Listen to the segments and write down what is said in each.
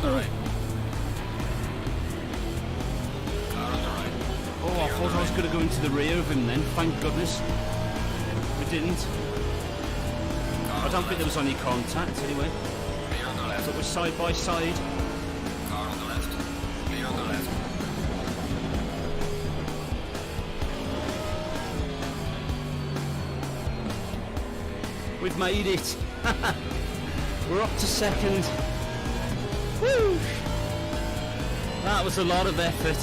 Oh, I thought I was going to go into the rear of him then, thank goodness. We didn't. I don't think there was any contact anyway. So it was side by side. Car on the left. Clear on the left. We've made it. We're up to second. Woo! That was a lot of effort.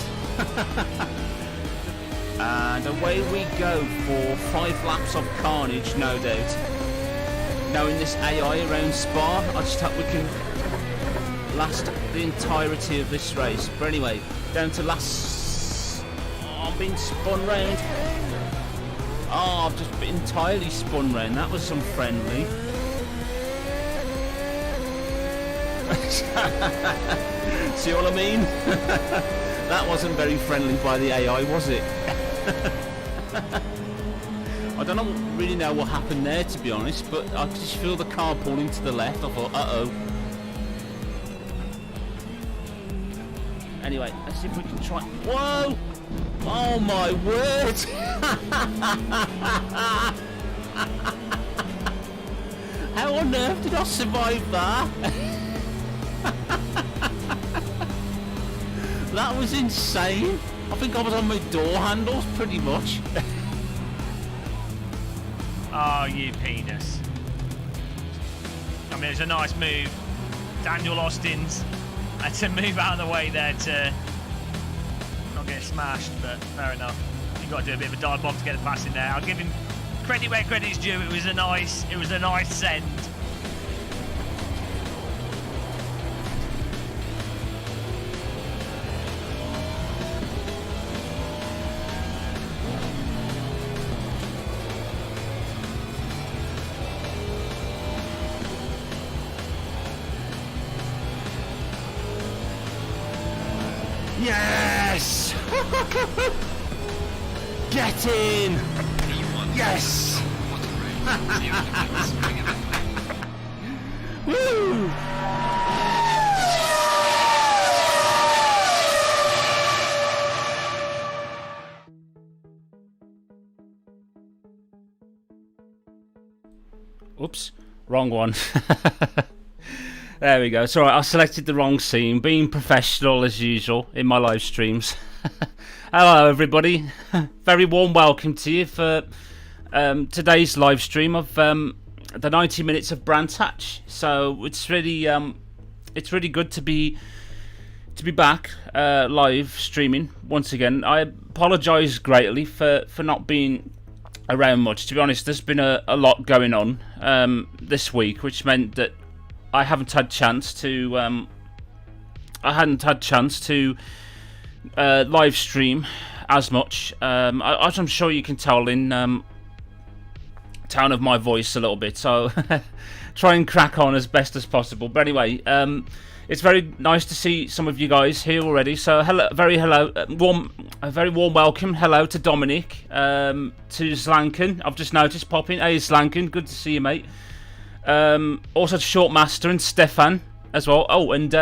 And away we go for 5 laps of carnage, no doubt. Knowing this AI around Spa, I just hope we can last the entirety of this race. But anyway, down to last... Oh, I'm being spun round. Oh, I've just been entirely spun round. That was some friendly. See what I mean? That wasn't very friendly by the AI, was it? I don't really know what happened there, to be honest, but I just feel the car pulling to the left. I thought, uh-oh. Anyway, let's see if we can try... Whoa! Oh my word! How on earth did I survive that? That was insane. I think I was on my door handles pretty much. Oh, you penis. I mean, it's a nice move. Daniel Austin's had to move out of the way there to not get smashed, but fair enough. You've got to do a bit of a dive bomb to get the pass in there. I'll give him credit where credit's due. It was a nice send. Yes! Get in! Yes! Woo! Oops, wrong one. There we go. Sorry, I selected the wrong scene. Being professional as usual in my live streams. Hello, everybody. Very warm welcome to you for today's live stream of the 90 minutes of Brands Hatch. So it's really good to be back live streaming once again. I apologise greatly for not being around much. To be honest, there's been a lot going on this week, which meant that I hadn't had chance to live stream as much. As I'm sure you can tell in tone of my voice a little bit, so try and crack on as best as possible. But anyway, it's very nice to see some of you guys here already. So hello, a very warm welcome. Hello to Dominic, to Slanken. I've just noticed popping. Hey Slanken, good to see you, mate. Also to Shortmaster and Stefan as well. Oh, and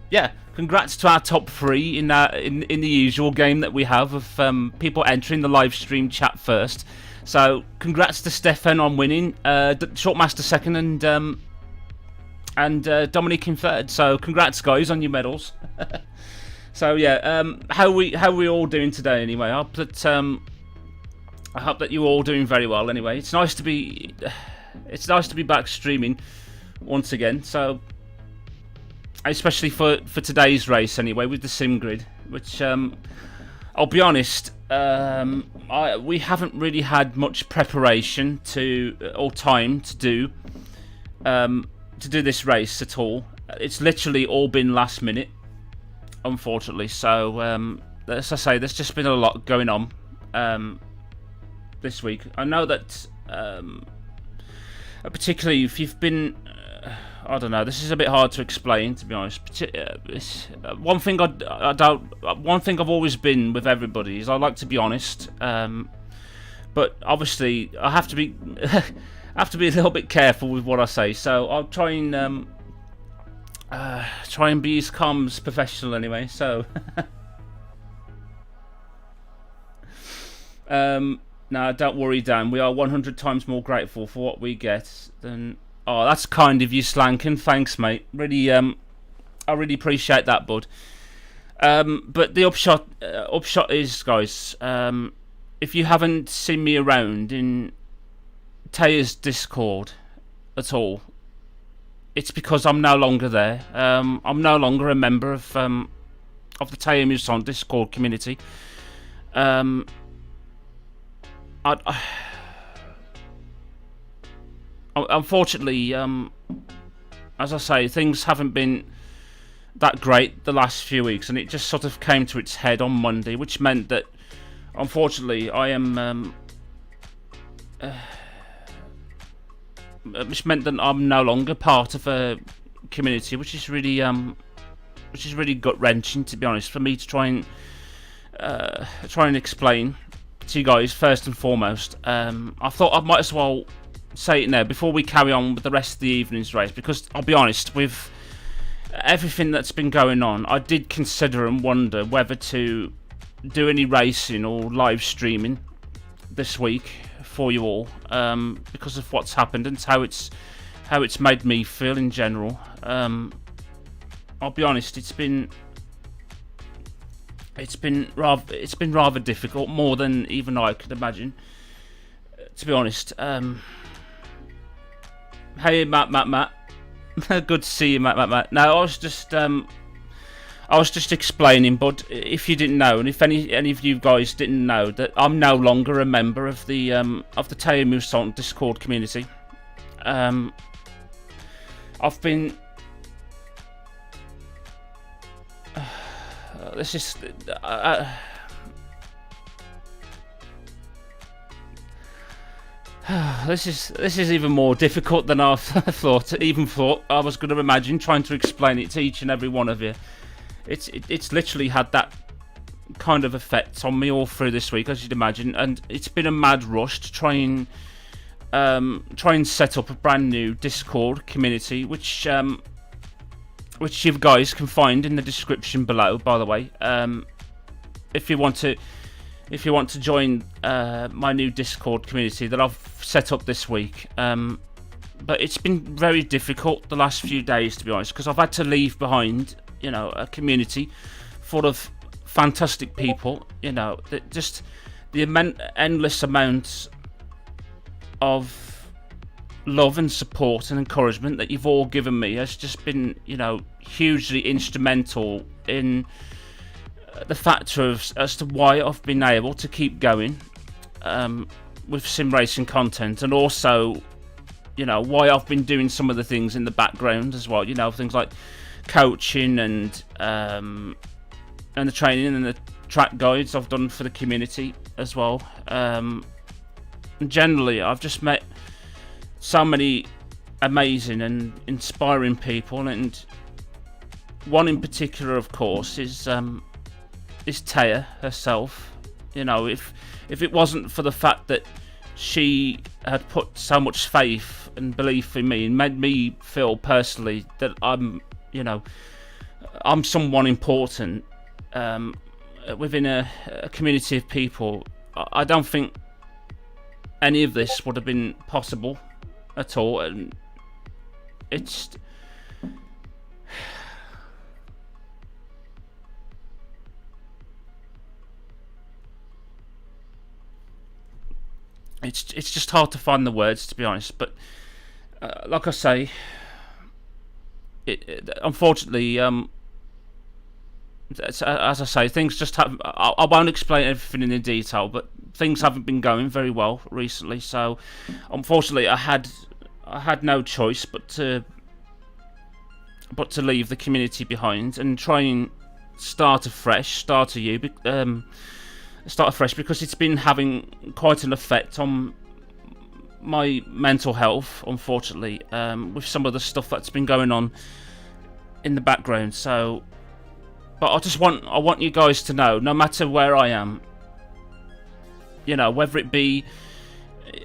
yeah, congrats to our top 3 in the usual game that we have of people entering the live stream chat first. So congrats to Stefan on winning, Shortmaster second, and Dominic in third. So congrats guys on your medals. So yeah, how we all doing today anyway? I hope that you're all doing very well anyway. It's nice to be back streaming once again. So especially for today's race anyway, with the sim grid, which I'll be honest, we haven't really had much preparation or time to do this race at all. It's literally all been last minute, unfortunately. So as I say, there's just been a lot going on this week. I know that particularly if you've been I don't know, this is a bit hard to explain, to be honest. One thing I've always been with everybody is I like to be honest, but obviously I have to be a little bit careful with what I say. So I'll try and try and be as calm as professional anyway. So, no, don't worry, Dan. We are 100 times more grateful for what we get than. Oh, that's kind of you, Slankin. Thanks, mate. Really, I really appreciate that, bud. But the upshot is, guys, if you haven't seen me around in Taya's Discord at all, it's because I'm no longer there. I'm no longer a member of the Taya Muson Discord community. Unfortunately, as I say, things haven't been that great the last few weeks, and it just sort of came to its head on Monday, which meant that, unfortunately, I am, which meant that I'm no longer part of a community, which is really gut wrenching, to be honest, for me to try and explain to you guys first and foremost. I thought I might as well say it now before we carry on with the rest of the evening's race, because I'll be honest, with everything that's been going on, I did consider and wonder whether to do any racing or live streaming this week for you all, because of what's happened and how it's made me feel in general. I'll be honest, it's been rather difficult, more than even I could imagine, to be honest. Hey, Matt. Good to see you, Matt. No, I was just explaining, but if you didn't know, and if any of you guys didn't know, that I'm no longer a member of the Taya Muson Discord community. I've been. This is. This is even more difficult than I thought I was going to imagine, trying to explain it to each and every one of you. It's literally had that kind of effect on me all through this week, as you'd imagine, and it's been a mad rush to try and set up a brand new Discord community, which you guys can find in the description below, by the way. If you want to join my new Discord community that I've set up this week, but it's been very difficult the last few days, to be honest, because I've had to leave behind, a community full of fantastic people, that just the endless amounts of love and support and encouragement that you've all given me has just been, hugely instrumental in the factor as to why I've been able to keep going with sim racing content, and also, why I've been doing some of the things in the background as well. Things like coaching and the training and the track guides I've done for the community as well. And generally, I've just met so many amazing and inspiring people, and one in particular, of course, is Taya herself. If it wasn't for the fact that she had put so much faith and belief in me and made me feel personally that I'm someone important within a community of people, I don't think any of this would have been possible at all. And it's just hard to find the words, to be honest. But like I say, unfortunately, as I say, things just haven't. I won't explain everything in detail, but things haven't been going very well recently. So, unfortunately, I had no choice but to leave the community behind and try and start afresh because it's been having quite an effect on my mental health, unfortunately, with some of the stuff that's been going on in the background. So, but I want you guys to know, no matter where I am, whether it be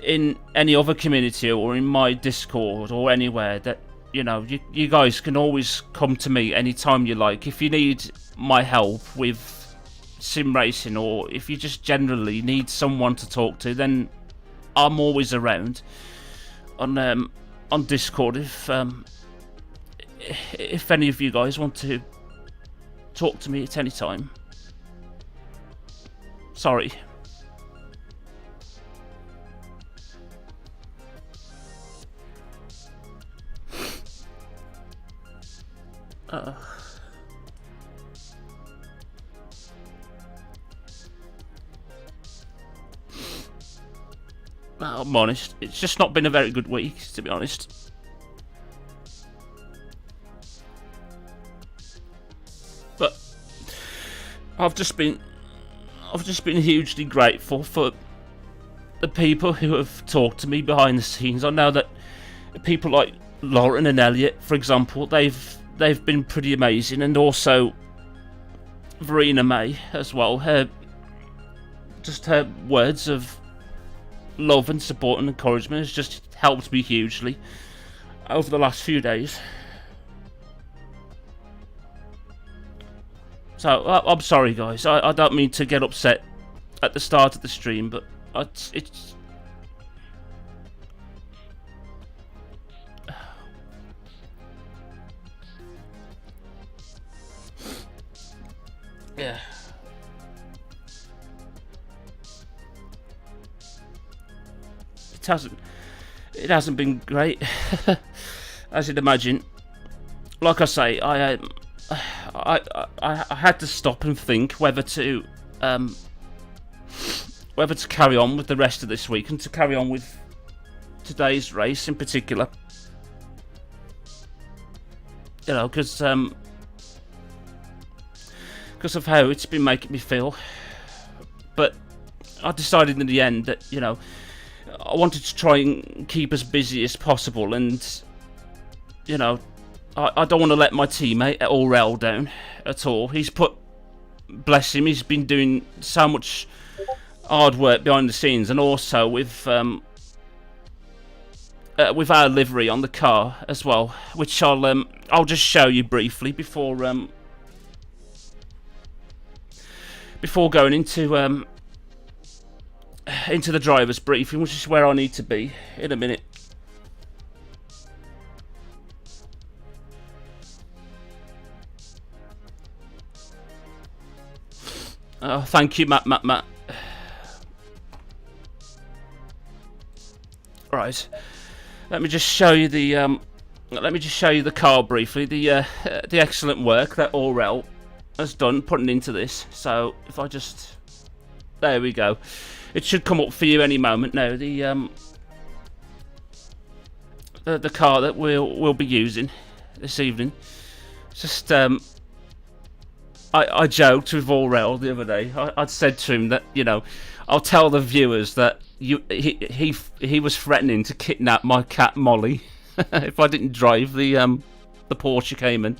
in any other community or in my Discord or anywhere, that you know, you guys can always come to me anytime you like. If you need my help with sim racing, or if you just generally need someone to talk to, then I'm always around on Discord. If any of you guys want to talk to me at any time. Sorry. I'm honest, it's just not been a very good week, to be honest. But I've just been hugely grateful for the people who have talked to me behind the scenes. I know that people like Lauren and Elliot, for example, they've been pretty amazing, and also Verena May as well. Her words of love and support and encouragement has just helped me hugely over the last few days. So I'm sorry, guys. I don't mean to get upset at the start of the stream, but it's yeah. It hasn't been great, as you'd imagine. Like I say, I had to stop and think whether to carry on with the rest of this week and to carry on with today's race in particular. You know, because of how it's been making me feel. But I decided in the end that, you know, I wanted to try and keep as busy as possible, and, you know, I don't want to let my teammate Aurel down at all. He's bless him, he's been doing so much hard work behind the scenes, and also with our livery on the car as well, which I'll just show you briefly before going into the driver's briefing, which is where I need to be in a minute. Oh, thank you, Matt. Right, let me just show you the car briefly. The excellent work that Aurel has done putting into this. So if I just, there we go. It should come up for you any moment now. The car that we'll be using this evening. Just I joked with Aurel the other day. I'd said to him that, you know, I'll tell the viewers that he was threatening to kidnap my cat Molly if I didn't drive the Porsche Cayman.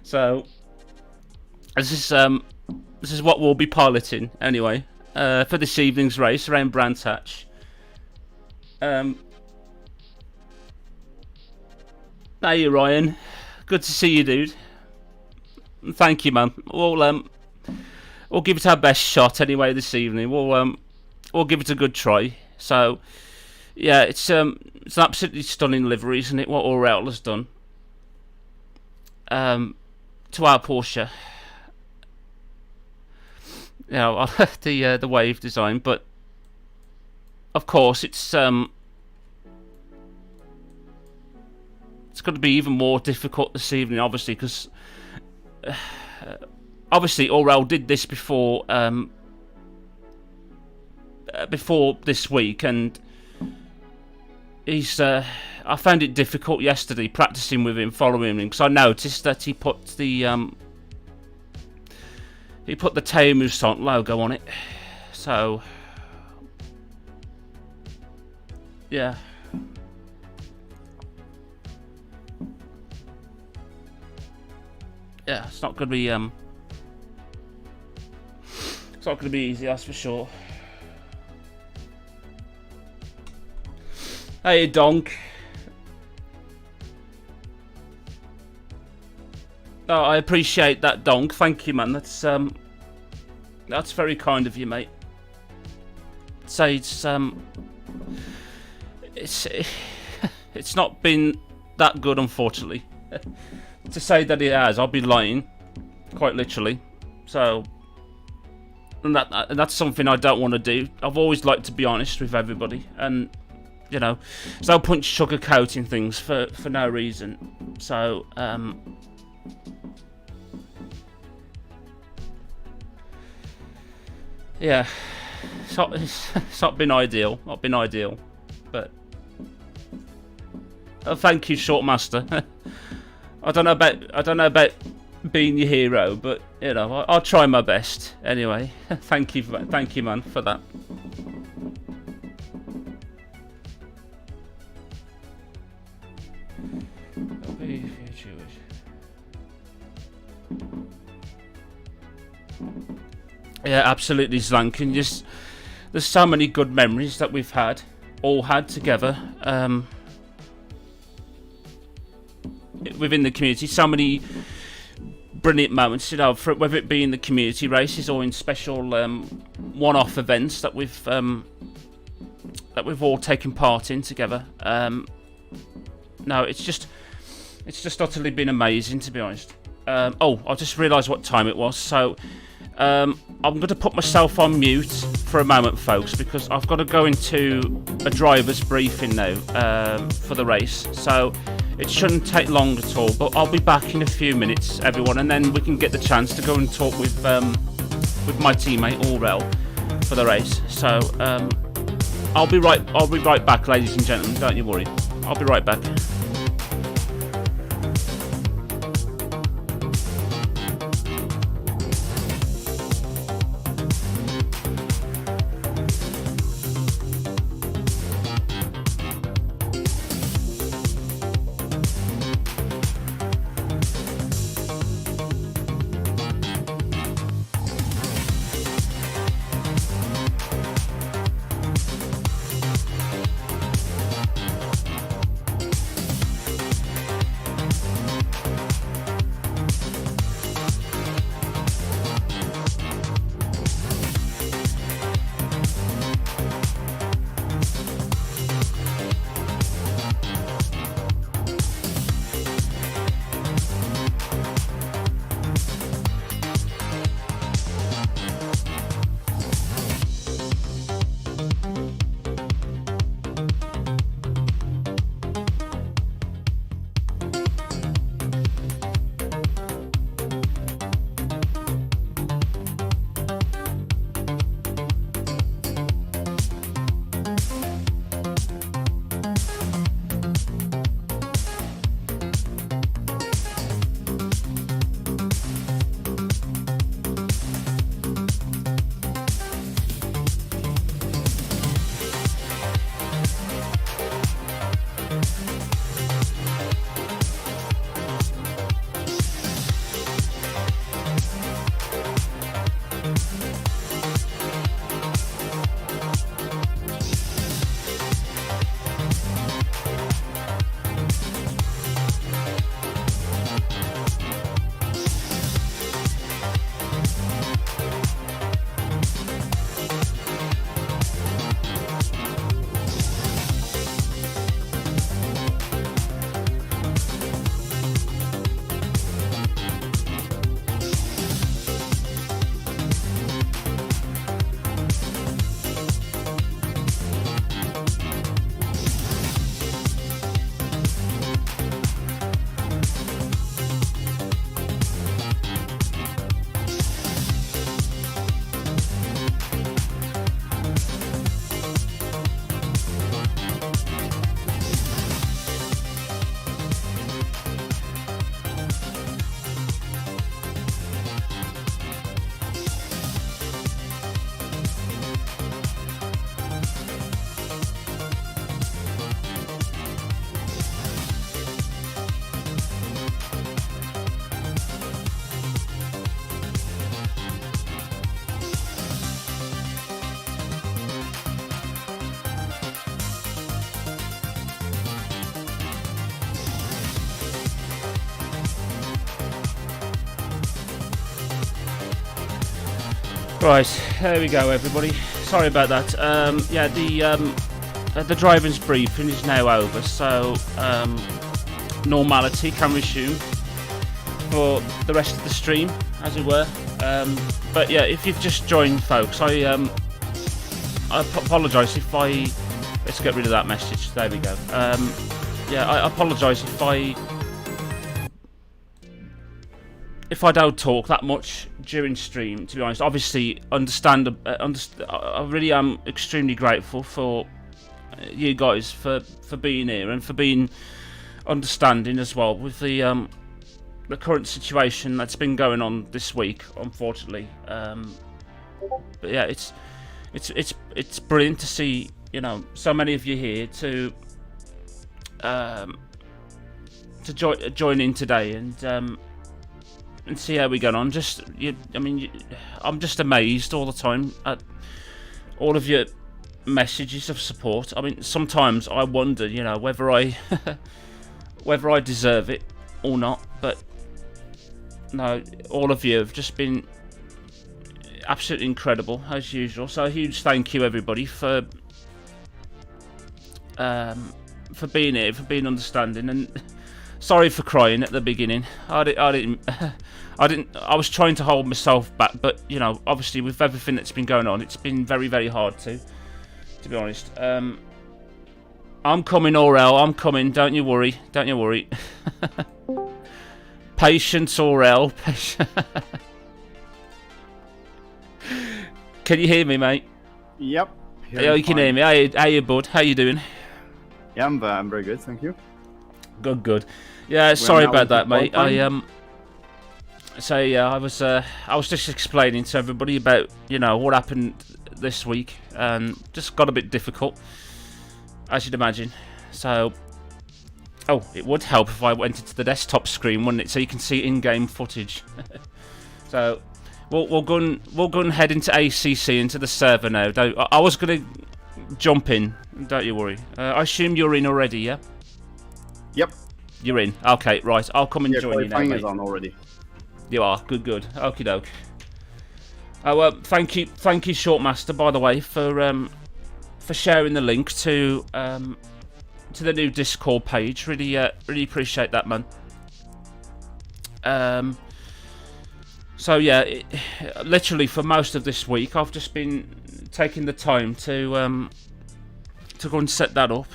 So this is what we'll be piloting anyway. For this evening's race around Brands Hatch. Hey Ryan, good to see you, dude. Thank you, man. We'll give it our best shot anyway this evening. We'll give it a good try. So yeah, it's an absolutely stunning livery, isn't it? What Aurel has done to our Porsche. You know, the wave design, but of course it's going to be even more difficult this evening, obviously, because obviously Aurel did this before this week, and he's I found it difficult yesterday practicing with him, following him, because I noticed that he put the Teimusant logo on it. So yeah. Yeah, it's not gonna be easy, that's for sure. Hey Donk. Oh, I appreciate that, Donk. Thank you, man. That's very kind of you, mate. Say it's not been that good, unfortunately. To say that it has, I'll be lying, quite literally. So, and that's something I don't want to do. I've always liked to be honest with everybody, and you know, there's no point sugarcoating things for no reason. So, yeah, it's not been ideal. Not been ideal, but thank you, Shortmaster. I don't know about being your hero, but you know, I'll try my best anyway. Thank you, man, for that. Yeah, absolutely, Zlankin. Just there's so many good memories that we've all had together. Within the community, so many brilliant moments, you know, whether it be in the community races or in special one-off events that we've all taken part in together. No, it's just utterly been amazing, to be honest. Oh, I just realised what time it was, so I'm going to put myself on mute for a moment, folks, because I've got to go into a driver's briefing now for the race, so it shouldn't take long at all, but I'll be back in a few minutes, everyone, and then we can get the chance to go and talk with my teammate Aurel for the race. So I'll be right back, ladies and gentlemen. Don't you worry. I'll be right back. Right, there we go, everybody. Sorry about that. Yeah, the driver's briefing is now over, so normality can resume for the rest of the stream, as it were. But yeah, if you've just joined, folks, I apologise if I... Let's get rid of that message. There we go. Yeah, I apologise if I don't talk that much during stream, to be honest. Obviously, I really am extremely grateful for you guys for being here and for being understanding as well with the current situation that's been going on this week, unfortunately. But yeah, it's brilliant to see, you know, so many of you here to join in today and see how we get on. I'm just amazed all the time at all of your messages of support. I mean, sometimes I wonder, you know, whether I deserve it or not. But no, all of you have just been absolutely incredible as usual. So a huge thank you, everybody, for being here, for being understanding, and sorry for crying at the beginning. I was trying to hold myself back, but you know, obviously with everything that's been going on, it's been very, very hard to be honest. I'm coming, Aurel. I'm coming. Don't you worry. Don't you worry. Patience, Aurel. Can you hear me, mate? Yep. Yeah, you can hear me. How you, bud? How you doing? Yeah, I'm very good, thank you. Good. Yeah, sorry about that, mate. So yeah, I was just explaining to everybody about, you know, what happened this week, and just got a bit difficult, as you'd imagine. So, it would help if I went into the desktop screen, wouldn't it? So you can see in-game footage. So we'll go and head into ACC, into the server now. I was gonna jump in. Don't you worry. I assume you're in already, yeah? Yep. You're in. Okay, right. I'll come and join you now, mate. Is on already. You are. Good. Okie doke. Oh, thank you, Shortmaster, by the way, for sharing the link to the new Discord page. Really appreciate that, man. So yeah, literally for most of this week, I've just been taking the time to go and set that up.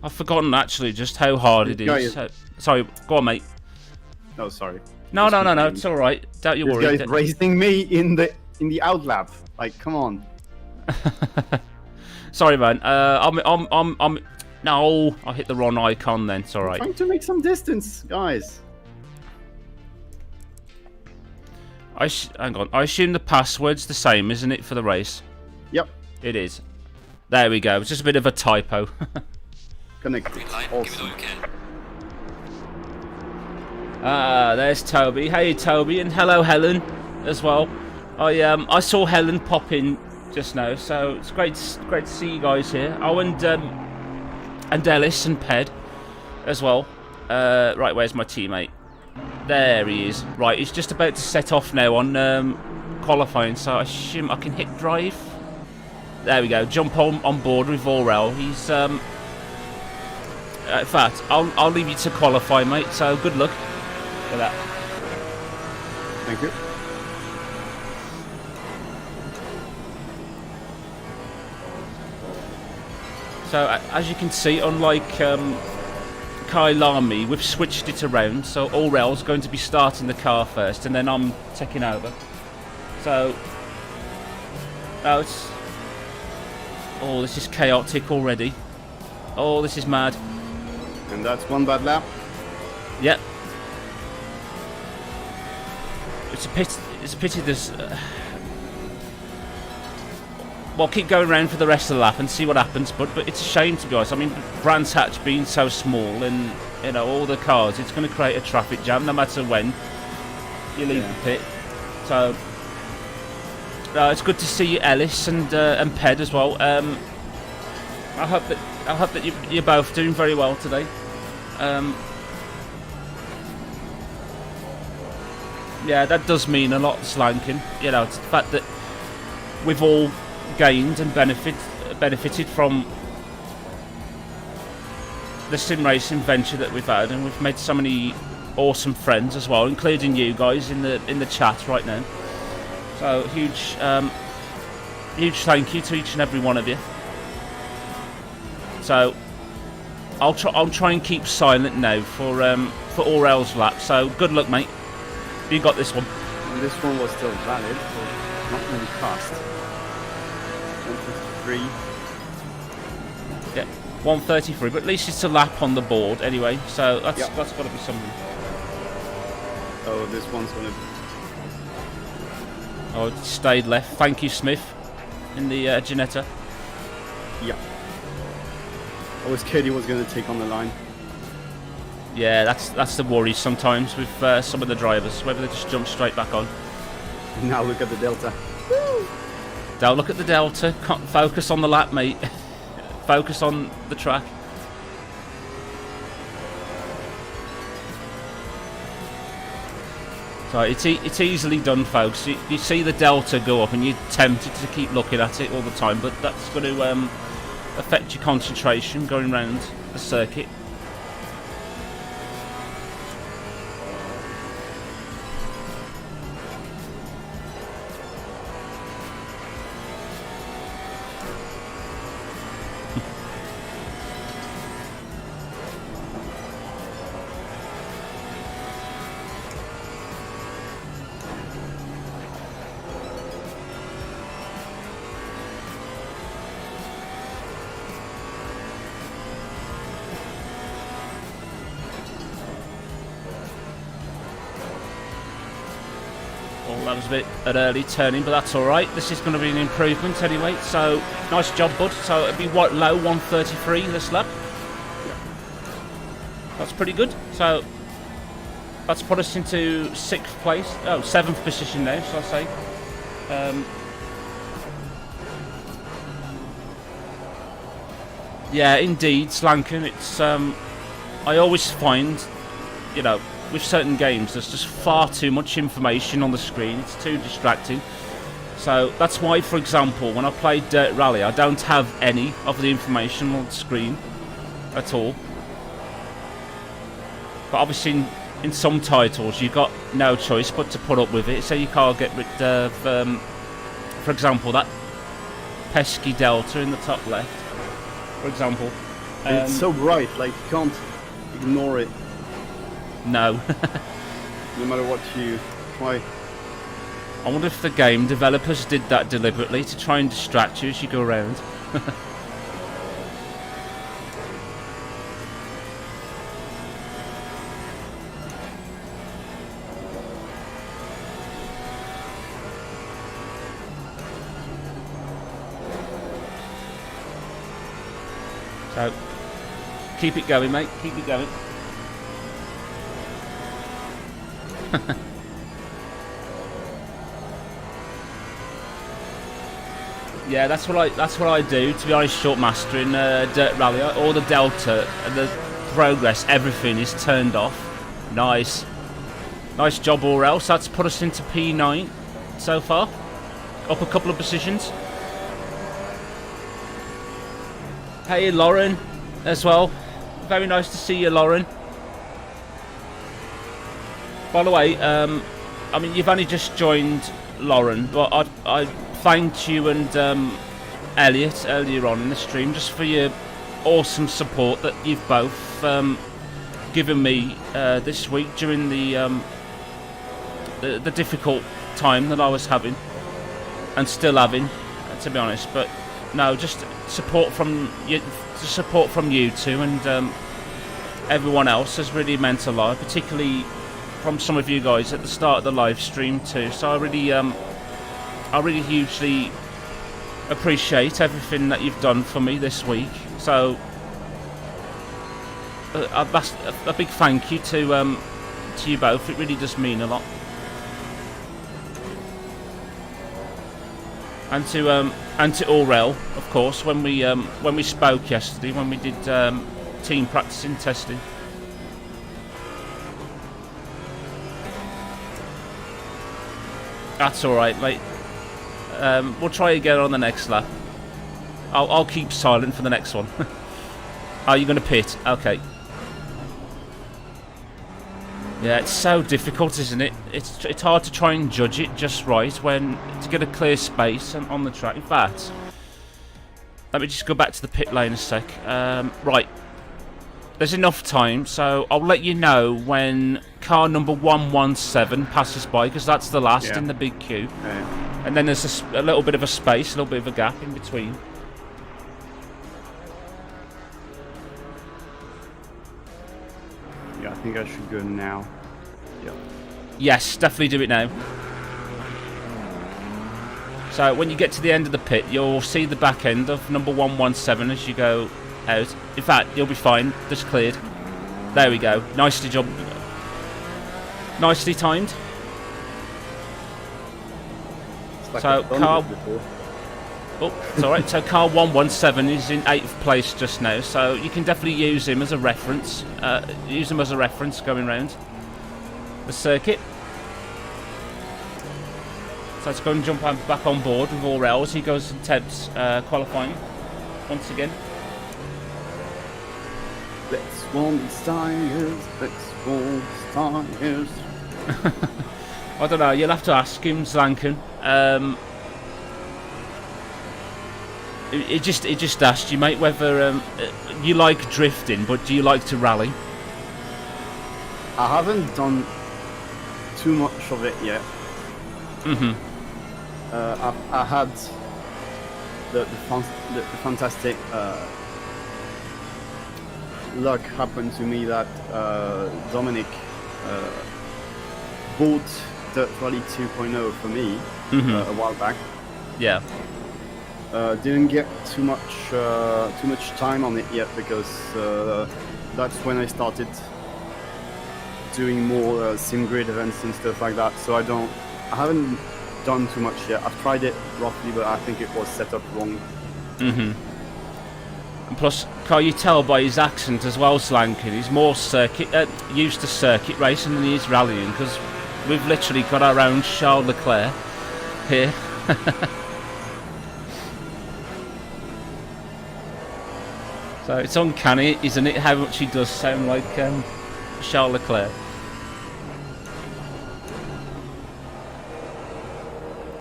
I've forgotten actually just how hard it is. Sorry, go on, mate. No, sorry. No, it's all right. Don't you worry. This guy's racing me in the outlap. Like, come on. Sorry, man. No, I hit the wrong icon. Then it's all right. I'm trying to make some distance, guys. Hang on. I assume the password's the same, isn't it, for the race? Yep. It is. There we go. It's just a bit of a typo. Connected. Awesome. There's Toby. Hey, Toby, and hello, Helen, as well. I saw Helen pop in just now, so it's great to see you guys here. Oh, and Ellis and Ped as well. Right, where's my teammate? There he is. Right, he's just about to set off now on qualifying, so I assume I can hit drive. There we go. Jump on board with Aurel. He's in fact, I'll leave you to qualify, mate. So good luck with that. Thank you. So as you can see, unlike Kailami, we've switched it around. So Aurel's going to be starting the car first, and then I'm taking over. So this is chaotic already. Oh, this is mad. And that's one bad lap. Yep. It's a pity there's... well, keep going around for the rest of the lap and see what happens, but it's a shame, to be honest. I mean, Brands Hatch being so small and, you know, all the cars, it's going to create a traffic jam no matter when you leave the pit. So, it's good to see you, Ellis, and Ped as well. I hope that you're both doing very well yeah, that does mean a lot, slanking. You know, it's the fact that we've all gained and benefited from the sim racing venture that we've had, and we've made so many awesome friends as well, including you guys in the chat right now. So huge thank you to each and every one of you. So I'll try and keep silent now for Aurel's lap. So good luck, mate. You got this one. And this one was still valid, so not really fast. 153. Yeah, 133, but at least it's a lap on the board anyway. So that's got to be something. Oh, this one's gonna. Oh, it stayed left. Thank you, Smith, in the Ginetta. Yeah. I was scared he was gonna take on the line. Yeah, that's the worry sometimes with some of the drivers, whether they just jump straight back on. Now look at the delta. Don't look at the delta. Focus on the lap, mate. Focus on the track. So it's easily done, folks. You see the delta go up and you're tempted to keep looking at it all the time, but that's going to affect your concentration going around the circuit. That was a bit an early turning, but that's alright. This is going to be an improvement anyway, so nice job, bud. So it'll be what, low 133 this lap. That's pretty good. So that's put us into 6th place, 7th position now, shall I say. Yeah, indeed, Slanken. It's I always find, you know, with certain games, there's just far too much information on the screen. It's too distracting. So that's why, for example, when I play Dirt Rally, I don't have any of the information on the screen at all. But obviously, in some titles, you've got no choice but to put up with it. So you can't get rid of, for example, that pesky delta in the top left. For example, it's so bright, like you can't ignore it. No. No matter what you try. I wonder if the game developers did that deliberately to try and distract you as you go around. So, keep it going, mate. Keep it going. Yeah, that's what I do. To be honest, short mastering Dirt Rally, all the delta and the progress, everything is turned off. Nice job, Aurel. So that's put us into P9 so far, up a couple of positions. Hey, Lauren, as well. Very nice to see you, Lauren. By the way, I mean, you've only just joined, Lauren, but I thanked you and Elliot earlier on in the stream just for your awesome support that you've both given me this week during the difficult time that I was having and still having, to be honest. But no, just support from you two and everyone else has really meant a lot, particularly from some of you guys at the start of the live stream too. So I really hugely appreciate everything that you've done for me this week. So a big thank you to you both. It really does mean a lot. And to Aurel, of course, when we spoke yesterday, when we did team practicing testing. That's all right, mate. We'll try again on the next lap. I'll keep silent for the next one. Are you going to pit? Okay. Yeah, it's so difficult, isn't it? It's hard to try and judge it just right when to get a clear space on the track. In fact, let me just go back to the pit lane a sec. Right, there's enough time, so I'll let you know when car number 117 passes by, because that's the last in the big queue. And then there's a little bit of a space, a little bit of a gap in between. Yeah, I think I should go now. Yeah. Yes, definitely do it now. So when you get to the end of the pit, you'll see the back end of number 117 as you go out. In fact, you'll be fine. Just cleared. There we go. Nicely timed. Like So car. Oh, it's alright. So car 117 is in 8th place just now, so you can definitely use him as a reference. Use him as a reference going round the circuit. So let's go and jump back on board with Aurel as he goes and attempts qualifying once again. Let's warm these tires. Let's warm these tires. I don't know. You'll have to ask him, Zlanken. It just asked you, mate, whether you like drifting, but do you like to rally? I haven't done too much of it yet. I had the fantastic luck happened to me that Dominic bought Dirt Rally 2.0 for me a while back. Yeah. Didn't get too much time on it yet because that's when I started doing more sim grid events and stuff like that. So I haven't done too much yet. I've tried it roughly, but I think it was set up wrong. And plus, can't you tell by his accent as well, Slankin? He's more used to circuit racing than he is rallying, because we've literally got our own Charles Leclerc here. So it's uncanny, isn't it, how much he does sound like Charles Leclerc.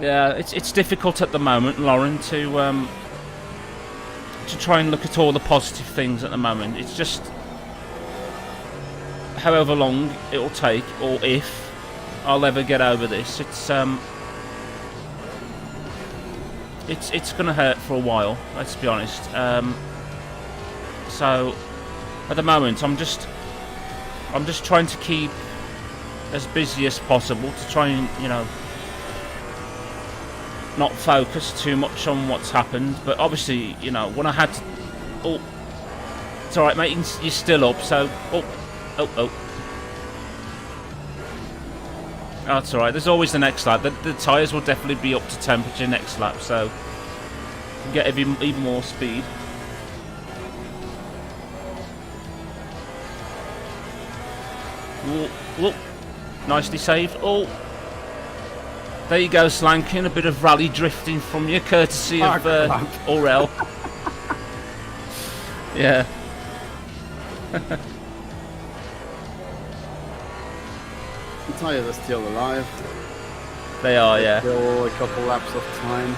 Yeah, it's difficult at the moment, Lauren, to try and look at all the positive things at the moment. It's just however long it'll take, or if I'll ever get over this. It's gonna hurt for a while. Let's be honest. So at the moment, I'm just trying to keep as busy as possible to try and, you know, not focus too much on what's happened. But obviously, you know, when I had to... Oh, it's alright, mate, you're still up, so... Oh, that's alright, there's always the next lap. The tyres will definitely be up to temperature next lap, so... you can get even more speed. Whoa. Nicely saved. Oh, there you go, Slankin. A bit of rally drifting from you, courtesy of Aurel. Yeah. The tires are still alive. They are, yeah. Still a couple laps of time.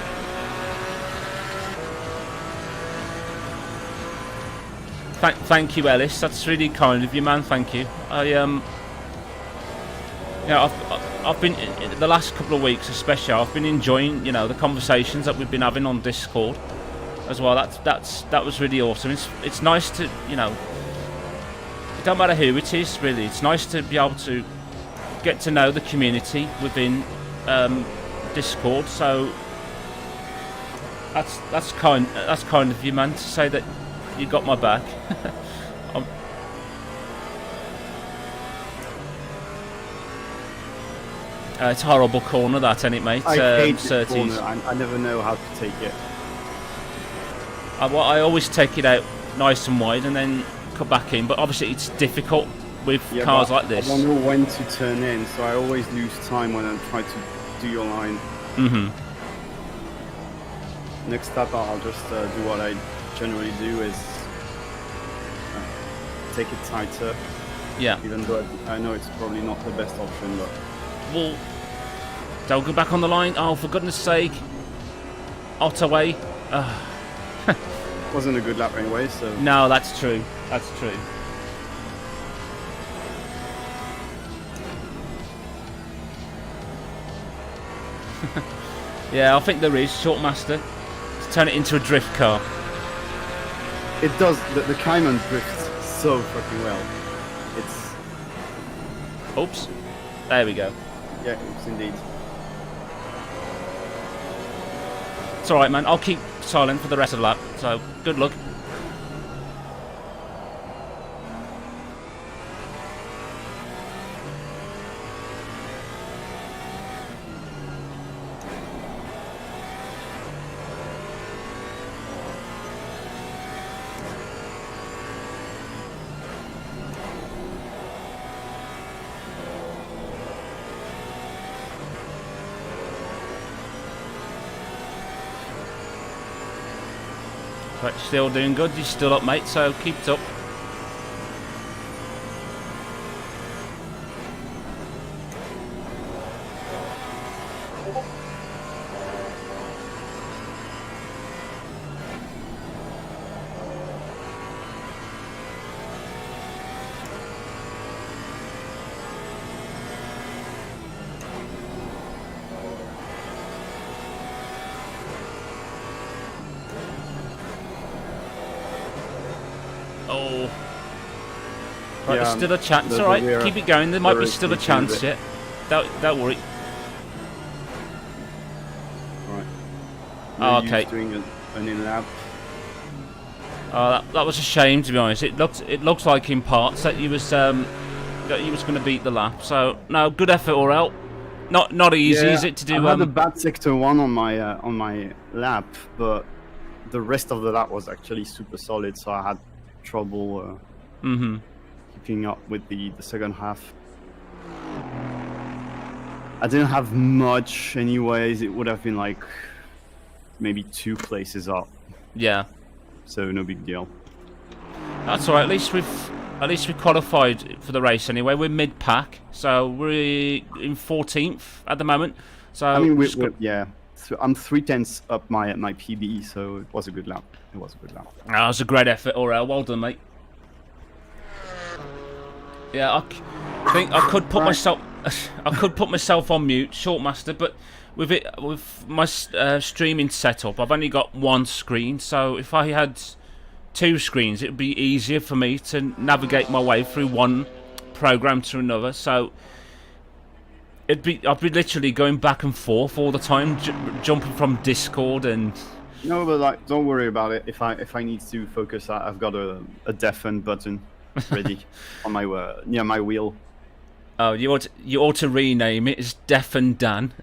Thank you, Ellis. That's really kind of you, man. Thank you. I've been in the last couple of weeks, especially. I've been enjoying, you know, the conversations that we've been having on Discord as well. That was really awesome. It's nice to, you know, it don't matter who it is, really. It's nice to be able to get to know the community within Discord. So that's kind of you, man, to say that you got my back. It's a horrible corner, that, ain't it, mate? I hate this corner. I never know how to take it. I always take it out nice and wide and then cut back in, but obviously it's difficult with cars like this. I don't know when to turn in, so I always lose time when I try to do your line. Mm-hmm. Next up, I'll just do what I generally do is take it tighter. Yeah. Even though I know it's probably not the best option, but... Well, don't go back on the line. Oh, for goodness sake. Ottaway. Wasn't a good lap anyway, so... No, that's true. That's true. Yeah, I think there is. Shortmaster. Let's turn it into a drift car. It does. The Cayman drifts so fucking well. It's... Oops. There we go. Yeah, it's indeed. It's alright, man. I'll keep silent for the rest of the lap. So, good luck. But still doing good. You're still up, mate, so keep it up. Oh. Right, Yeah, there's still a chance. the Alright, rear- keep it going. There might be rear still a is chance a yet. bit- Don't worry. Right. Oh, We're okay. used doing an in-lap. Oh, that was a shame, to be honest. It looked like in parts that he was going to beat the lap. So no, good effort, Aurel. Not easy, is it, to do? I had a bad sector 1 on my lap, but the rest of the lap was actually super solid, so I had trouble keeping up with the second half. I didn't have much anyways. It would have been like maybe 2 places up, Yeah, so no big deal. that's all right. At least we qualified for the race anyway. We're mid-pack, so we're in 14th at the moment. So I mean, yeah, so I'm 3/10 up my PB, so it was a good lap. It was a good lap. that was a great effort, Aurel. Well done, mate. Yeah, I think I could put myself on mute, Shortmaster, but with my streaming setup, I've only got one screen. So if I had 2 screens, it would be easier for me to navigate my way through one program to another. So I'd be literally going back and forth all the time, jumping from Discord and. No, but like, don't worry about it. If I need to focus, I've got a deafen button ready on my near my wheel. Oh, you ought to rename it as Deaf and Dan.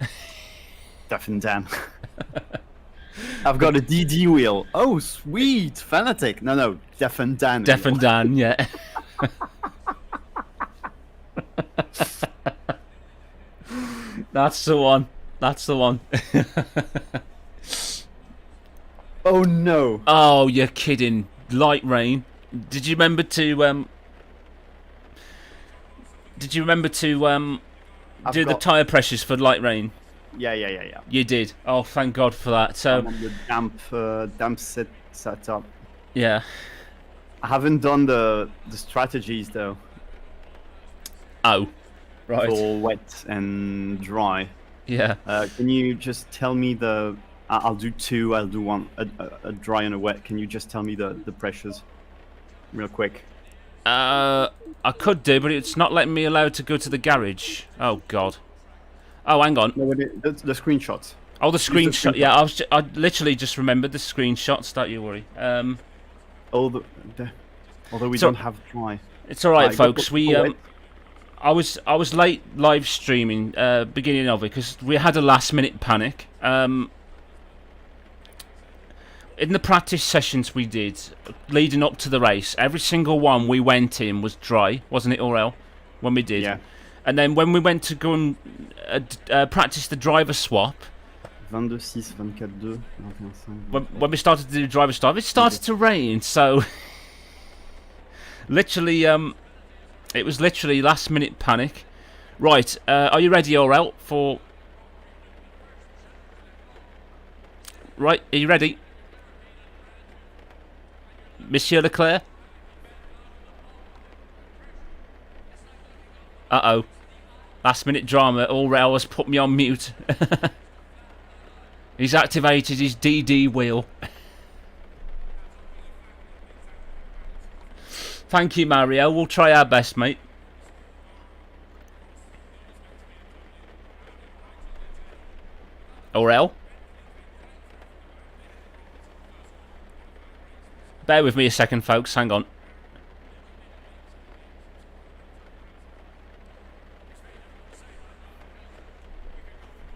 Deafen Dan. I've got a DD wheel. Oh, sweet, Fanatec. No, Deafen Dan. Deaf and Dan, yeah. That's the one. That's the one. Oh no. Oh, you're kidding. Light rain. Did you remember to do the tyre pressures for light rain? Yeah. You did. Oh, thank God for that. So I'm on the damp setup. yeah. I haven't done the strategies though Oh, right. for wet and dry. Yeah. Can you just tell me the? I'll do 2. I'll do 1, a dry and a wet. Can you just tell me the pressures, real quick? I could do, but it's not letting me allowed to go to the garage. Oh God. Oh, hang on. No, but the screenshots. Oh, the Use the screenshot. Yeah, I literally just remembered the screenshots. Don't you worry. Although we So- don't have dry. It's all right, Right, go folks. for We wet. I was late live streaming beginning of it because we had a last minute panic. In the practice sessions we did leading up to the race, every single one we went in was dry, wasn't it, Aurel? When we did, Yeah. And then when we went to go and practice the driver swap, 22-6, 24-2, 21-5. when we started to do driver swap, it started to rain. So literally, it was literally last minute panic. Right, are you ready, Aurel? Right, are you ready? Monsieur Leclerc? Uh-oh. Last minute drama. Aurel has put me on mute. He's activated his DD wheel. Thank you, Mario. We'll try our best, mate. Aurel? Bear with me a second, folks. Hang on.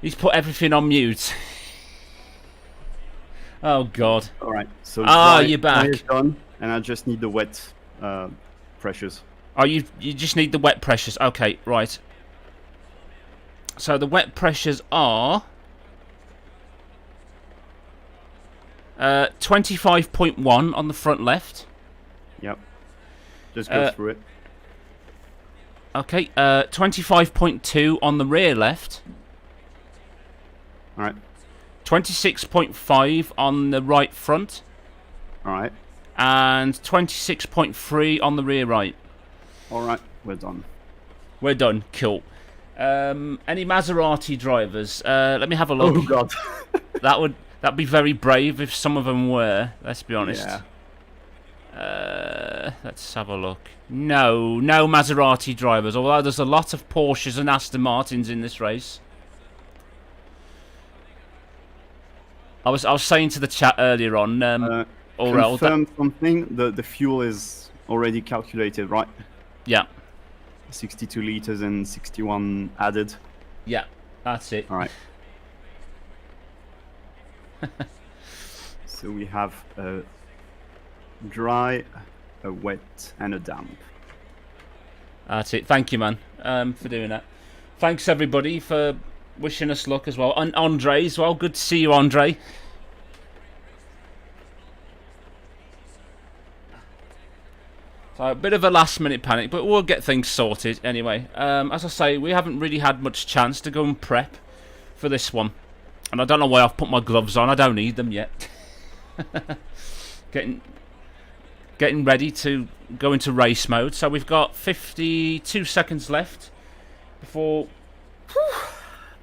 He's put everything on mute. Oh, God. All right. So you're back. dry is done, and I just need the wet pressures. Oh, you just need the wet pressures. Okay, right. So the wet pressures are 25.1 on the front left. Yep. Just go through it. Okay, 25.2 on the rear left. All right. 26.5 on the right front. All right. And 26.3 on the rear right. All right. We're done. We're done. Cool. Any Maserati drivers? Let me have a look. Oh God. That'd be very brave if some of them were. Let's be honest. Yeah. Let's have a look. No Maserati drivers. Although there's a lot of Porsches and Aston Martins in this race. I was saying to the chat earlier on. Aurel, confirm something. The fuel is already calculated, right? Yeah. 62 liters and 61 added. Yeah, that's it. All right. So we have a dry, a wet, and a damp. That's it. Thank you, man, for doing that. Thanks, everybody, for wishing us luck as well. And Andre as well. Good to see you, Andre. So a bit of a last-minute panic, but we'll get things sorted anyway. As I say, we haven't really had much chance to go and prep for this one. And I don't know why I've put my gloves on. I don't need them yet. Getting ready to go into race mode. So we've got 52 seconds left before.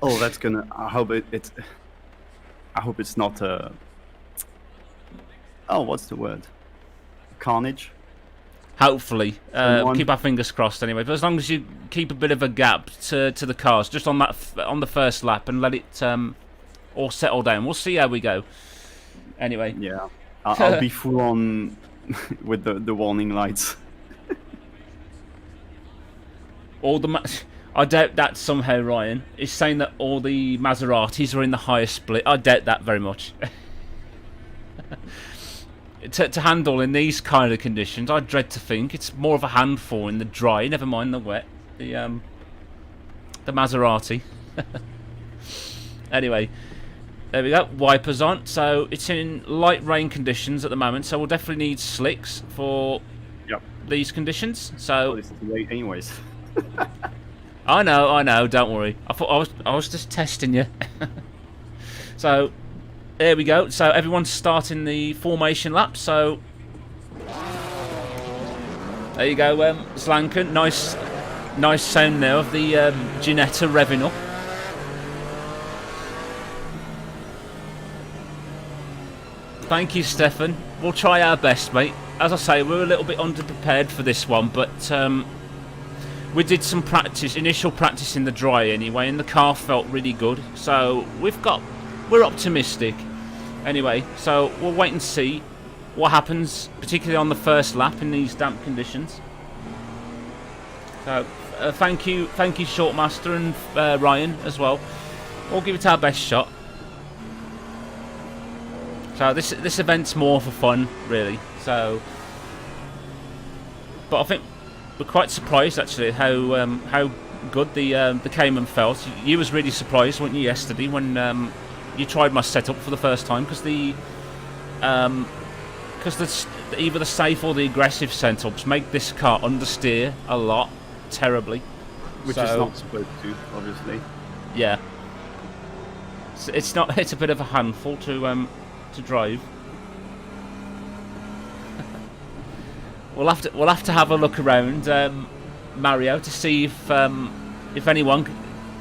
Oh, that's gonna. I hope it's. I hope it's not a. Oh, what's the word? Carnage. Hopefully, keep our fingers crossed anyway. But as long as you keep a bit of a gap to the cars, just on the first lap, and let it all settle down. We'll see how we go. Anyway. Yeah, I'll be full on with the warning lights. I doubt that somehow Ryan is saying that all the Maseratis are in the highest split. I doubt that very much. To handle in these kind of conditions, I dread to think it's more of a handful in the dry, never mind the wet. The Maserati. Anyway, there we go. Wipers on. So it's in light rain conditions at the moment. So we'll definitely need slicks for these conditions. So it's too late anyways. I know. Don't worry. I thought I was just testing you. So. There we go. So everyone's starting the formation lap. So there you go, Slanken. Nice sound now of the Ginetta revving up. Thank you, Stefan. We'll try our best, mate. As I say, we're a little bit underprepared for this one, but we did some initial practice in the dry anyway, and the car felt really good. So we're optimistic. Anyway, so we'll wait and see what happens, particularly on the first lap in these damp conditions. So, thank you, Shortmaster and Ryan as well. We'll give it our best shot. So this event's more for fun, really. So, but I think we're quite surprised actually how good. The Cayman felt. You was really surprised, weren't you, yesterday when you tried my setup for the first time because either the safe or the aggressive setups make this car understeer a lot, terribly. Which is not supposed to, obviously. Yeah. It's not. It's a bit of a handful to drive. We'll have to have a look around, Mario, to see if anyone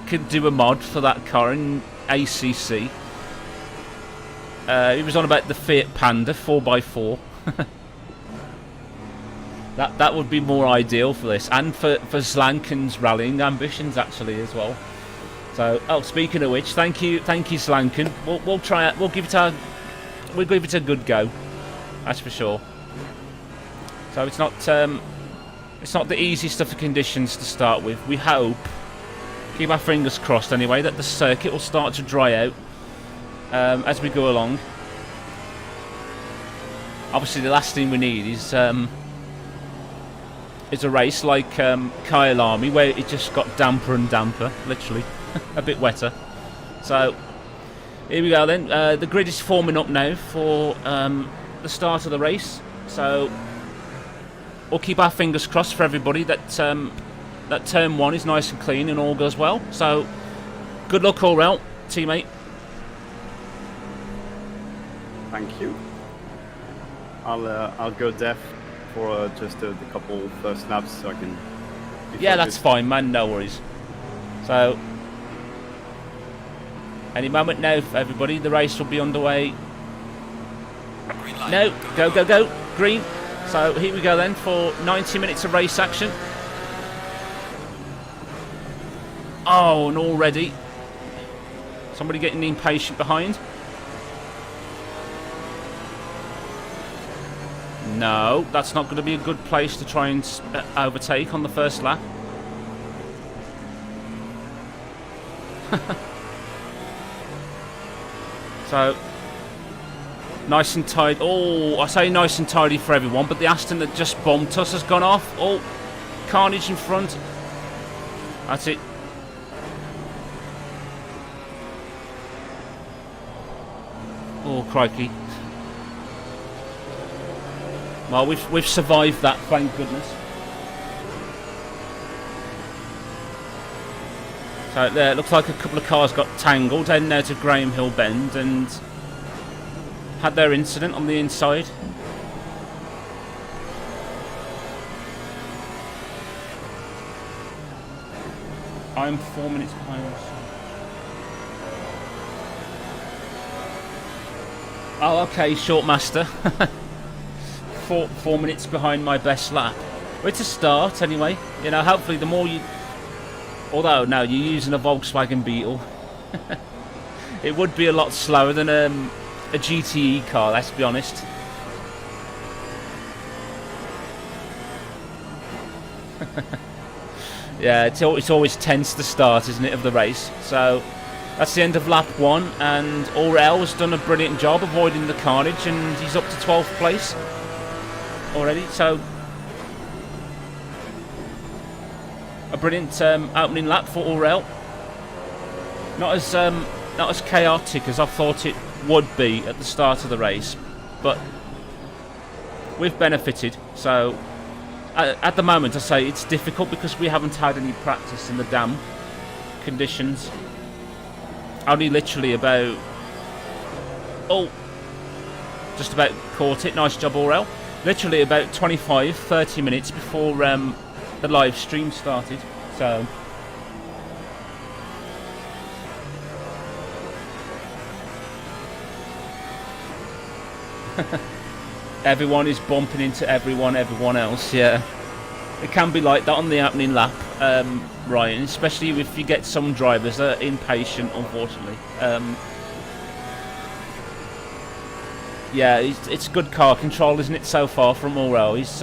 could do a mod for that car in ACC. He was on about the Fiat Panda 4x4. that would be more ideal for this, and for Slanken's rallying ambitions actually as well. So, speaking of which, thank you, Slanken. We'll try it. We'll give it a good go. That's for sure. So it's not the easiest of the conditions to start with. We hope, keep our fingers crossed anyway, that the circuit will start to dry out as we go along. Obviously, the last thing we need is a race like Kyle Army, where it just got damper and damper, literally. A bit wetter. So here we go then. The grid is forming up now for the start of the race. So we'll keep our fingers crossed for everybody that that turn 1 is nice and clean and all goes well. So good luck, Aurel, teammate. Thank you. I'll go deaf for just the couple first laps so I can. Yeah, that's fine, man. No worries. So. Any moment now, everybody. The race will be underway. No, go. Green. So here we go then for 90 minutes of race action. Oh, and already somebody getting impatient behind. No, that's not going to be a good place to try and overtake on the first lap. So, nice and tidy. Oh, I say nice and tidy for everyone, but the Aston that just bumped us has gone off. Oh, carnage in front. That's it. Oh, crikey. Well, we've survived that, thank goodness. So there, it looks like a couple of cars got tangled heading out of Graham Hill Bend and had their incident on the inside. I'm 4 minutes behind. Oh, okay, short master. 4 minutes behind my best lap. Well, it's a start anyway. You know, hopefully the more you... Although, no, you're using a Volkswagen Beetle. It would be a lot slower than a GTE car, let's be honest. Yeah, it's always tense to start, isn't it, of the race. So, that's the end of lap 1, and Aurel has done a brilliant job avoiding the carnage, and he's up to 12th place already. So, a brilliant opening lap for Aurel. Not as chaotic as I thought it would be at the start of the race, but we've benefited. So at the moment, I say it's difficult because we haven't had any practice in the damp conditions. Only literally about just about caught it. Nice job, Aurel. Literally about 25-30 minutes before the live stream started. So everyone is bumping into everyone else. Yeah, it can be like that on the opening lap, Ryan, especially if you get some drivers that are impatient, unfortunately. Yeah, it's good car control, isn't it, so far from Aurel? He's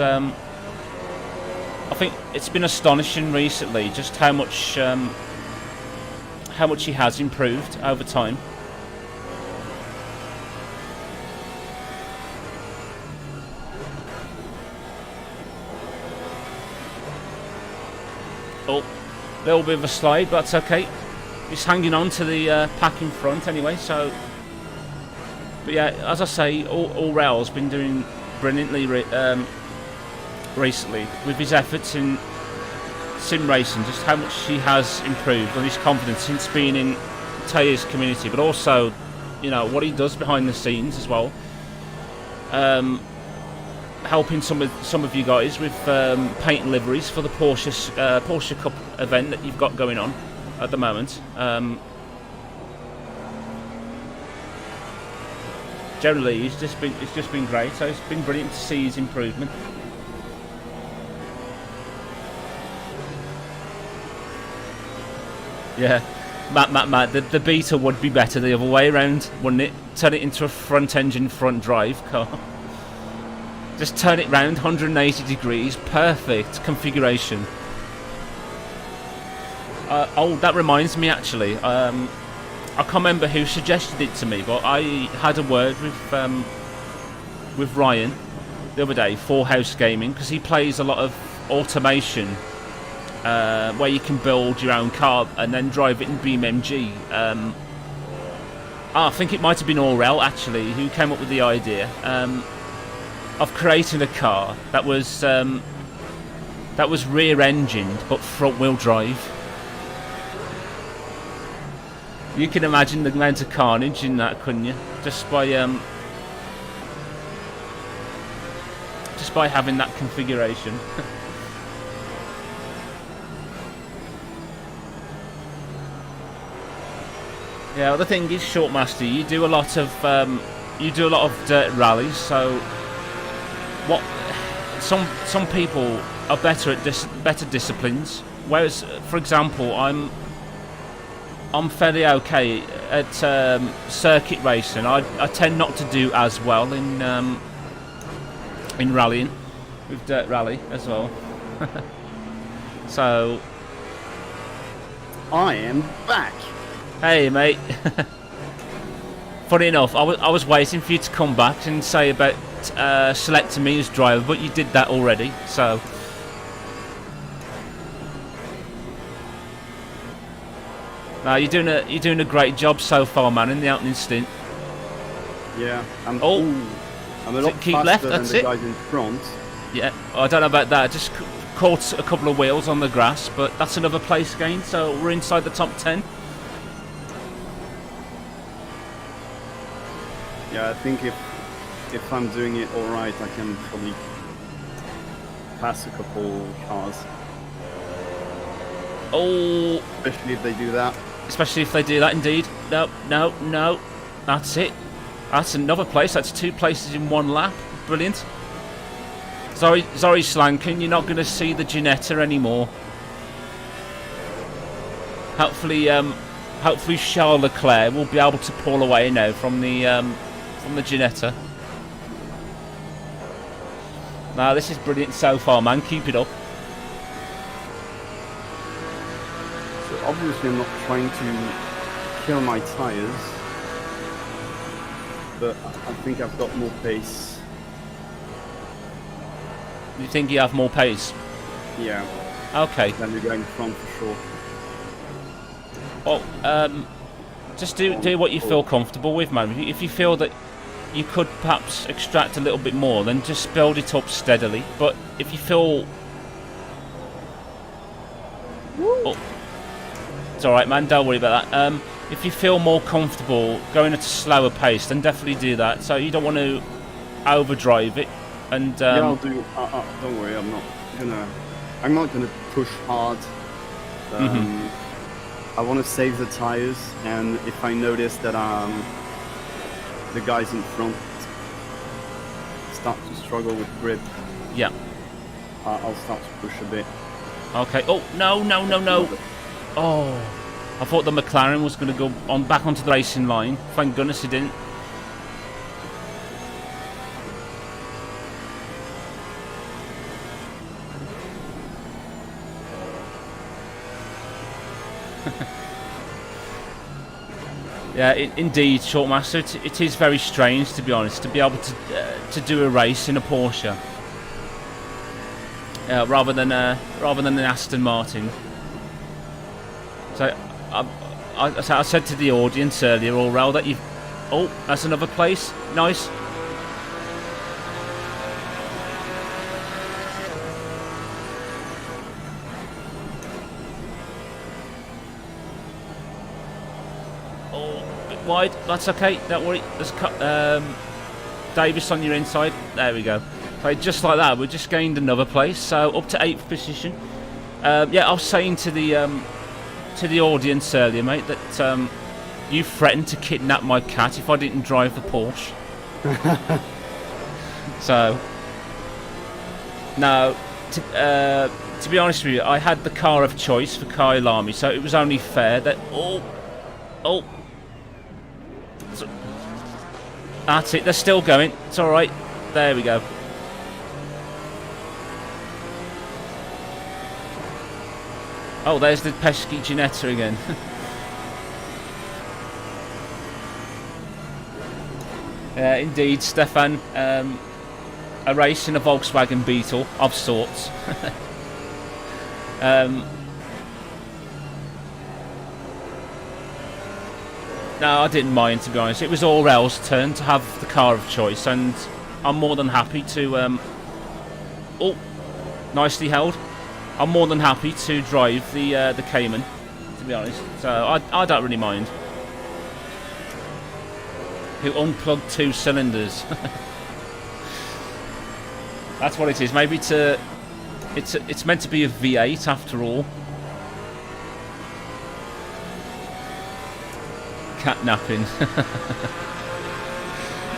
I think it's been astonishing recently just how much he has improved over time. Oh, Little bit of a slide, but that's okay. He's hanging on to the pack in front anyway, so... But yeah, as I say, Aurel's been doing brilliantly recently with his efforts in sim racing, just how much he has improved and his confidence since being in Taya's community, but also, you know, what he does behind the scenes as well. Helping some of you guys with paint liveries for the Porsche Cup event that you've got going on at the moment. Generally, it's just been great. So it's been brilliant to see his improvement. Yeah, Matt. The Beta would be better the other way around, wouldn't it? Turn it into a front-engine, front-drive car. Just turn it round 180 degrees. Perfect configuration. Oh, that reminds me actually. I can't remember who suggested it to me, but I had a word with Ryan the other day for House Gaming, because he plays a lot of automation where you can build your own car and then drive it in BeamNG. I think it might have been Aurel actually who came up with the idea of creating a car that was rear-engined but front-wheel drive. You can imagine the amount of carnage in that, couldn't you? Just by having that configuration. Yeah, the thing is, Shortmaster, you do a lot of dirt rallies. So, what some people are better at better disciplines. Whereas, for example, I'm fairly okay at circuit racing. I tend not to do as well in rallying, with dirt rally as well. So, I am back. Hey mate. Funny enough, I was waiting for you to come back and say about selecting me as driver, but you did that already. So. No, you're doing a great job so far, man, in the opening stint. Yeah, I'm a lot keep faster left, than that's the it. guys in front. Yeah, I don't know about that. Just caught a couple of wheels on the grass, but that's another place gain. So we're inside the top 10. Yeah, I think if I'm doing it all right, I can probably pass a couple cars. Oh, Especially if they do that. especially if they do that, indeed. No. That's it. That's another place. That's 2 places in 1 lap. Brilliant. Sorry, Slankin, you're not going to see the Ginetta anymore. Hopefully, Charles Leclerc will be able to pull away now from the Ginetta. Now, this is brilliant so far, man. Keep it up. So obviously I'm not trying to kill my tires, but I think I've got more pace. You think you have more pace? Yeah. Okay. Than the guy in front for sure. Well, just do what you feel comfortable with, man. If you feel that you could perhaps extract a little bit more, then just build it up steadily. But if you feel... Oh, it's alright, man, don't worry about that. If you feel more comfortable going at a slower pace, then definitely do that. So you don't want to overdrive it. And yeah, I'll do. Don't worry, I'm not gonna push hard. I want to save the tires, and if I notice that the guys in front start to struggle with grip, yeah, I'll start to push a bit. Okay. Oh no! Oh, I thought the McLaren was going to go on back onto the racing line. Thank goodness it didn't. Yeah, indeed, Shortmaster. It is very strange, to be honest, to be able to do a race in a Porsche rather than an Aston Martin. So I said to the audience earlier, Aurel, that you've... Oh, that's another place. Nice. Oh, a bit wide. That's okay. Don't worry. There's Davis on your inside. There we go. So just like that, we just gained another place. So up to 8th position. Yeah, I was saying to the audience earlier, mate, that you threatened to kidnap my cat if I didn't drive the Porsche. So, no, to be honest with you, I had the car of choice for Kyle Lamy, so it was only fair that... Oh. That's it, they're still going. It's alright. There we go. Oh, there's the pesky Ginetta again. Indeed, Stefan. A race in a Volkswagen Beetle of sorts. No, I didn't mind, to be honest. It was Aurel's turn to have the car of choice, and I'm more than happy to... Oh, nicely held. I'm more than happy to drive the Cayman, to be honest. So I don't really mind. Who unplugged 2 cylinders? That's what it is. Maybe it's meant to be a V8 after all. Catnapping.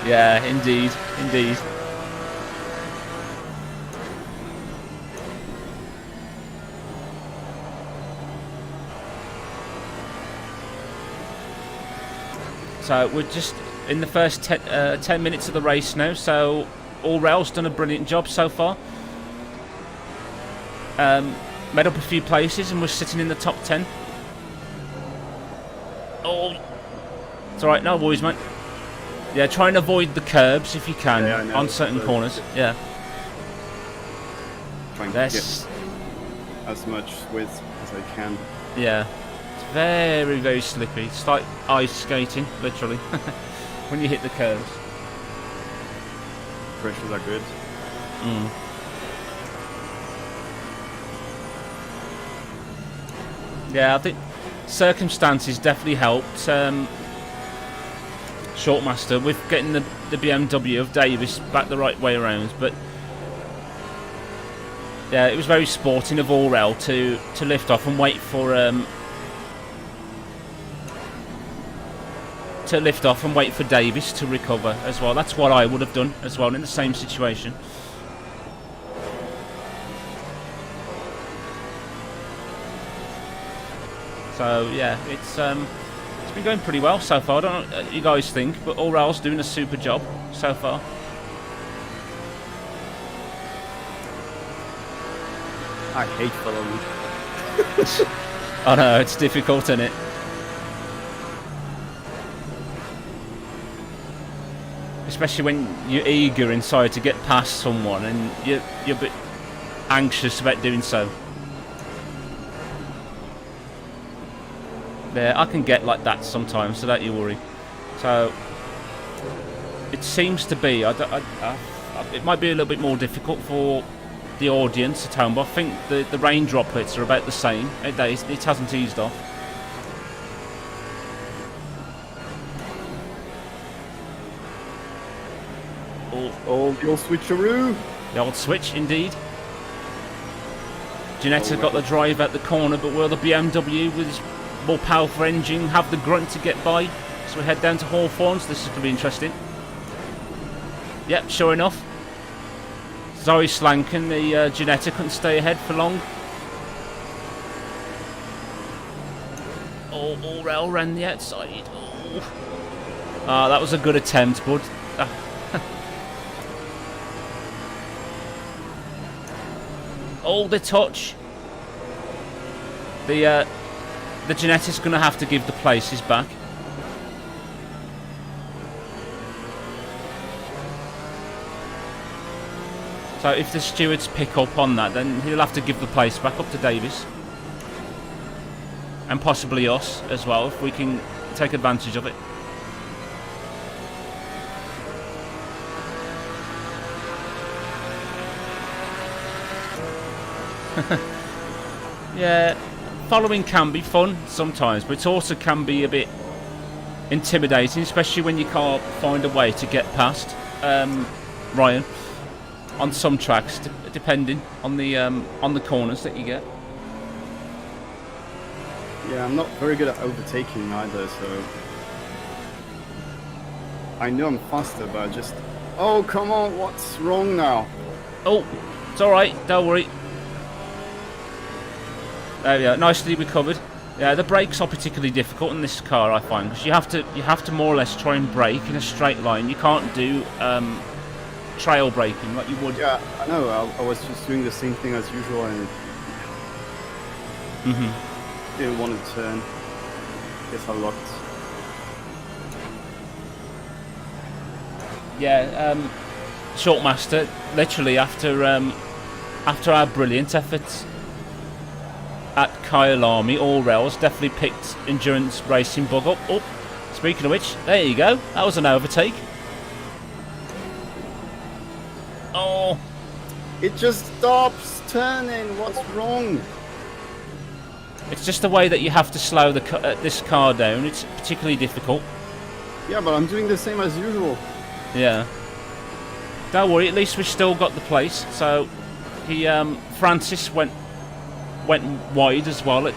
Yeah, indeed. So we're just in the first 10 minutes of the race now, so Aurel's done a brilliant job so far. Made up a few places and we're sitting in the top 10. Oh, it's alright, no worries, mate. Yeah, try and avoid the curbs if you can, on certain corners. Yeah. Trying to get as much width as I can. Yeah. It's very, very slippy. It's like ice skating, literally, when you hit the curves. Pressures are good. Yeah, I think circumstances definitely helped Shortmaster with getting the BMW of Davis back the right way around, but yeah, it was very sporting of Aurel to lift off and wait for Davis to recover as well. That's what I would have done as well in the same situation. So yeah, it's been going pretty well so far. I don't know what you guys think, but Aurel's doing a super job so far. I hate following. I know, it's difficult, isn't it? Especially when you're eager inside to get past someone and you're a bit anxious about doing so. Yeah, I can get like that sometimes, so don't you worry. So it seems to be, it might be a little bit more difficult for the audience at home, but I think the rain droplets are about the same. It hasn't eased off. Oh, the old switcheroo. The old switch, indeed. Ginetta got the drive at the corner, but will the BMW with his more powerful engine have the grunt to get by? So we head down to Hawthorns. This is going to be interesting. Yep, sure enough. Zoe Slanken, the Ginetta, couldn't stay ahead for long. Oh, Aurel ran the outside. Oh, that was a good attempt, bud. Oh, the touch. The Ginetta's going to have to give the places back. So if the stewards pick up on that, then he'll have to give the place back up to Davis. and possibly us as well if we can take advantage of it. Yeah, following can be fun sometimes, but it also can be a bit intimidating, especially when you can't find a way to get past Ryan on some tracks, depending on the corners that you get. Yeah, I'm not very good at overtaking either, so I know I'm faster, but I just... Oh, come on, what's wrong now? Oh, it's alright, don't worry. There we go, nicely recovered. Yeah, the brakes are particularly difficult in this car, I find, because you have to more or less try and brake in a straight line. You can't do trail braking like you would. Yeah, I know, I was just doing the same thing as usual and didn't want to turn. Guess I locked. Yeah, Shortmaster, literally after our brilliant efforts at Kyalami, Aurel's definitely picked endurance racing bug up. Oh, speaking of which, there you go. That was an overtake. Oh, It just stops turning. What's wrong? it's just the way that you have to slow this car down. It's particularly difficult. Yeah, but I'm doing the same as usual. Yeah. Don't worry. At least we've still got the place. So he Francis went wide as well at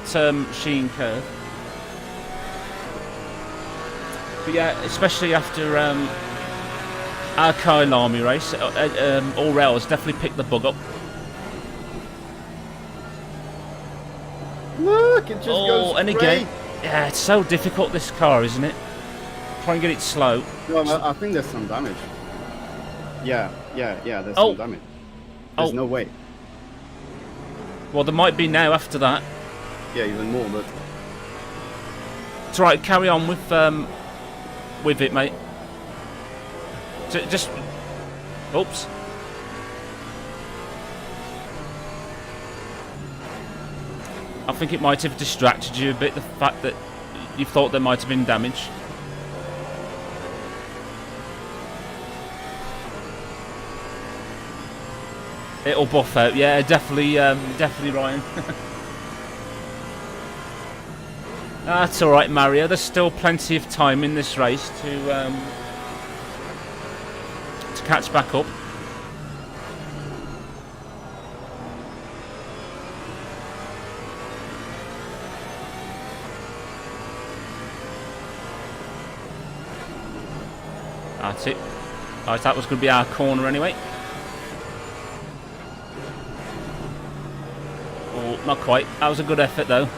Sheen Curve. But yeah, especially after our Kyalami race, Aurel has definitely picked the bug up. Look, it just goes and straight. again, yeah, it's so difficult, this car, isn't it? Try and get it slow. No, I think there's some damage. Yeah, there's Oh. some damage. There's Oh. no way. Well, there might be now after that. Yeah, even more, but... It's alright, carry on with it, mate. Just... Oops. I think it might have distracted you a bit, the fact that you thought there might have been damage. It'll buff out, yeah, definitely, Ryan. That's alright, Mario. There's still plenty of time in this race to catch back up. That's it. Right, that was going to be our corner anyway. Oh, not quite. That was a good effort though.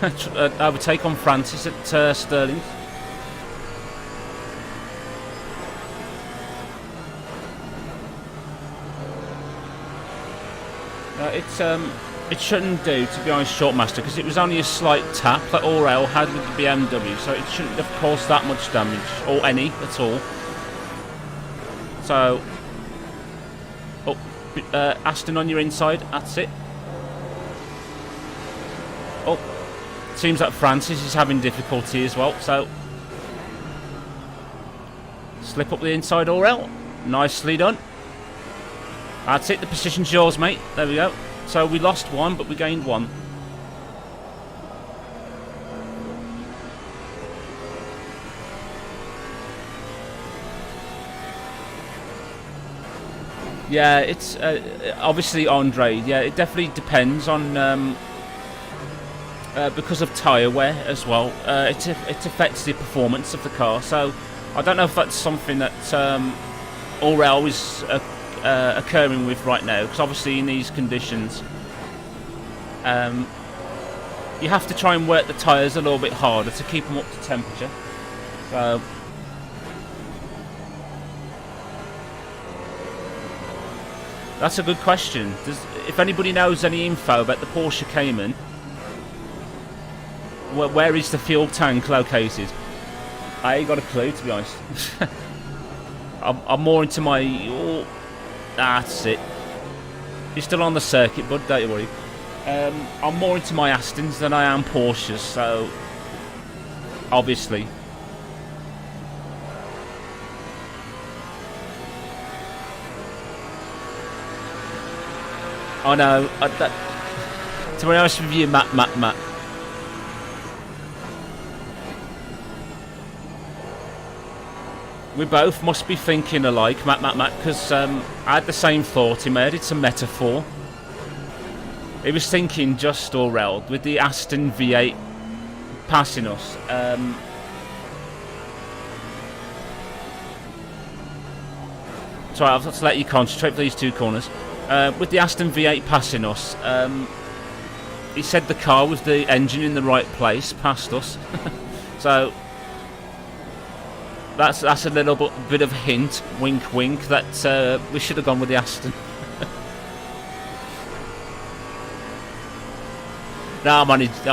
Overtake on Francis at Sterling. It shouldn't do, to be honest, Shortmaster, because it was only a slight tap that Aurel had with the BMW, so it shouldn't have caused that much damage, or any at all. So, Aston on your inside, that's it. Oh, seems like Francis is having difficulty as well, so slip up the inside, Aurel. Nicely done. That's it, the position's yours, mate. There we go. So we lost one, but we gained one. Yeah, it's obviously Andre. Yeah, it definitely depends on because of tyre wear as well. It affects the performance of the car. So I don't know if that's something that Aurel is occurring with right now, because obviously in these conditions you have to try and work the tyres a little bit harder to keep them up to temperature. So that's a good question. If anybody knows any info about the Porsche Cayman, where is the fuel tank located? I ain't got a clue, to be honest. I'm more into my... Oh, that's it. You're still on the circuit, bud, don't you worry. I'm more into my Astons than I am Porsches, so obviously. I know. To be honest with you, Matt. We both must be thinking alike, Matt, because I had the same thought in my head. It's a metaphor. He was thinking just Aurel with the Aston V8 passing us. Sorry, I've got to let you concentrate for these two corners. With the Aston V8 passing us, he said the car with the engine in the right place past us. So that's a little bit of a hint, wink wink, that we should have gone with the Aston. No, I'm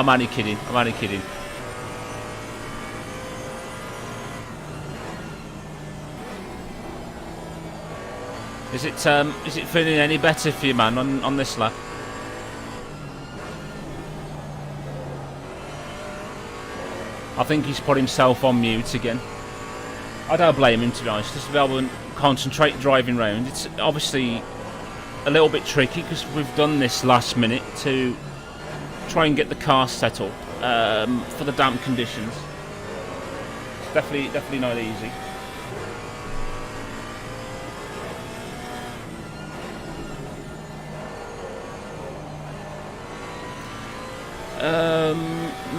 only kidding. Is it feeling any better for you, man, on this lap? I think he's put himself on mute again. I don't blame him, to be honest. Just to be able to concentrate driving round. It's obviously a little bit tricky because we've done this last minute to try and get the car settled for the damp conditions. It's definitely not easy.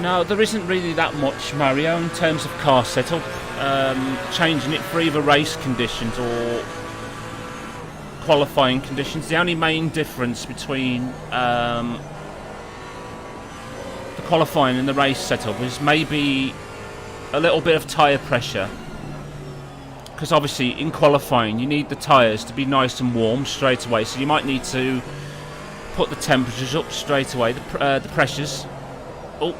No, there isn't really that much, Mario, in terms of car setup. Changing it for either race conditions or qualifying conditions. The only main difference between the qualifying and the race setup is maybe a little bit of tyre pressure. Because obviously in qualifying you need the tyres to be nice and warm straight away, so you might need to put the temperatures up straight away, the pressures. Oh,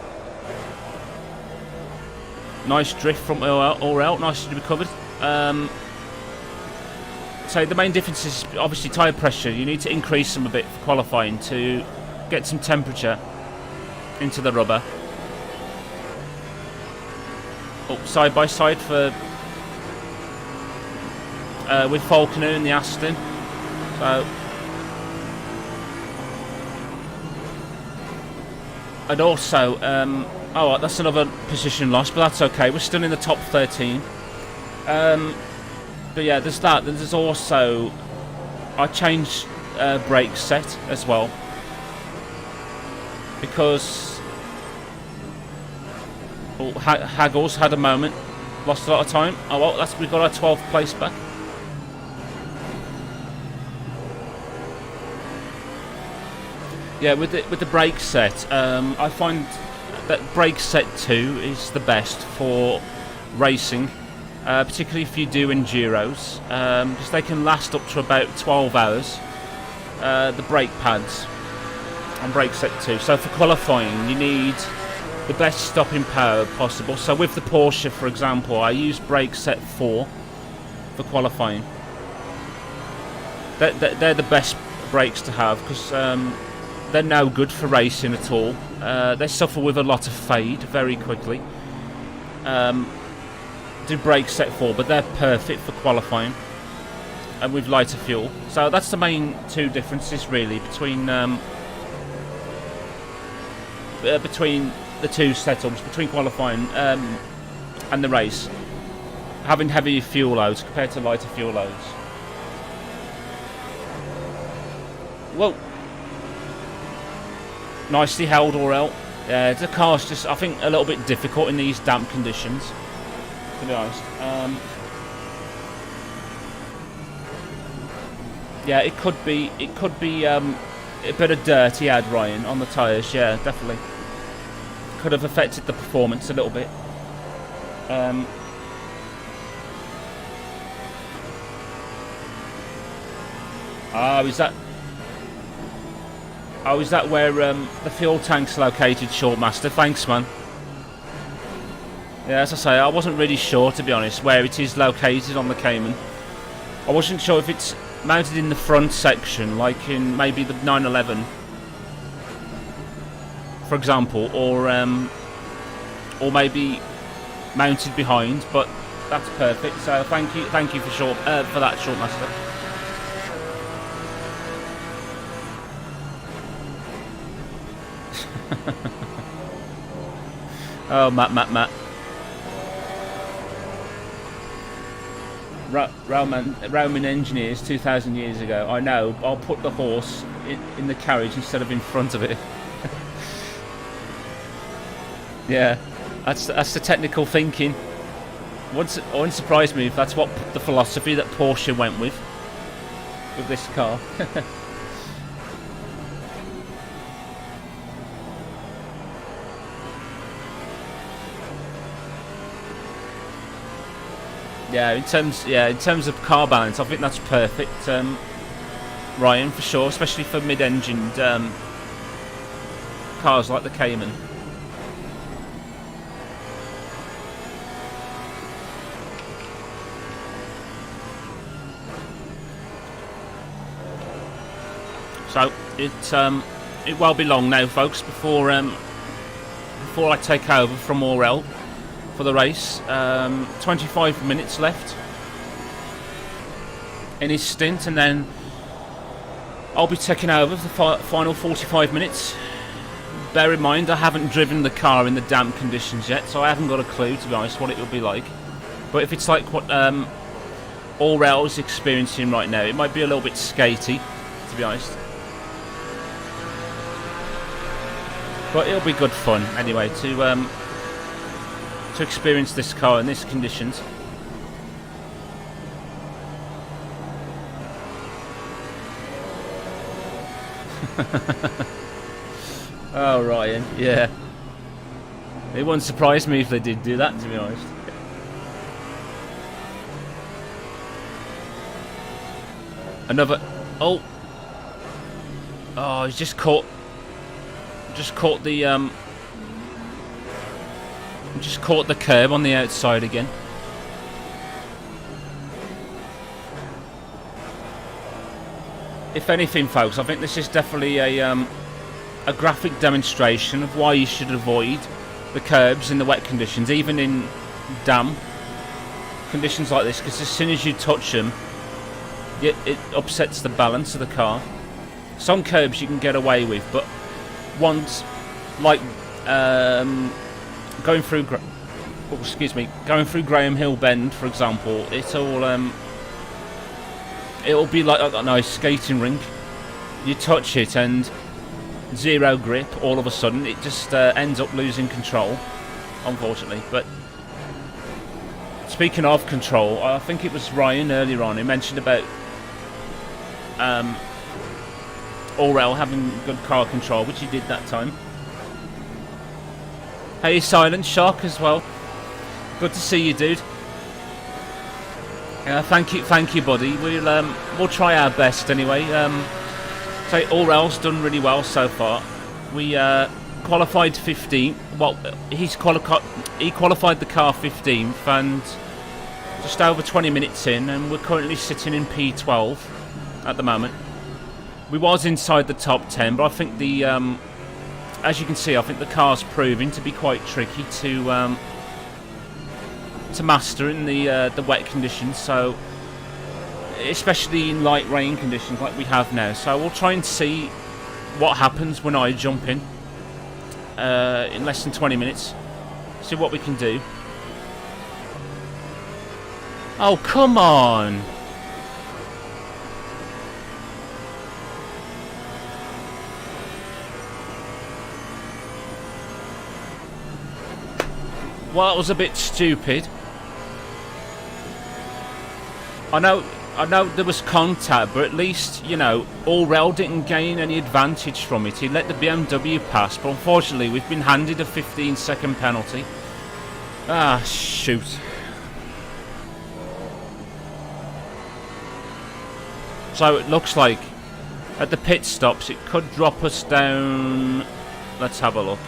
nice drift from Aurel, nicely recovered. So the main difference is obviously tyre pressure. You need to increase them a bit for qualifying to get some temperature into the rubber. Oh, side by side for with Falconer and the Aston. So. And also, oh, that's another position loss, but that's okay. We're still in the top 13. But yeah, there's that. There's also, I changed brake set as well because Haggles had a moment, lost a lot of time. Oh well, we got our 12th place back. Yeah, with the brake set, I find that brake set 2 is the best for racing, particularly if you do enduros, because they can last up to about 12 hours. The brake pads on brake set 2. So for qualifying, you need the best stopping power possible. So with the Porsche, for example, I use brake set 4 for qualifying. They're the best brakes to have because they're no good for racing at all. They suffer with a lot of fade very quickly. Do brake set 4, but they're perfect for qualifying and with lighter fuel. So that's the main two differences really between the two setups, between qualifying and the race. Having heavier fuel loads compared to lighter fuel loads. Whoa. Nicely held, Aurel. The car's just, I think, a little bit difficult in these damp conditions, to be honest. Yeah, it could be a bit of dirt he had, Ryan, on the tyres. Yeah, definitely. Could have affected the performance a little bit. Is that where the fuel tank's located, Shortmaster? Thanks, man. Yeah, as I say, I wasn't really sure, to be honest, where it is located on the Cayman. I wasn't sure if it's mounted in the front section, like in maybe the 911, for example, or maybe mounted behind, but that's perfect. So thank you for that, Shortmaster. Oh, Matt. Roman engineers 2,000 years ago. I know. I'll put the horse in the carriage instead of in front of it. Yeah, that's the technical thinking. It wouldn't surprise me if that's what the philosophy that Porsche went with this car. Yeah, in terms of car balance, I think that's perfect, Ryan, for sure, especially for mid-engined cars like the Cayman. So it won't be long now, folks, before I take over from Aurel for the race. 25 minutes left in his stint, and then I'll be taking over for the final 45 minutes. Bear in mind, I haven't driven the car in the damp conditions yet, so I haven't got a clue, to be honest, what it will be like. But if it's like what Aurel's experiencing right now, it might be a little bit skatey, to be honest. But it'll be good fun anyway to experience this car in these conditions. Oh, Ryan, yeah. It wouldn't surprise me if they did do that, to be honest. Another... Oh, he's just caught the curb on the outside again. If anything, folks, I think this is definitely a graphic demonstration of why you should avoid the curbs in the wet conditions, even in damp conditions like this, because as soon as you touch them, it upsets the balance of the car. Some curbs you can get away with, but ones like going through Graham Hill Bend, for example, it'll be like a nice skating rink. You touch it and zero grip. All of a sudden, it just ends up losing control, unfortunately. But speaking of control, I think it was Ryan earlier on who mentioned about Aurel having good car control, which he did that time. Hey, Silent Shark as well. Good to see you, dude. Thank you, buddy. We'll try our best anyway. Say Aurel's done really well so far. We qualified 15th. Well, he qualified the car 15th, and just over 20 minutes in, and we're currently sitting in P12 at the moment. We was inside the top 10, but I think the as you can see, I think the car's proving to be quite tricky to master in the wet conditions. So, especially in light rain conditions like we have now. So we'll try and see what happens when I jump in less than 20 minutes. See what we can do. Oh, come on! Well, that was a bit stupid. I know there was contact, but at least, you know, Aurel didn't gain any advantage from it. He let the BMW pass, but unfortunately we've been handed a 15-second penalty. Ah, shoot. So it looks like at the pit stops it could drop us down. Let's have a look.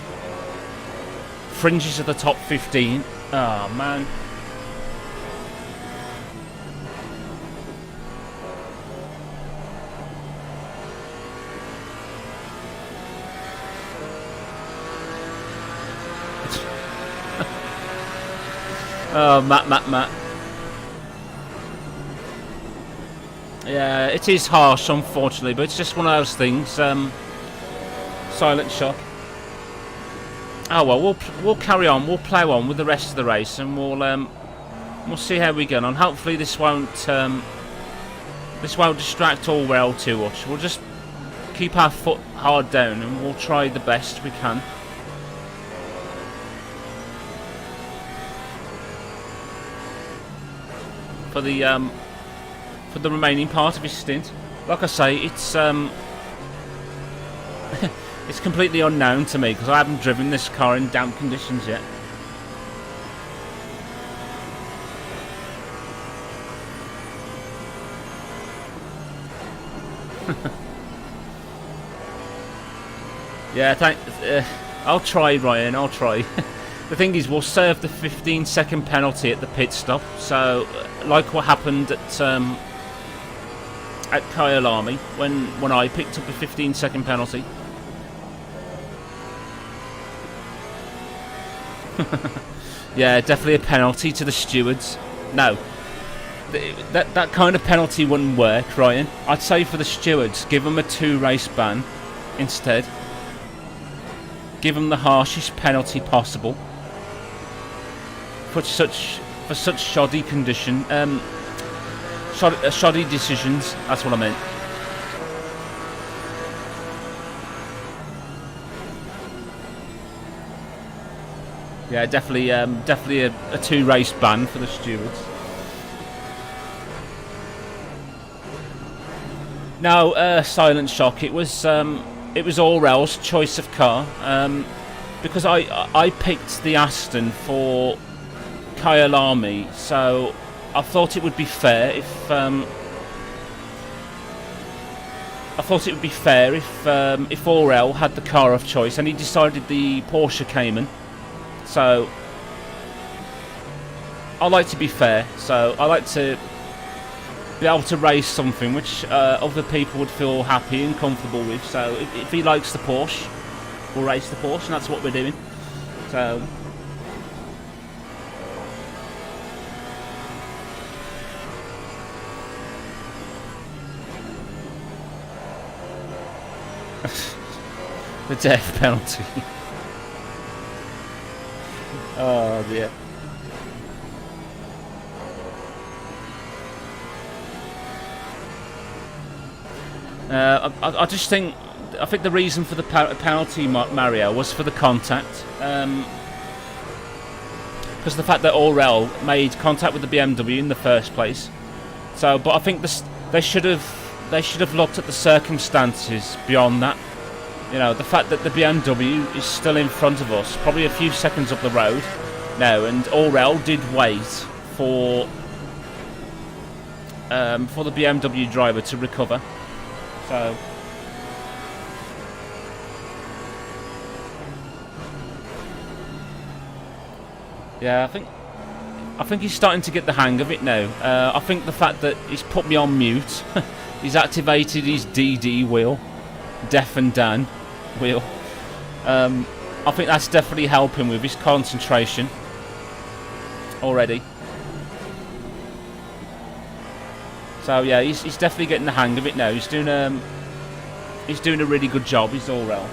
Fringes of the top 15. Oh, man. Oh, Matt. Yeah, it is harsh, unfortunately, but it's just one of those things. Silent shock. Oh well, we'll carry on. We'll plough on with the rest of the race, and we'll see how we get on. Hopefully, this won't distract Aurel too much. We'll just keep our foot hard down, and we'll try the best we can. For the remaining part of his stint. Like I say, it's it's completely unknown to me because I haven't driven this car in damp conditions yet. Yeah, I'll try, Ryan, I'll try. The thing is, we'll serve the 15-second penalty at the pit stop, so like what happened at Kyalami when I picked up a 15-second penalty. Yeah, definitely a penalty to the stewards. No, that kind of penalty wouldn't work, Ryan. I'd say for the stewards, give them a 2-race ban instead. Give them the harshest penalty possible for such shoddy condition, shoddy decisions. That's what I meant. Yeah, definitely a 2-race ban for the stewards. No, silent shock. It was Aurel's choice of car, because I picked the Aston for Kyalami, so I thought it would be fair if if Aurel had the car of choice, and he decided the Porsche Cayman. So I like to be fair. So I like to be able to race something which other people would feel happy and comfortable with. So if he likes the Porsche, we'll race the Porsche, and that's what we're doing. So the death penalty. Oh dear. I just think the reason for the penalty, Mario, was for the contact, because the fact that Aurel made contact with the BMW in the first place. So, but I think they should have looked at the circumstances beyond that. You know, the fact that the BMW is still in front of us, probably a few seconds up the road now, and Aurel did wait for the BMW driver to recover. So yeah, I think he's starting to get the hang of it now. I think the fact that he's put me on mute, he's activated his DD wheel, Deaf and Dan wheel. I think that's definitely helping with his concentration already. So yeah, he's definitely getting the hang of it now. He's doing a really good job. He's Aurel.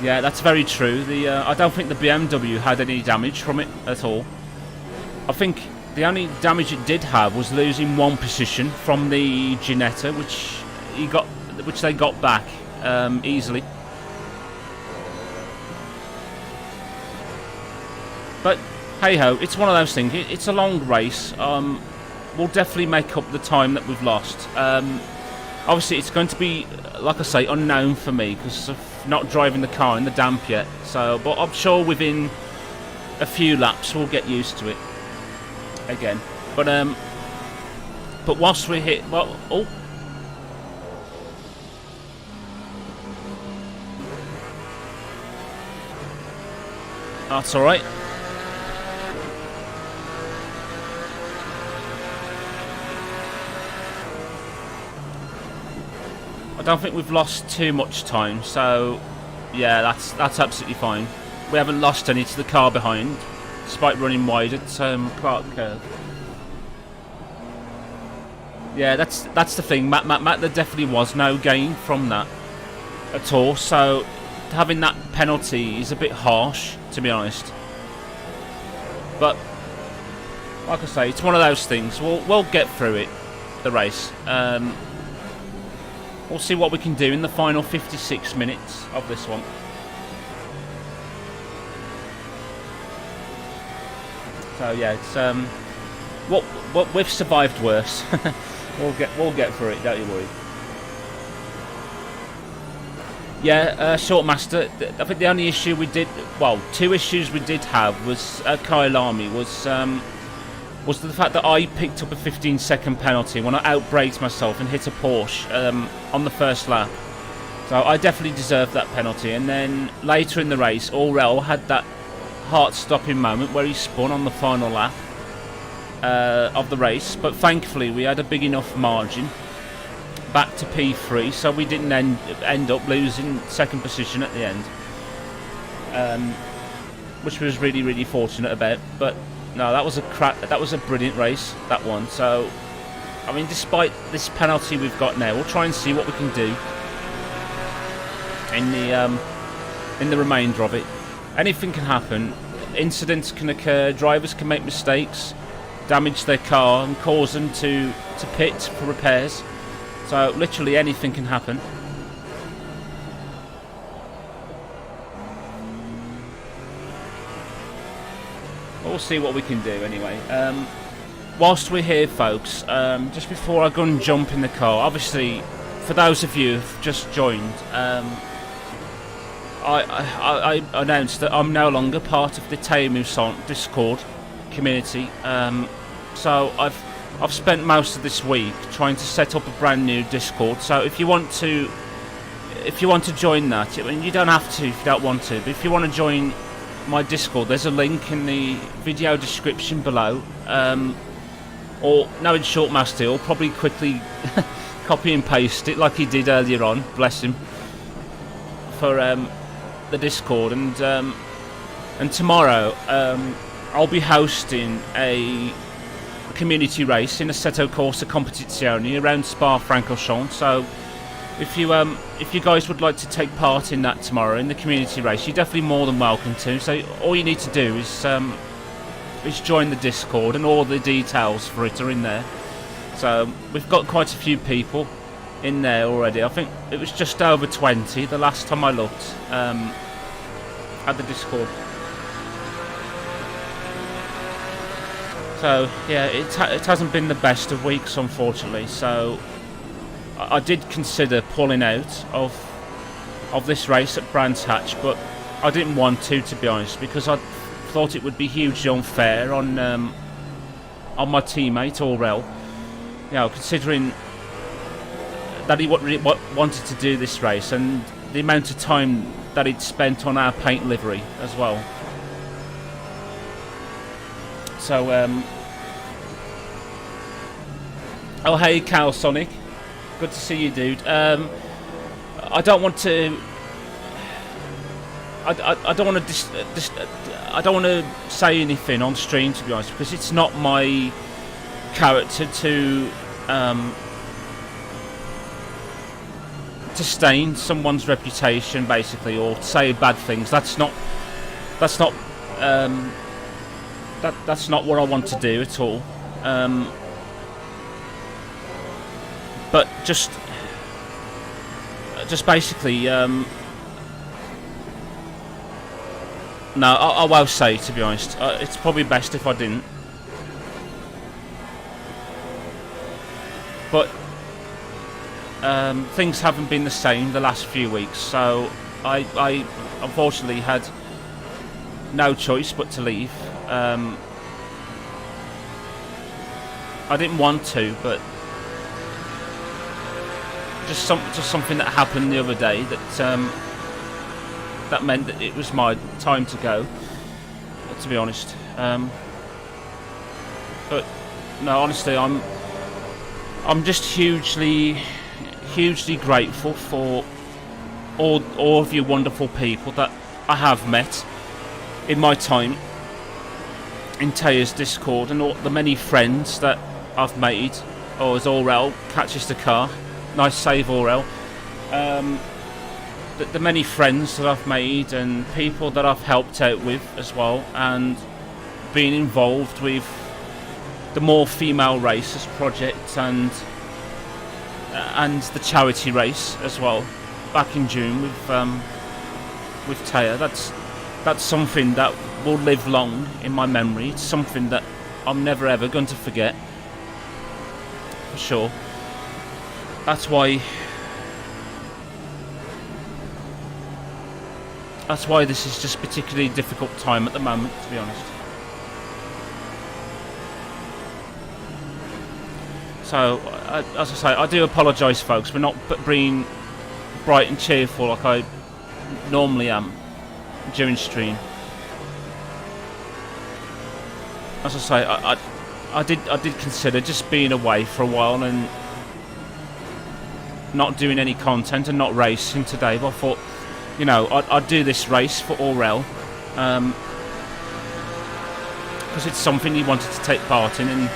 Yeah, that's very true. I don't think the BMW had any damage from it at all. I think the only damage it did have was losing one position from the Ginetta, which they got back easily. But hey ho, it's one of those things. It's a long race. We'll definitely make up the time that we've lost. Obviously, it's going to be, like I say, unknown for me because of not driving the car in the damp yet. So, but I'm sure within a few laps we'll get used to it again. But whilst we hit, well, oh. That's all right. I don't think we've lost too much time, so Yeah, that's absolutely fine. We haven't lost any to the car behind, despite running wide at Clark Curve. Yeah, that's the thing. Matt, there definitely was no gain from that at all. So having that penalty is a bit harsh, to be honest. But like I say, it's one of those things. We'll get through it, the race. We'll see what we can do in the final 56 minutes of this one. So yeah, it's what we've survived worse. we'll get through it, don't you worry. Yeah, Shortmaster. I think the only issue we did, well, two issues we did have was Kyle Army was the fact that I picked up a 15-second penalty when I outbraked myself and hit a Porsche on the first lap. So I definitely deserved that penalty. And then later in the race, Aurel had that heart-stopping moment where he spun on the final lap of the race. But thankfully, we had a big enough margin back to P3, so we didn't end up losing second position at the end, which was really, really fortunate about. But no, that was a brilliant race, that one. So, I mean, despite this penalty we've got now, we'll try and see what we can do in the remainder of it. Anything can happen. Incidents can occur. Drivers can make mistakes, damage their car, and cause them to pit for repairs. So, literally anything can happen. We'll see what we can do anyway. Whilst we're here, folks, just before I go and jump in the car, obviously, for those of you who've just joined, I announced that I'm no longer part of the Teimuson Discord community. So I've spent most of this week trying to set up a brand new Discord. So if you want to join that, I mean, you don't have to if you don't want to, but if you want to join my Discord, there's a link in the video description below, or knowing Shortmaster, he'll probably quickly copy and paste it like he did earlier on, bless him, for the Discord. And tomorrow I'll be hosting a community race in Assetto Corsa Competizione around Spa-Francorchamps. So if you guys would like to take part in that tomorrow in the community race, you're definitely more than welcome to. So all you need to do is join the Discord, and all the details for it are in there. So we've got quite a few people in there already. I think it was just over 20 the last time I looked at the Discord. So yeah, it hasn't been the best of weeks, unfortunately. So I did consider pulling out of this race at Brands Hatch, but I didn't want to be honest, because I thought it would be hugely unfair on my teammate Aurel. You know, considering that he wanted to do this race and the amount of time that he'd spent on our paint livery as well. So, oh hey, Cal Sonic. Good to see you, dude. I don't want to. I don't want to. I don't want to say anything on stream, to be honest, because it's not my character to stain someone's reputation, basically, or say bad things. That's not what I want to do at all. But just basically, no, I won't say, to be honest. It's probably best if I didn't. But things haven't been the same the last few weeks, so I unfortunately had no choice but to leave. I didn't want to, but just something that happened the other day that meant that it was my time to go, to be honest. But no, honestly, I'm just hugely grateful for all of you wonderful people that I have met in my time in Taya's Discord, and all the many friends that I've made. Oh, as Aurel catches the car. Nice save, Aurel. The many friends that I've made and people that I've helped out with as well, and being involved with the More Female Races project and the charity race as well back in June with Taya. That's something that will live long in my memory. It's something that I'm never ever going to forget, for sure. That's why this is just particularly difficult time at the moment, to be honest. So, as I say, I do apologise, folks, for not being bright and cheerful like I normally am during stream. As I say, I did consider just being away for a while and not doing any content and not racing today, but I thought, you know, I'd do this race for Aurel, because it's something he wanted to take part in, and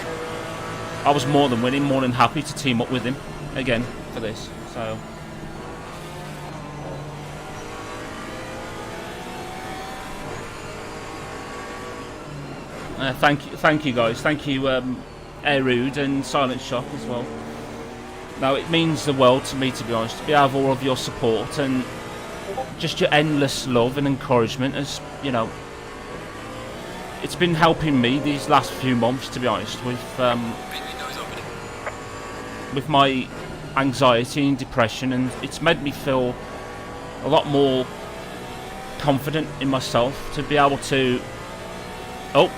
I was more than willing, more than happy to team up with him again for this. So thank you guys, thank you Airud and Silent Shock as well. Now, it means the world to me, to be honest, to have all of your support and just your endless love and encouragement. As you know, it's been helping me these last few months, to be honest, with my anxiety and depression, and it's made me feel a lot more confident in myself to be able to. Oh,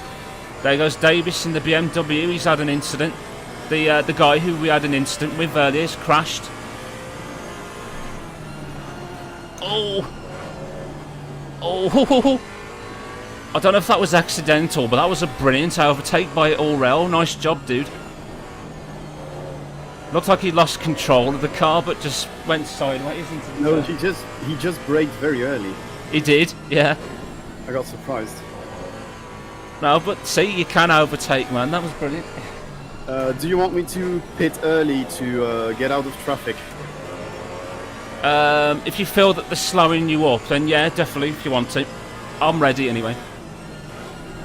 there goes Davis in the BMW. He's had an incident. The guy who we had an incident with earlier has crashed. Oh, I don't know if that was accidental, but that was a brilliant overtake by Aurel. Nice job, dude. Looked like he lost control of the car, but just went sideways into the No, he just braked very early. He did, yeah. I got surprised. No, but see, you can overtake, man. That was brilliant. Do you want me to pit early to get out of traffic? If you feel that they're slowing you up, then yeah, definitely, if you want to. I'm ready anyway.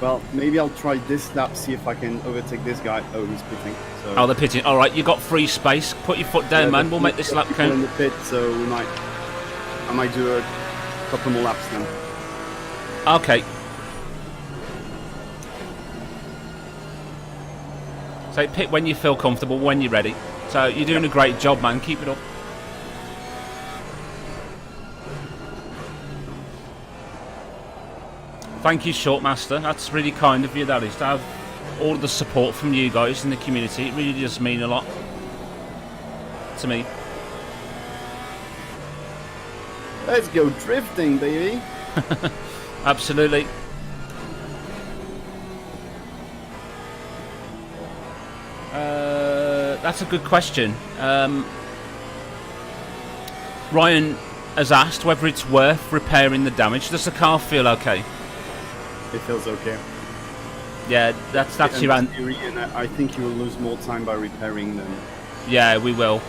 Well, maybe I'll try this lap, see if I can overtake this guy. Oh, he's pitting. So. Oh, they're pitting. All right, you got free space. Put your foot down, yeah, man. We'll make this lap count. In the pit, so I might do a couple more laps then. Okay. So pit when you feel comfortable, when you're ready. So you're doing a great job, man. Keep it up. Thank you, Shortmaster. That's really kind of you, that is, to have all of the support from you guys in the community. It really does mean a lot to me. Let's go drifting, baby. Absolutely. That's a good question. Ryan has asked whether it's worth repairing the damage. Does the car feel okay? It feels okay. Yeah, that's your answer. And I think you will lose more time by repairing them. Yeah, we will.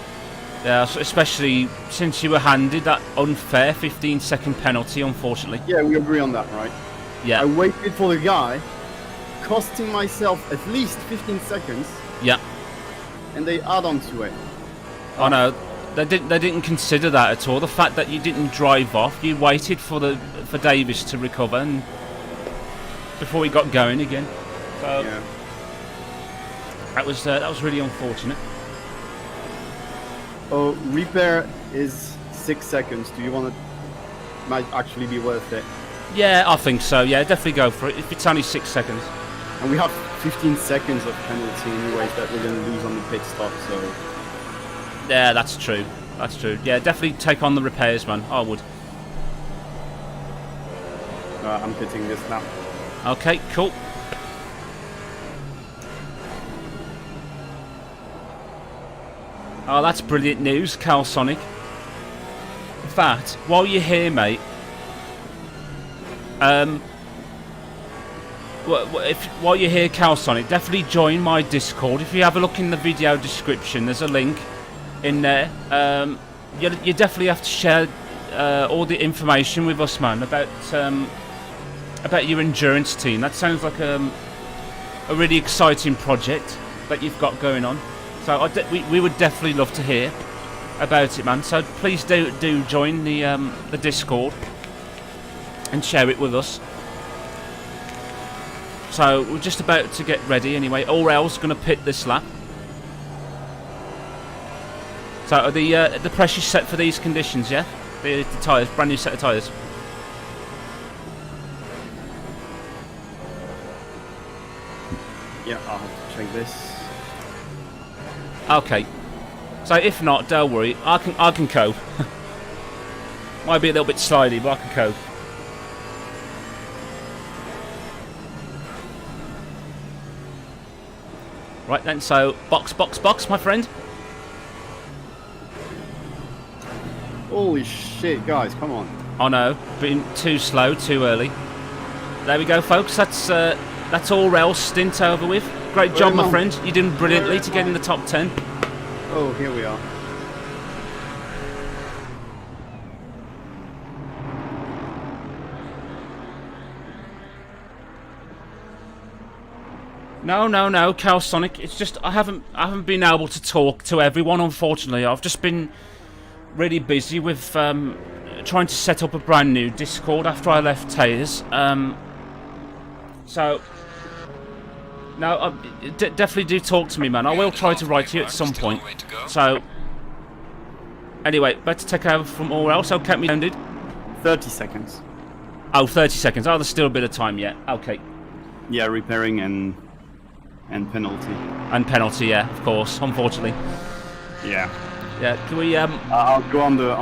Yeah, especially since you were handed that unfair 15-second penalty, unfortunately. Yeah, we agree on that, right? Yeah. I waited for the guy, costing myself at least 15 seconds. Yeah. And they add on to it. Oh no, they didn't consider that at all. The fact that you didn't drive off, you waited for Davis to recover and before he got going again. So yeah. that was really unfortunate. Oh, repair is 6 seconds. Do you want to? Might actually be worth it. Yeah, I think so. Yeah, definitely go for it. If it's only 6 seconds. And we have 15 seconds of penalty anyways that we're going to lose on the pit stop. So. Yeah, that's true. That's true. Yeah, definitely take on the repairs, man. I would. I'm pitting this now. Okay, cool. Oh, that's brilliant news, Cal Sonic. fact, while you're here, mate, while you're here, Calsonic, definitely join my Discord. If you have a look in the video description, there's a link in there. You definitely have to share all the information with us, man, about your endurance team. That sounds like a really exciting project that you've got going on. So we would definitely love to hear about it, man. So please do join the Discord and share it with us. So we're just about to get ready anyway. Aurel's going to pit this lap. So are the pressure set for these conditions, yeah? The tyres, brand new set of tyres. Yeah, I'll have to check this. Okay. So if not, don't worry. I can cope. Might be a little bit slidey, but I can cope. Right then, so box, my friend. Holy shit, guys, come on. Oh no, been too slow, too early. There we go, folks. That's Aurel's stint over with. Great job, my friend. You're doing brilliantly to get in the top 10. Oh, here we are. No, Calsonic. It's just I haven't been able to talk to everyone, unfortunately. I've just been really busy with trying to set up a brand new Discord after I left Tayers. So no, definitely do talk to me, man. I will try to write to you at some point. So anyway, better take over from Aurel. So kept me grounded. 30 seconds. Oh, 30 seconds. Oh, there's still a bit of time yet. Okay. Yeah, repairing and penalty. And penalty, yeah, of course. Unfortunately. Yeah. Yeah. Can we? I'll go on the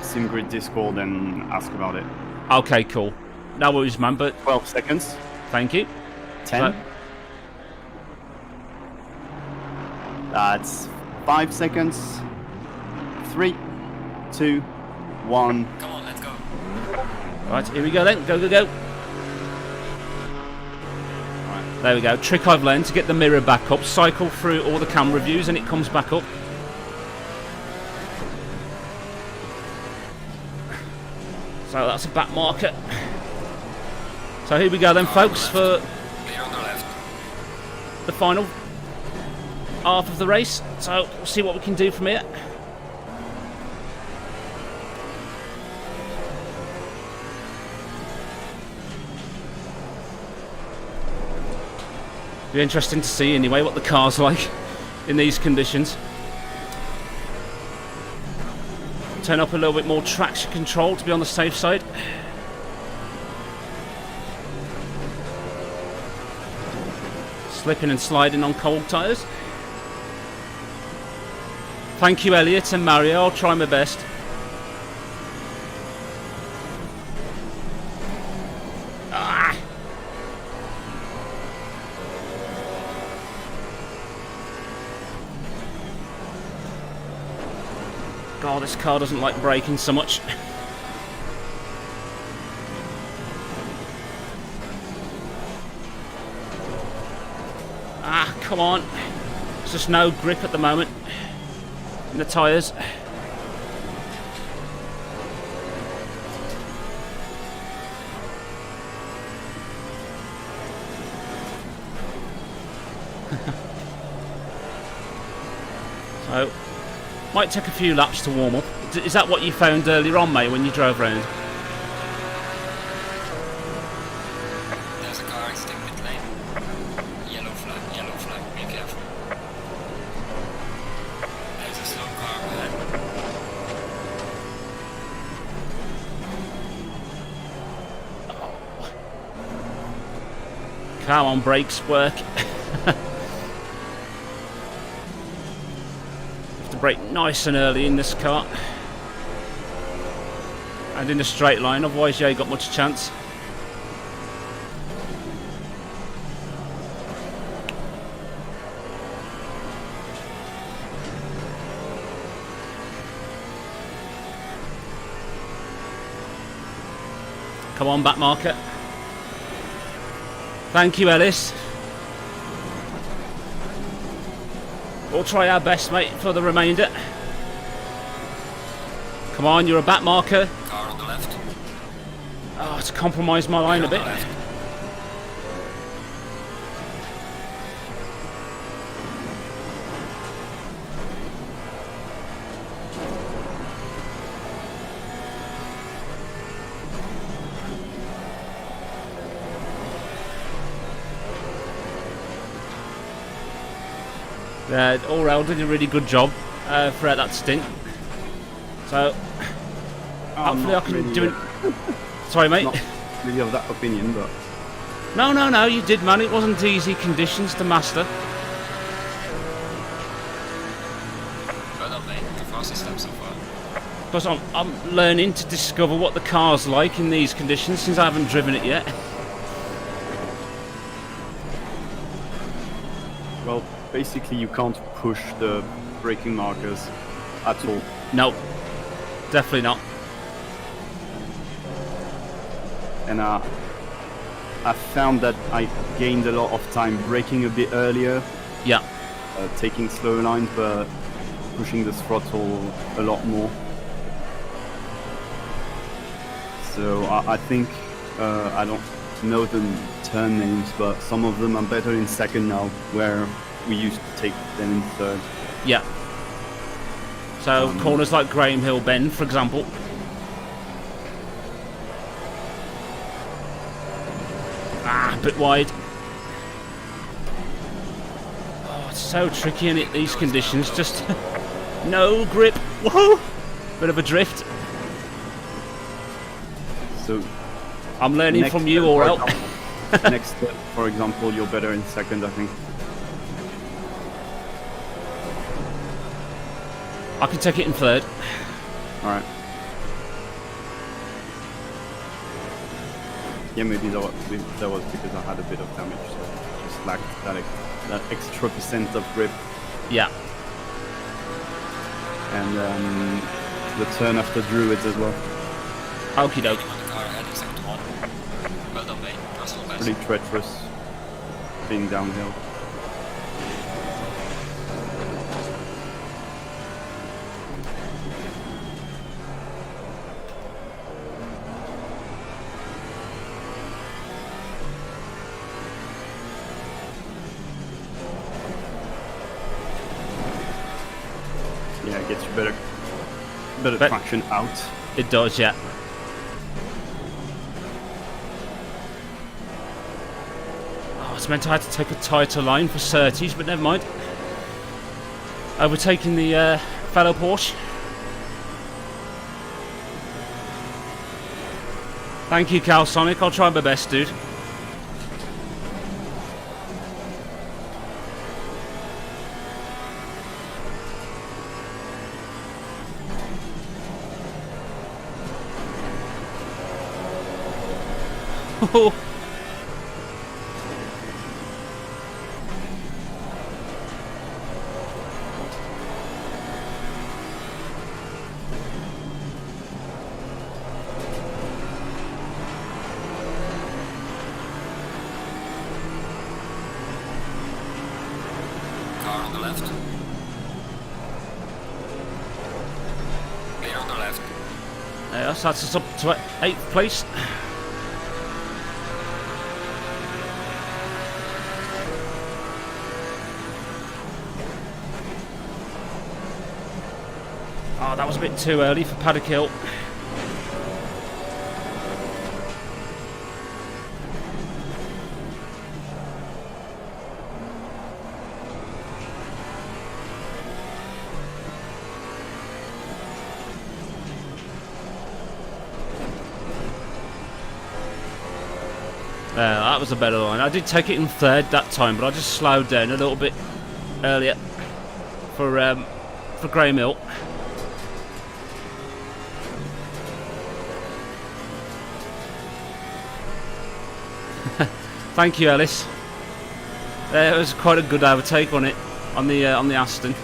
SimGrid Discord and ask about it. Okay, cool. No worries, man. But 12 seconds. thank you. 10. So, That's 5 seconds. 3, 2, 1. Come on, let's go. right, here we go then. Go. There we go. Trick I've learned to get the mirror back up, cycle through all the camera views, and it comes back up. So that's a back marker. So here we go then, folks, for Clear on the left. the final half of the race. So we'll see what we can do from here. Be interesting to see anyway what the car's like in these conditions. Turn up a little bit more traction control to be on the safe side. Slipping and sliding on cold tyres. Thank you, Elliot and Mario. I'll try my best. God, this car doesn't like braking so much. Come on. There's just no grip at the moment in the tyres. So, might take a few laps to warm up. Is that what you found earlier on, mate, when you drove round? There's a car exiting pit lane. Yellow flag, be careful. There's a slow car ahead. Come on, brakes work. Brake nice and early in this car and in a straight line, otherwise you ain't got much chance. Come on, back marker. Thank you, Ellis. We'll try our best, mate, for the remainder. Come on, you're a back marker. Car on the left. Oh, it's compromised my line a bit. Aurel did a really good job throughout that stint. So, hopefully I can do it. Sorry, mate. Not really of that opinion, but No, you did, man. It wasn't easy conditions to master. Well done, mate. The fastest step so far. Because I'm learning to discover what the car's like in these conditions since I haven't driven it yet. well, basically you can't push the braking markers at all. No, definitely not. And I found that I gained a lot of time braking a bit earlier, Yeah, taking slow lines, but pushing the throttle a lot more. So I think, I don't know the turn names, but some of them are better in second now, where we used to take them in third. yeah. So corners like Graham Hill Bend, for example. Ah, a bit wide. Oh, it's so tricky in it, these conditions. Just no grip. Whoa! Bit of a drift. So I'm learning from you, Aurel. next step, for example, you're better in second, I think. I can take it in third. Alright. Yeah, maybe that was because I had a bit of damage, so just lacked that extra % of grip. Yeah. And the turn after Druids as well. Okie doke. On the car ahead in second one. Well done, mate. Personal best. Pretty treacherous being downhill. Yeah, it gets you better traction out. It does, yeah. Oh, I was meant to have to take a tighter line for Surtees, but never mind. Overtaking the fellow Porsche. Thank you, Cal Sonic. I'll try my best, dude. Oh. Car on the left. Clear on the left. That's us up to 8th place. Oh, that was a bit too early for Paddock Hill. That was a better line. I did take it in third that time, but I just slowed down a little bit earlier for Graham Hill. Thank you, Ellis. It was quite a good overtake on it, on the Aston.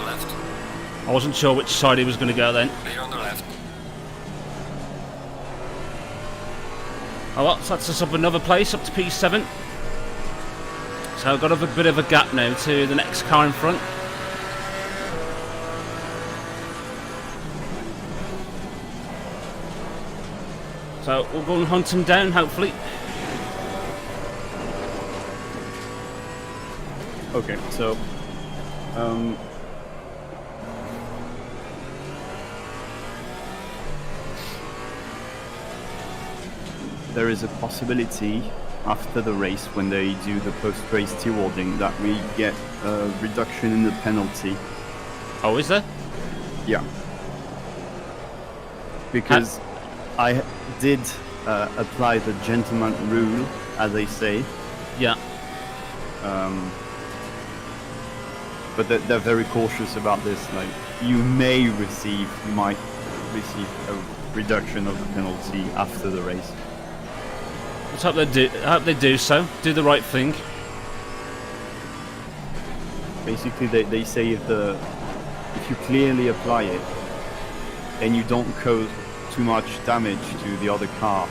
left. I wasn't sure which side he was going to go then. Clear on the left. Oh well, so that's us up another place, up to P7. So I've got a bit of a gap now to the next car in front. So we'll go and hunt him down, hopefully. Okay, so there is a possibility after the race, when they do the post-race stewarding, that we get a reduction in the penalty. Oh, is there? Yeah. Because I did apply the gentleman rule, as they say. Yeah. But they're very cautious about this. Like, you might receive a reduction of the penalty after the race. Let's hope they do. I hope they do so. Do the right thing. Basically, they say if you clearly apply it and you don't cause too much damage to the other car.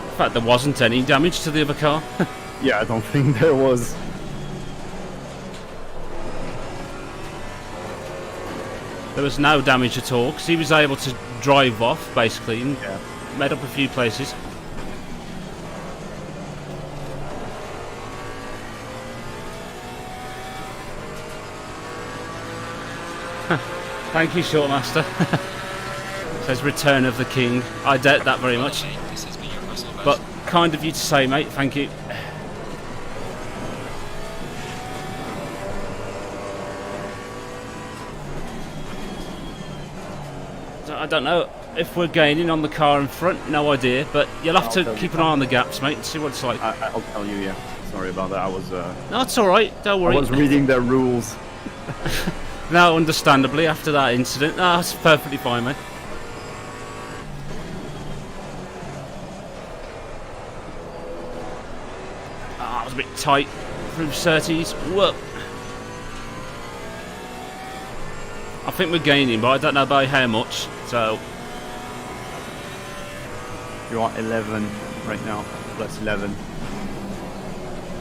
In fact, there wasn't any damage to the other car. Yeah, I don't think there was. There was no damage at all because he was able to drive off basically and Yeah. made up a few places. Thank you, Shortmaster. Says Return of the King. I doubt that very much, Mate, this has been your personal best. but kind of you to say, mate. Thank you. So I don't know if we're gaining on the car in front. No idea, but you'll have I'll to tell keep you. an eye on the gaps, mate, and see what it's like. I'll tell you. Yeah. Sorry about that. I was No, it's all right. Don't worry. reading their rules. No, understandably, after that incident, no, that's perfectly fine, mate. Ah, it was a bit tight through Surtees. Whoa. I think we're gaining, but I don't know by how much. So, You are 11 right now. Plus 11.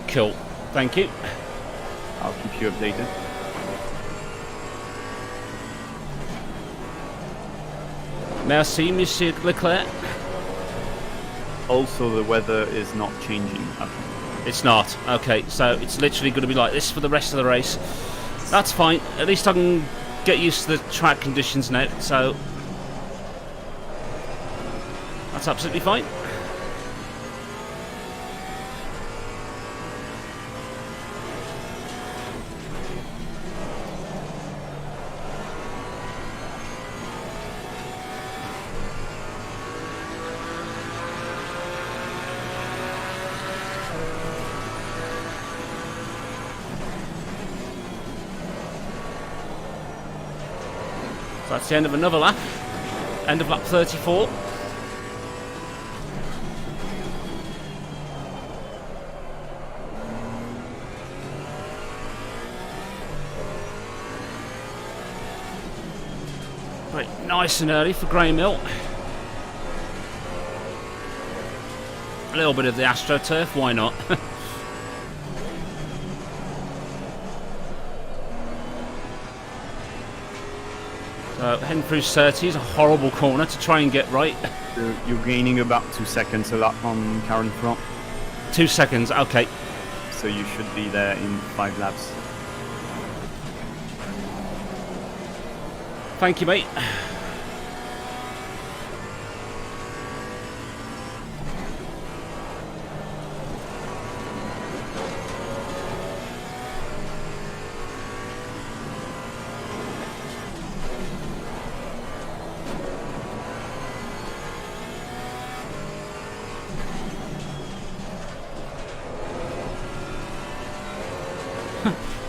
cool. Thank you. I'll keep you updated. Merci, Monsieur Leclerc. Also, the weather is not changing. It's not. Okay, so it's literally going to be like this for the rest of the race. That's fine. At least I can get used to the track conditions now, so that's absolutely fine. So that's the end of another lap. End of lap 34. Right, nice and early for Grey Mill. A little bit of the AstroTurf, why not? Heading through Surtees, a horrible corner to try and get right. You're gaining about 2 seconds a lap on car in front. 2 seconds, okay. So you should be there in 5 laps. Thank you, mate.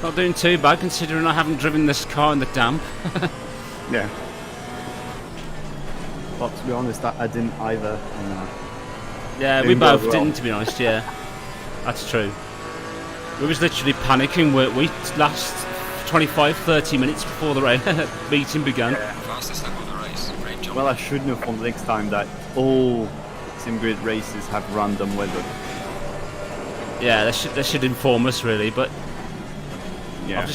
Not doing too bad considering I haven't driven this car in the damp. Yeah. But to be honest, I didn't either. Yeah, we Didn't go both well. didn't, to be honest, yeah. That's true. We was literally panicking, weren't we? Last 25-30 minutes before the meeting began. Fastest lap of the race. Great job. Well, I should know for next time that all SimGrid races have random weather. Yeah, they should inform us really, but Yeah, I've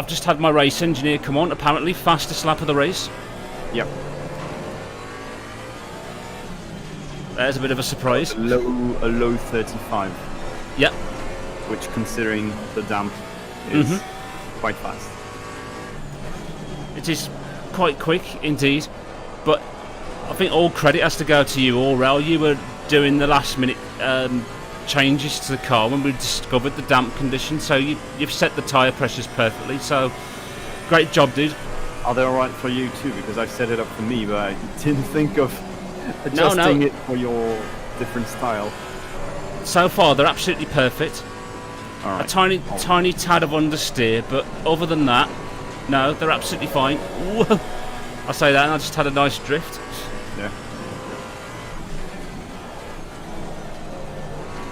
just had my race engineer come on. Apparently, fastest lap of the race. Yep. There's a bit of a surprise. A low 35. Yep. Which, considering the damp, is quite fast. It is quite quick indeed, but I think all credit has to go to you, Aurel. You were doing the last minute changes to the car when we discovered the damp condition, so you've set the tyre pressures perfectly, so great job, dude. Are they alright for you too? Because I've set it up for me, but I didn't think of adjusting it for your different style. So far they're absolutely perfect. All right. A tiny tad of understeer, but other than that, no, they're absolutely fine. Whoa. I say that and I just had a nice drift. Yeah.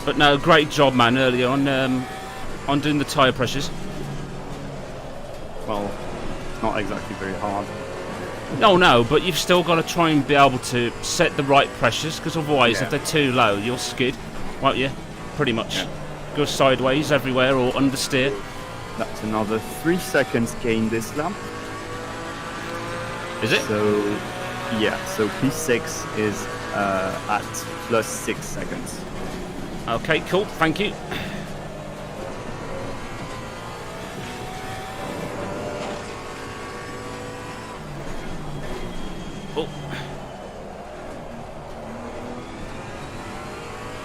But no, great job, man, earlier on doing the tyre pressures. Well, it's not exactly very hard. No, but you've still got to try and be able to set the right pressures, because otherwise, Yeah. if they're too low, you'll skid, won't you? Pretty much. Yeah. Go sideways everywhere or understeer. That's another 3 seconds gain this lap. Is it? So, yeah, so P6 is at plus 6 seconds. Okay, cool. Thank you. Oh.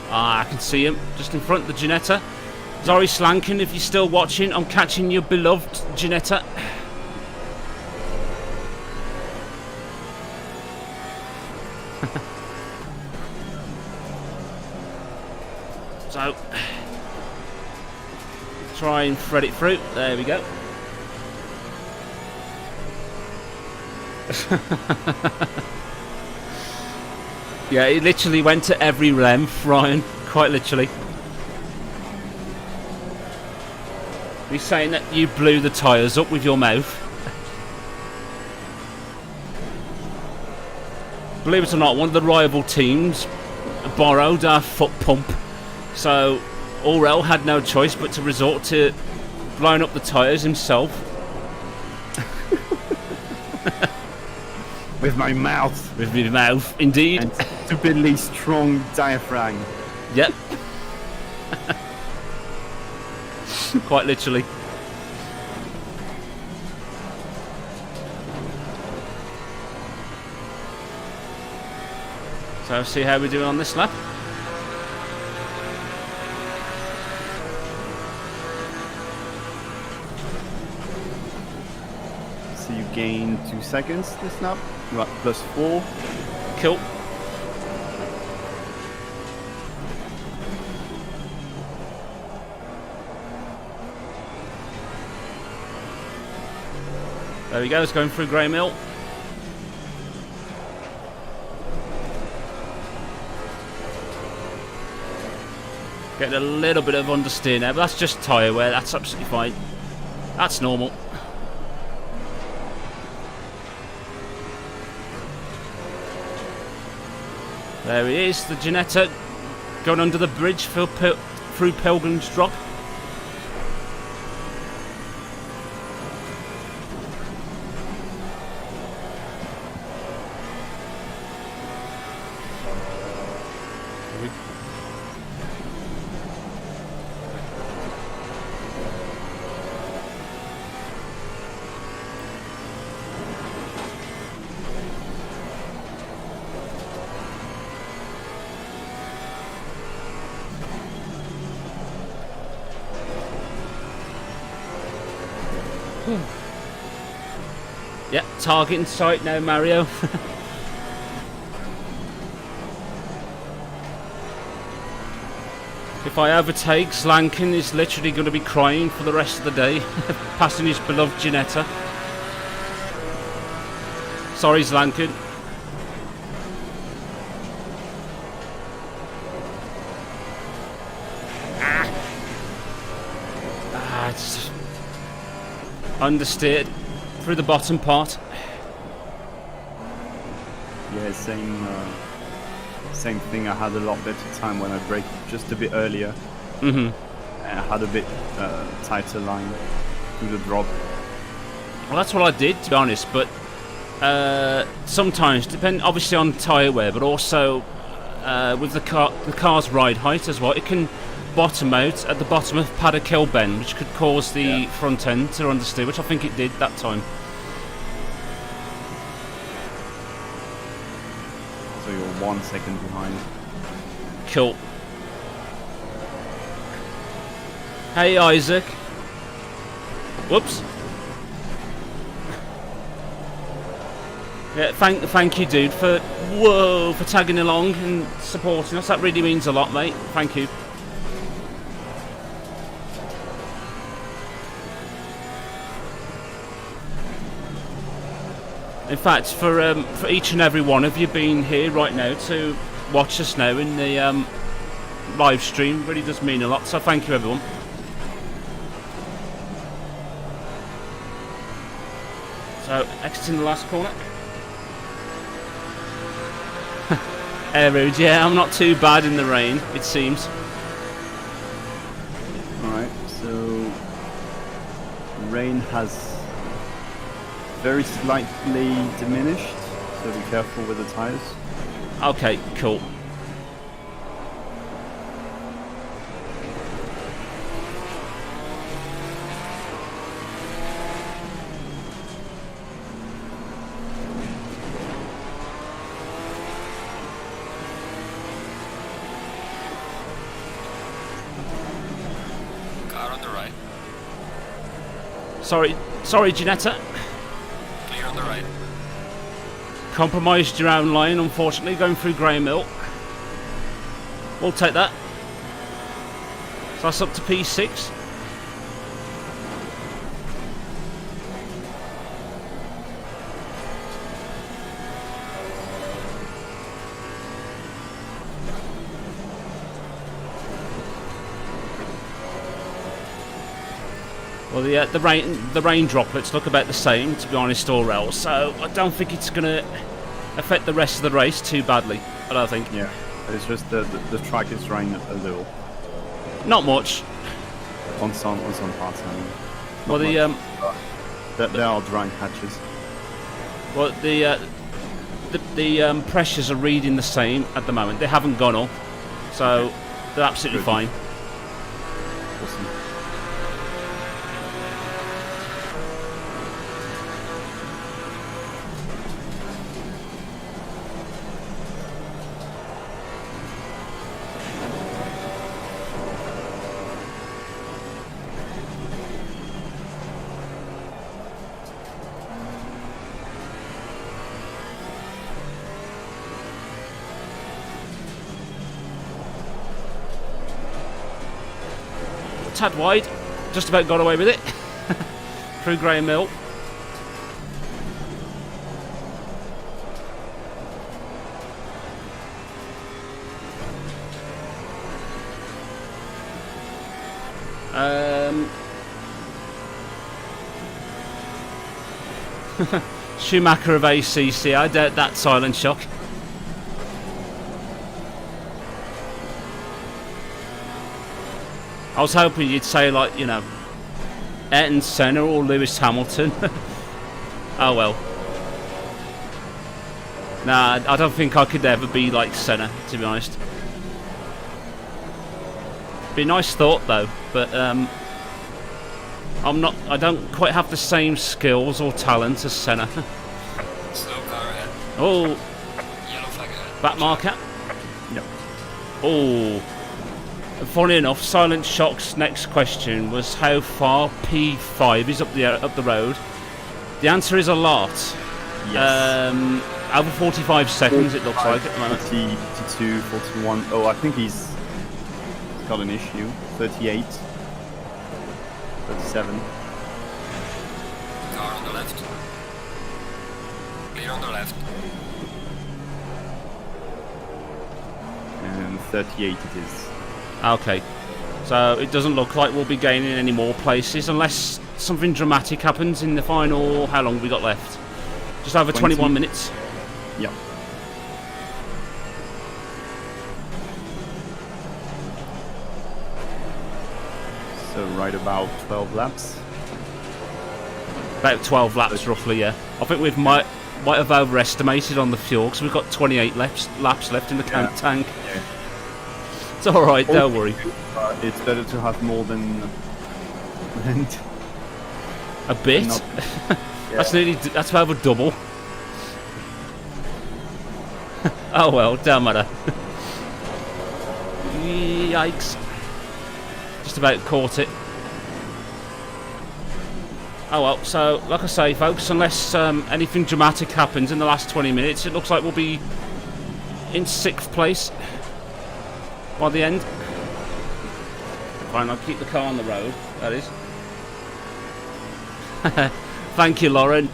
Ah, I can see him just in front of the Ginetta. Sorry, Slankin, if you're still watching, I'm catching your beloved Ginetta. So, try and thread it through. There we go. Yeah, it literally went to every length, Ryan. Quite literally. He's saying that you blew the tyres up with your mouth. Believe it or not, one of the rival teams borrowed our foot pump. So Aurel had no choice but to resort to blowing up the tyres himself. With my mouth. With my mouth, indeed. And stupidly strong diaphragm. Yep. Quite literally. So see how we're doing on this lap. So you gain 2 seconds this lap. Right, plus 4. Cool. There we go, it's going through Grey Mill. Getting a little bit of understeer now, but that's just tyre wear, that's absolutely fine. That's normal. There he is, the Ginetta going under the bridge through Pilgrim's Drop. Yep, target in sight now, Mario. If I overtake, Slankin is literally going to be crying for the rest of the day, passing his beloved Ginetta. Sorry, Slankin. It's understeered through the bottom part. Yeah, same thing. I had a lot better time when I braked just a bit earlier. Mm-hmm. And I had a bit tighter line through the drop. Well, that's what I did, to be honest, but sometimes, depend obviously on tyre wear, but also with the car's ride height as well, it can bottom out at the bottom of Paddock Hill Bend, which could cause the front end to understeer, which I think it did that time. So you're 1 second behind. Cool. Hey, Isaac. Whoops. Yeah, thank you, dude, for tagging along and supporting us. That really means a lot, mate. Thank you. In fact, for each and every one of you being here right now to watch us now in the live stream really does mean a lot. So thank you, everyone. So exiting the last corner. Air Rude, yeah, I'm not too bad in the rain, it seems. Alright, so rain has very slightly diminished, so be careful with the tires. Okay, cool. Car on the right. Sorry, Janetta. Clear on the right. Compromised your own line, unfortunately, going through Grey Mill. We'll take that. So that's up to P6. Well, the rain droplets look about the same, to be honest, Aurel. So I don't think it's going to affect the rest of the race too badly. I don't think. Yeah, it's just the track is drying a little. Not much. On some parts, I mean. Well, There are drying patches. well, the pressures are reading the same at the moment. They haven't gone up, so they're absolutely Good. fine. Awesome. Tad wide, just about got away with it. Through Grey Mill. Schumacher of ACC, I doubt that silent shock. I was hoping you'd say, like, you know, Ayrton Senna or Lewis Hamilton. Oh well. Nah, I don't think I could ever be like Senna, to be honest. Be a nice thought though, but I don't quite have the same skills or talent as Senna. Slow car ahead. Oh, Yellow flag ahead. back marker. Yep. Oh. Funny enough, Silent Shock's next question was how far P5 is up the road. The answer is a lot. Yes. Over 45 seconds it looks like at the moment. 52, 41. Oh, I think he's got an issue. 38. 37. Car on the left. Clear on the left. And 38 it is. Okay. So it doesn't look like we'll be gaining any more places unless something dramatic happens in the final. How long have we got left? Just over 21 minutes. Yep. So right about 12 laps. About 12 laps roughly, yeah. I think we might have overestimated on the fuel because we've got 28 laps left in the tank. Yeah. It's alright, don't worry. It's better to have more than A bit? not- That's over double. Oh well, don't matter. Yikes. Just about caught it. Oh well, so like I say folks, unless anything dramatic happens in the last 20 minutes, it looks like we'll be in 6th place by the end. Fine, I'll keep the car on the road, that is. Thank you, Lauren.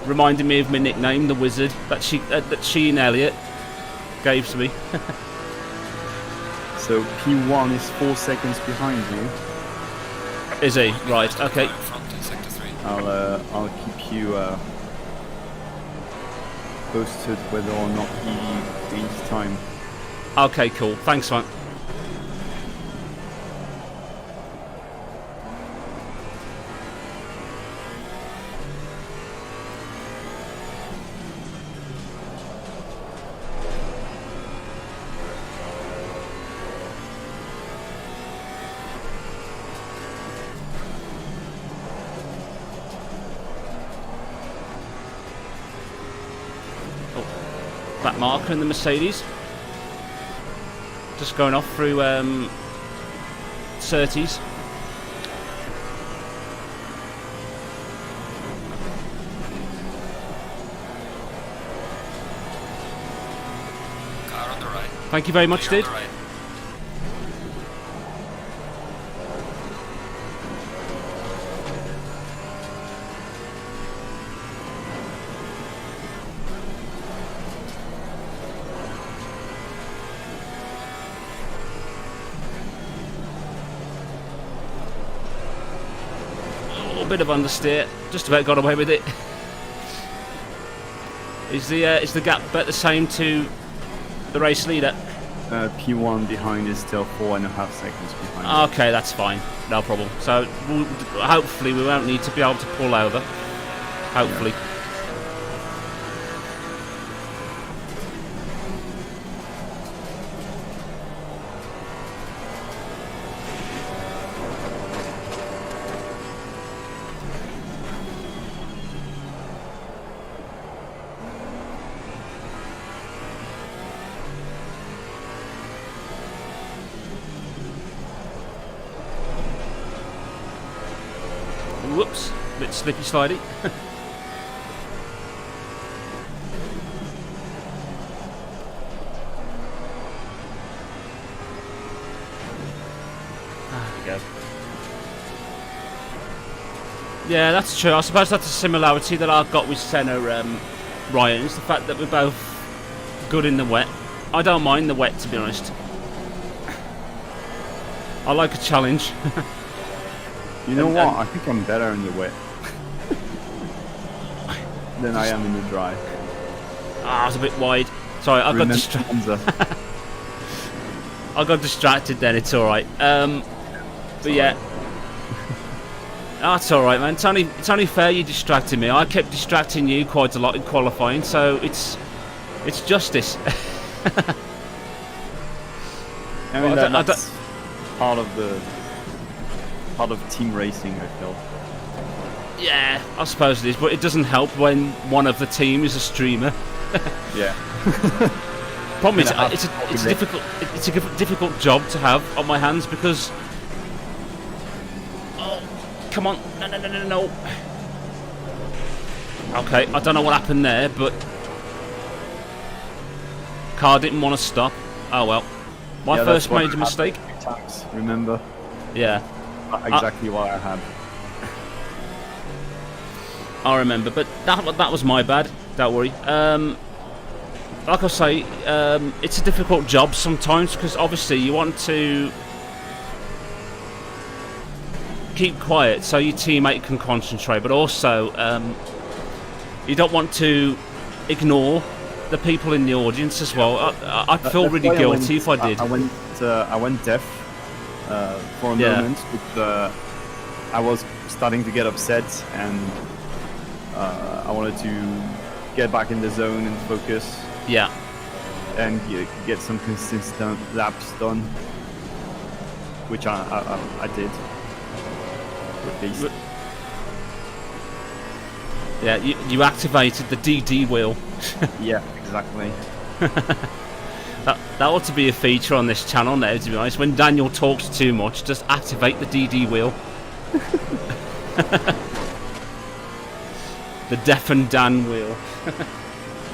Reminding me of my nickname, the Wizard, that she and Elliot gave to me. So P1 is 4 seconds behind you. Is he? Right, okay. In front in sector 3. I'll keep you posted whether or not he gains time. Okay, cool. Thanks, man. That marker in the Mercedes. Just going off through Surtees. Car on the right. Thank you very much, Clear dude. on the right. A little bit of understeer. Just about got away with it. Is the gap about the same to the race leader? P1 behind is still 4.5 seconds behind. Okay, that's fine. No problem. So hopefully we won't need to be able to pull over. Hopefully. Whoops, bit slippy slidey. There we go. Yeah, that's true. I suppose that's a similarity that I've got with Senna, Ryan. It's the fact that we're both good in the wet. I don't mind the wet, to be honest. I like a challenge. You know what? I think I'm better in the wet than I am in the dry. I was a bit wide. Sorry, I got Remember distracted. Monza. I got distracted then, it's alright. But yeah. That's alright, man. It's only fair you distracted me. I kept distracting you quite a lot in qualifying, so it's justice. I mean, Well, that's part of team racing, I feel. Yeah, I suppose it is, but it doesn't help when one of the team is a streamer. Yeah. Problem is, it's a difficult job to have on my hands because. Oh, come on! No! Okay, I don't know what happened there, but car didn't want to stop. Oh well, my first major mistake. Times, remember? Yeah, Exactly what I had. I remember, but that was my bad. Don't worry. like I say, it's a difficult job sometimes because obviously you want to keep quiet so your teammate can concentrate, but also you don't want to ignore the people in the audience as well. I'd feel really guilty if I did. I went deaf for a moment, but I was starting to get upset, and I wanted to get back in the zone and focus. Yeah. And get some consistent laps done, which I did. At least. Yeah, you activated the DD wheel. Yeah, exactly. That ought to be a feature on this channel now, to be honest. When Daniel talks too much, just activate the DD wheel. The Deaf and Dan wheel.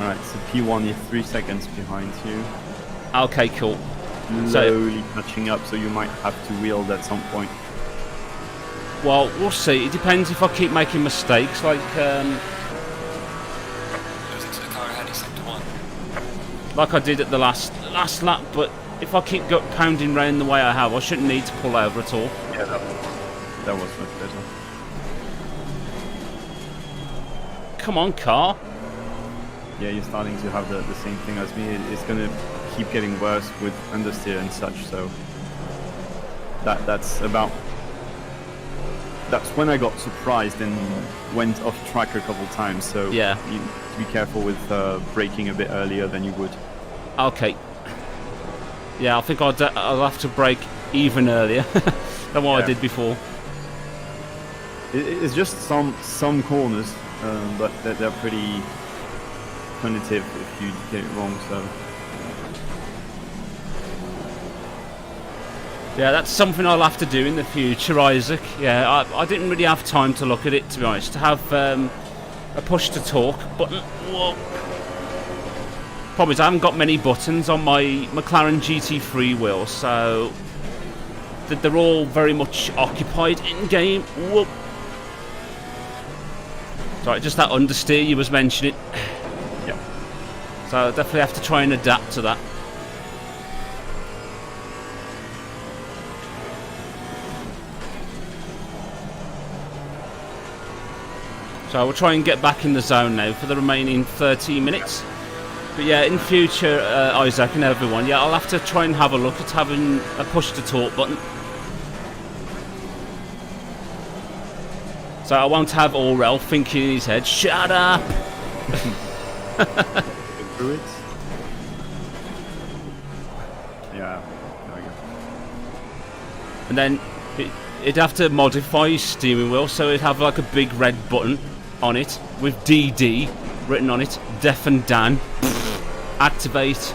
Alright, so P1 is 3 seconds behind you. Okay, cool. Slowly catching up, so you might have to wield at some point. Well, we'll see. It depends if I keep making mistakes, like Losing to the car ahead in sector 1. like I did at the last lap. But if I keep pounding round the way I have, I shouldn't need to pull over at all. Yeah, that was much better. Come on, car. Yeah, you're starting to have the same thing as me. It's going to keep getting worse with understeer and such, so that's when I got surprised and went off track a couple times, so yeah, you need to be careful with braking a bit earlier than you would. Okay. Yeah, I think I'll have to brake even earlier than what I did before. It's just some corners, but they're pretty punitive if you get it wrong, so... Yeah, that's something I'll have to do in the future, Isaac. Yeah, I didn't really have time to look at it, to be honest. To have a push to talk button. Whoa. Problem is, I haven't got many buttons on my McLaren GT3 wheel, so they're all very much occupied in game. Whoop. Sorry, just that understeer you was mentioning. Yeah. So I definitely have to try and adapt to that. So we'll try and get back in the zone now for the remaining 30 minutes. But yeah, in future, Isaac and everyone, yeah, I'll have to try and have a look at having a push to talk button. So I won't have Aurel thinking in his head, shut up! Through it. Yeah, there we go. And then it'd have to modify his steering wheel, so it'd have like a big red button on it with DD written on it, Deaf and Dan. Activate.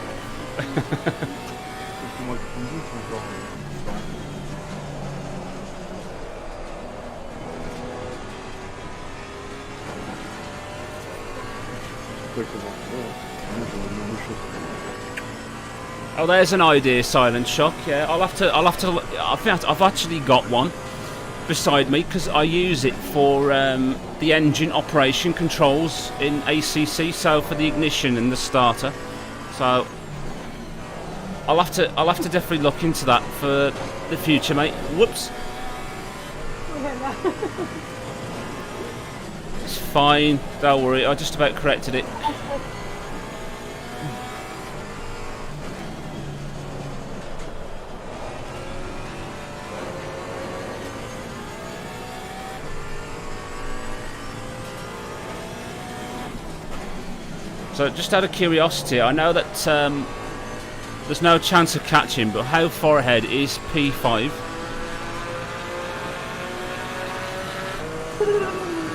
Oh, there's an idea, Silent Shock. Yeah, I think I've actually got one beside me because I use it for the engine operation controls in ACC. So for the ignition and the starter. So I'll have to definitely look into that for the future, mate. Whoops. It's fine. Don't worry. I just about corrected it. So just out of curiosity, I know that there's no chance of catching, but how far ahead is P5?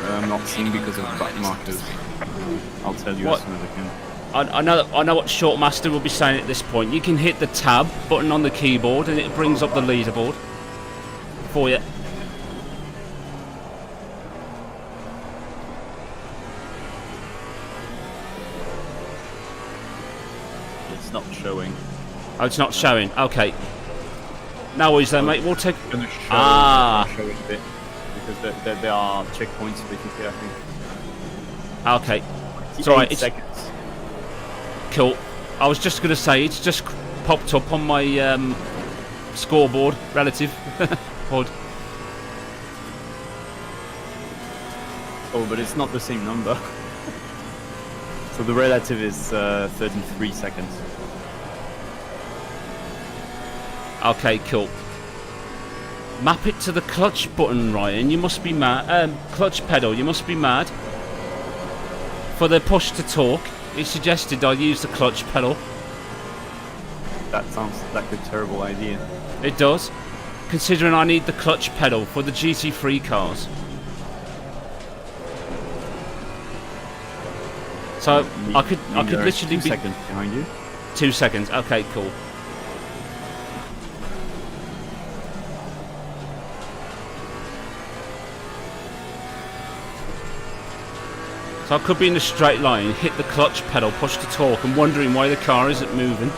I'm not seeing because of the back markers. I'll tell you as soon as I can. I know what Shortmaster will be saying at this point. You can hit the tab button on the keyboard and it brings up the leaderboard for you. It's not showing. Oh, it's not showing. Okay. No worries then, mate. We'll take... It's going to show, show it a bit because there are checkpoints basically, I think. Okay. It's alright. Seconds. Cool. I was just going to say, it's just popped up on my scoreboard, relative pod. Oh, but it's not the same number. So the relative is 33 seconds. Okay, cool. Map it to the clutch button, Ryan. You must be mad. Clutch pedal. You must be mad. For the push to torque, he suggested I use the clutch pedal. That sounds like a terrible idea. It does, considering I need the clutch pedal for the GT3 cars. So I could literally be 2 seconds behind you. 2 seconds. Okay, cool. So I could be in a straight line, hit the clutch pedal, push the torque, and wondering why the car isn't moving.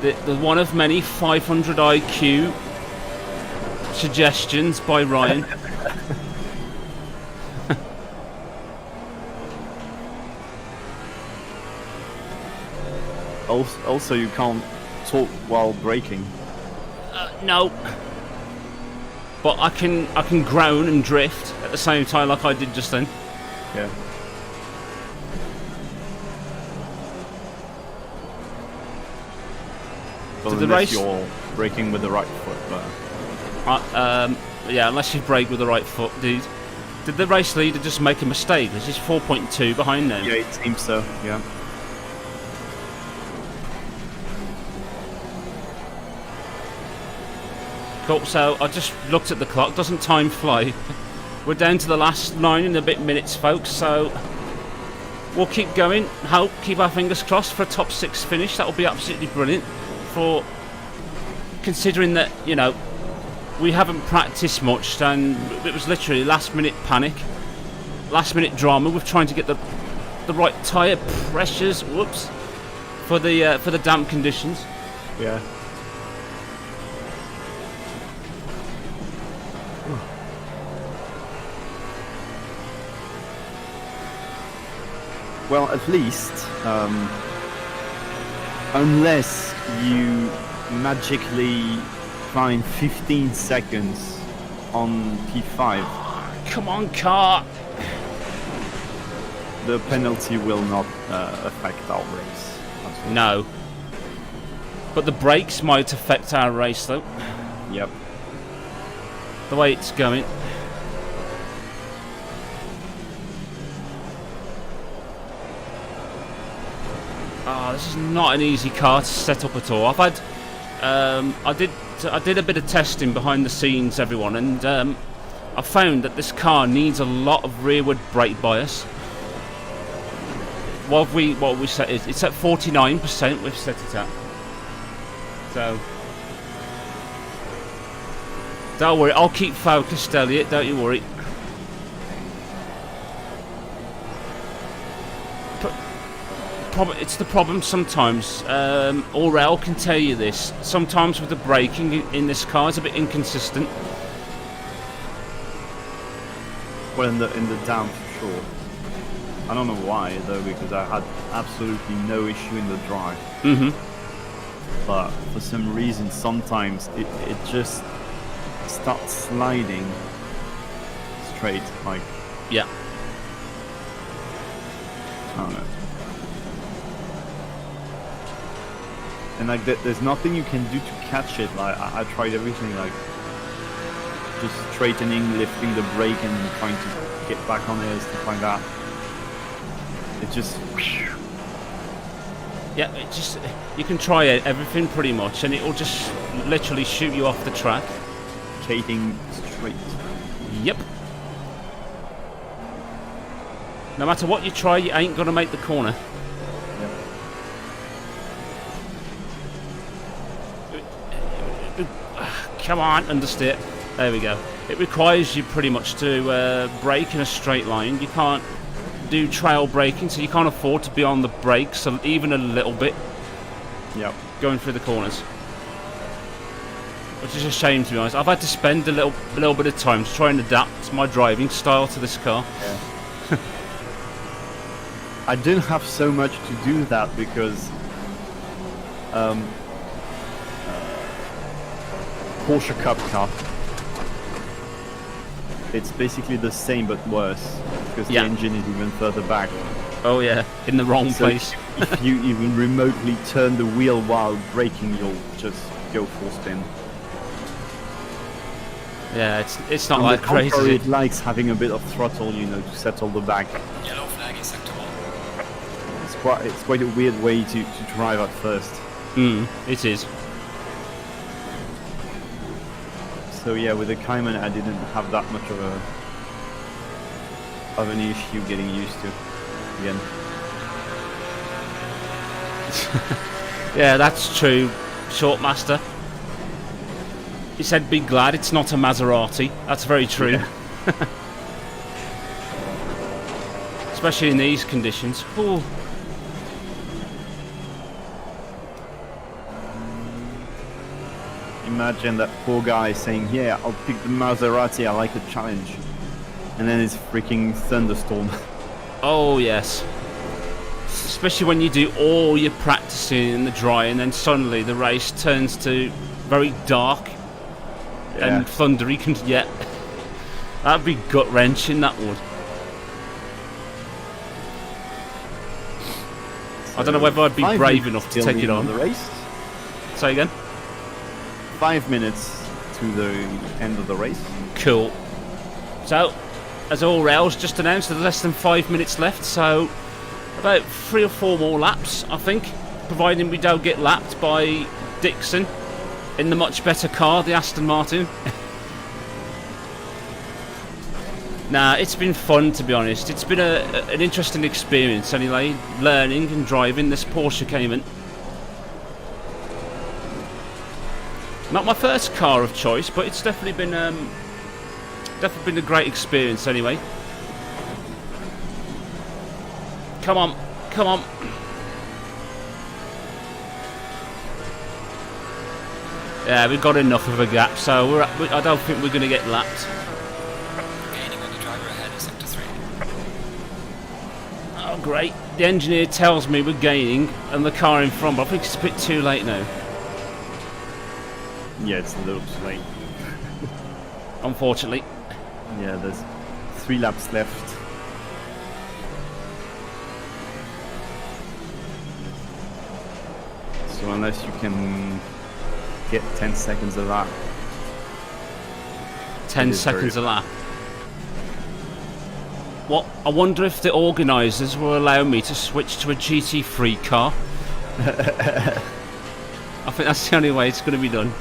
the one of many 500 IQ suggestions by Ryan. Also, you can't talk while braking. No. But I can groan and drift at the same time like I did just then. Yeah. Well, Did the unless race- you're braking with the right foot, but Yeah, unless you brake with the right foot, dude. Did the race leader just make a mistake? This is 4.2 behind them. yeah, it seems so. Yeah. Cool, so I just looked at the clock. Doesn't time fly? We're down to the last 9 and a bit minutes, folks, so we'll keep going. Hope, keep our fingers crossed for a top 6 finish. That will be absolutely brilliant, for considering that, you know, we haven't practiced much, and it was literally last minute panic, last minute drama with trying to get the right tyre pressures, whoops, for the damp conditions. Yeah. Well, at least, unless you magically find 15 seconds on P5, Come on, car! the penalty will not affect our race. That's No. But the brakes might affect our race, though, Yep. the way it's going. Oh, this is not an easy car to set up at all. I've had, I did a bit of testing behind the scenes, everyone, and I found that this car needs a lot of rearward brake bias. What we set it? It's at 49%. We've set it at. So don't worry, I'll keep focused, Elliot. Don't you worry. It's the problem sometimes. Aurel can tell you this. Sometimes with the braking in this car is a bit inconsistent. Well, in the down for sure. I don't know why though, because I had absolutely no issue in the drive. But for some reason, sometimes it just starts sliding straight, like, Yeah. I don't know. And like there's nothing you can do to catch it. Like I tried everything, like just straightening, lifting the brake, and trying to get back on it and stuff like that. It just Yeah, it just, you can try everything pretty much, and it will just literally shoot you off the track. skating straight. Yep. No matter what you try, you ain't gonna make the corner. Come on, understeer. There we go. It requires you pretty much to brake in a straight line. You can't do trail braking, so you can't afford to be on the brakes even a little bit. Yep. Going through the corners, which is a shame, to be honest. I've had to spend a little bit of time to try and adapt my driving style to this car. Yeah. I didn't have so much to do that because Porsche Cup car. It's basically the same but worse because the engine is even further back. Oh yeah, in the wrong So place. if you even remotely turn the wheel while braking, you'll just go full spin. Yeah, it's not On like the crazy. contrary, it likes having a bit of throttle, you know, to settle the back. Yellow flag in sector 1. It's quite a weird way to drive at first. It is. So yeah, with the Cayman, I didn't have that much of an issue getting used to. Again, Yeah, that's true, Shortmaster. He said, "Be glad it's not a Maserati." That's very true. Yeah. Especially in these conditions. Ooh. imagine that poor guy saying, "Yeah, I'll pick the Maserati. I like a challenge," and then it's freaking thunderstorm. Oh yes. Especially when you do all your practicing in the dry, and then suddenly the race turns to very dark and thundery. Yeah, that'd be gut wrenching. That would. I don't know whether I'd be 5 brave minutes enough to still take it in on. the race. Say again. 5 minutes to the end of the race. Cool. So, as Aurel's just announced, there's less than 5 minutes left, so about 3 or 4 more laps, I think, providing we don't get lapped by Dixon in the much better car, the Aston Martin. Nah, it's been fun, to be honest. It's been an interesting experience anyway, learning and driving this Porsche Cayman. Not my first car of choice, but it's definitely been a great experience anyway. Come on, come on. Yeah, we've got enough of a gap, so I don't think we're going to get lapped. Gaining on the driver ahead in sector 3. Oh, great. The engineer tells me we're gaining, and the car in front, but I think it's a bit too late now. Yeah, it's a little too late. Unfortunately. Yeah, there's 3 laps left. So unless you can get 10 seconds of that. 10 seconds a lap. What? I wonder if the organisers will allow me to switch to a GT3 car. I think that's the only way it's going to be done.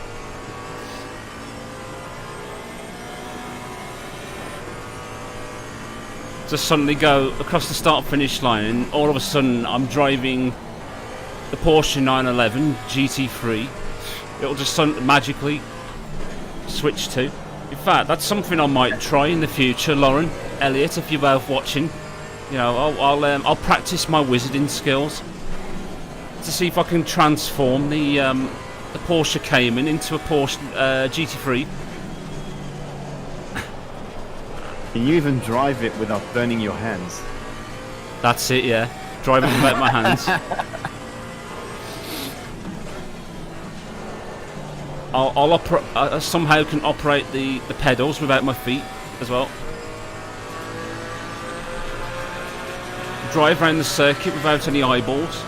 Just suddenly go across the start-finish line, and all of a sudden I'm driving the Porsche 911 GT3. It'll just magically switch to. In fact, that's something I might try in the future, Lauren, Elliot, if you're both watching. You know, I'll practice my wizarding skills to see if I can transform the Porsche Cayman into a Porsche GT3. Can you even drive it without burning your hands? That's it, yeah. Driving without my hands. I somehow can operate the pedals without my feet as well. Drive around the circuit without any eyeballs.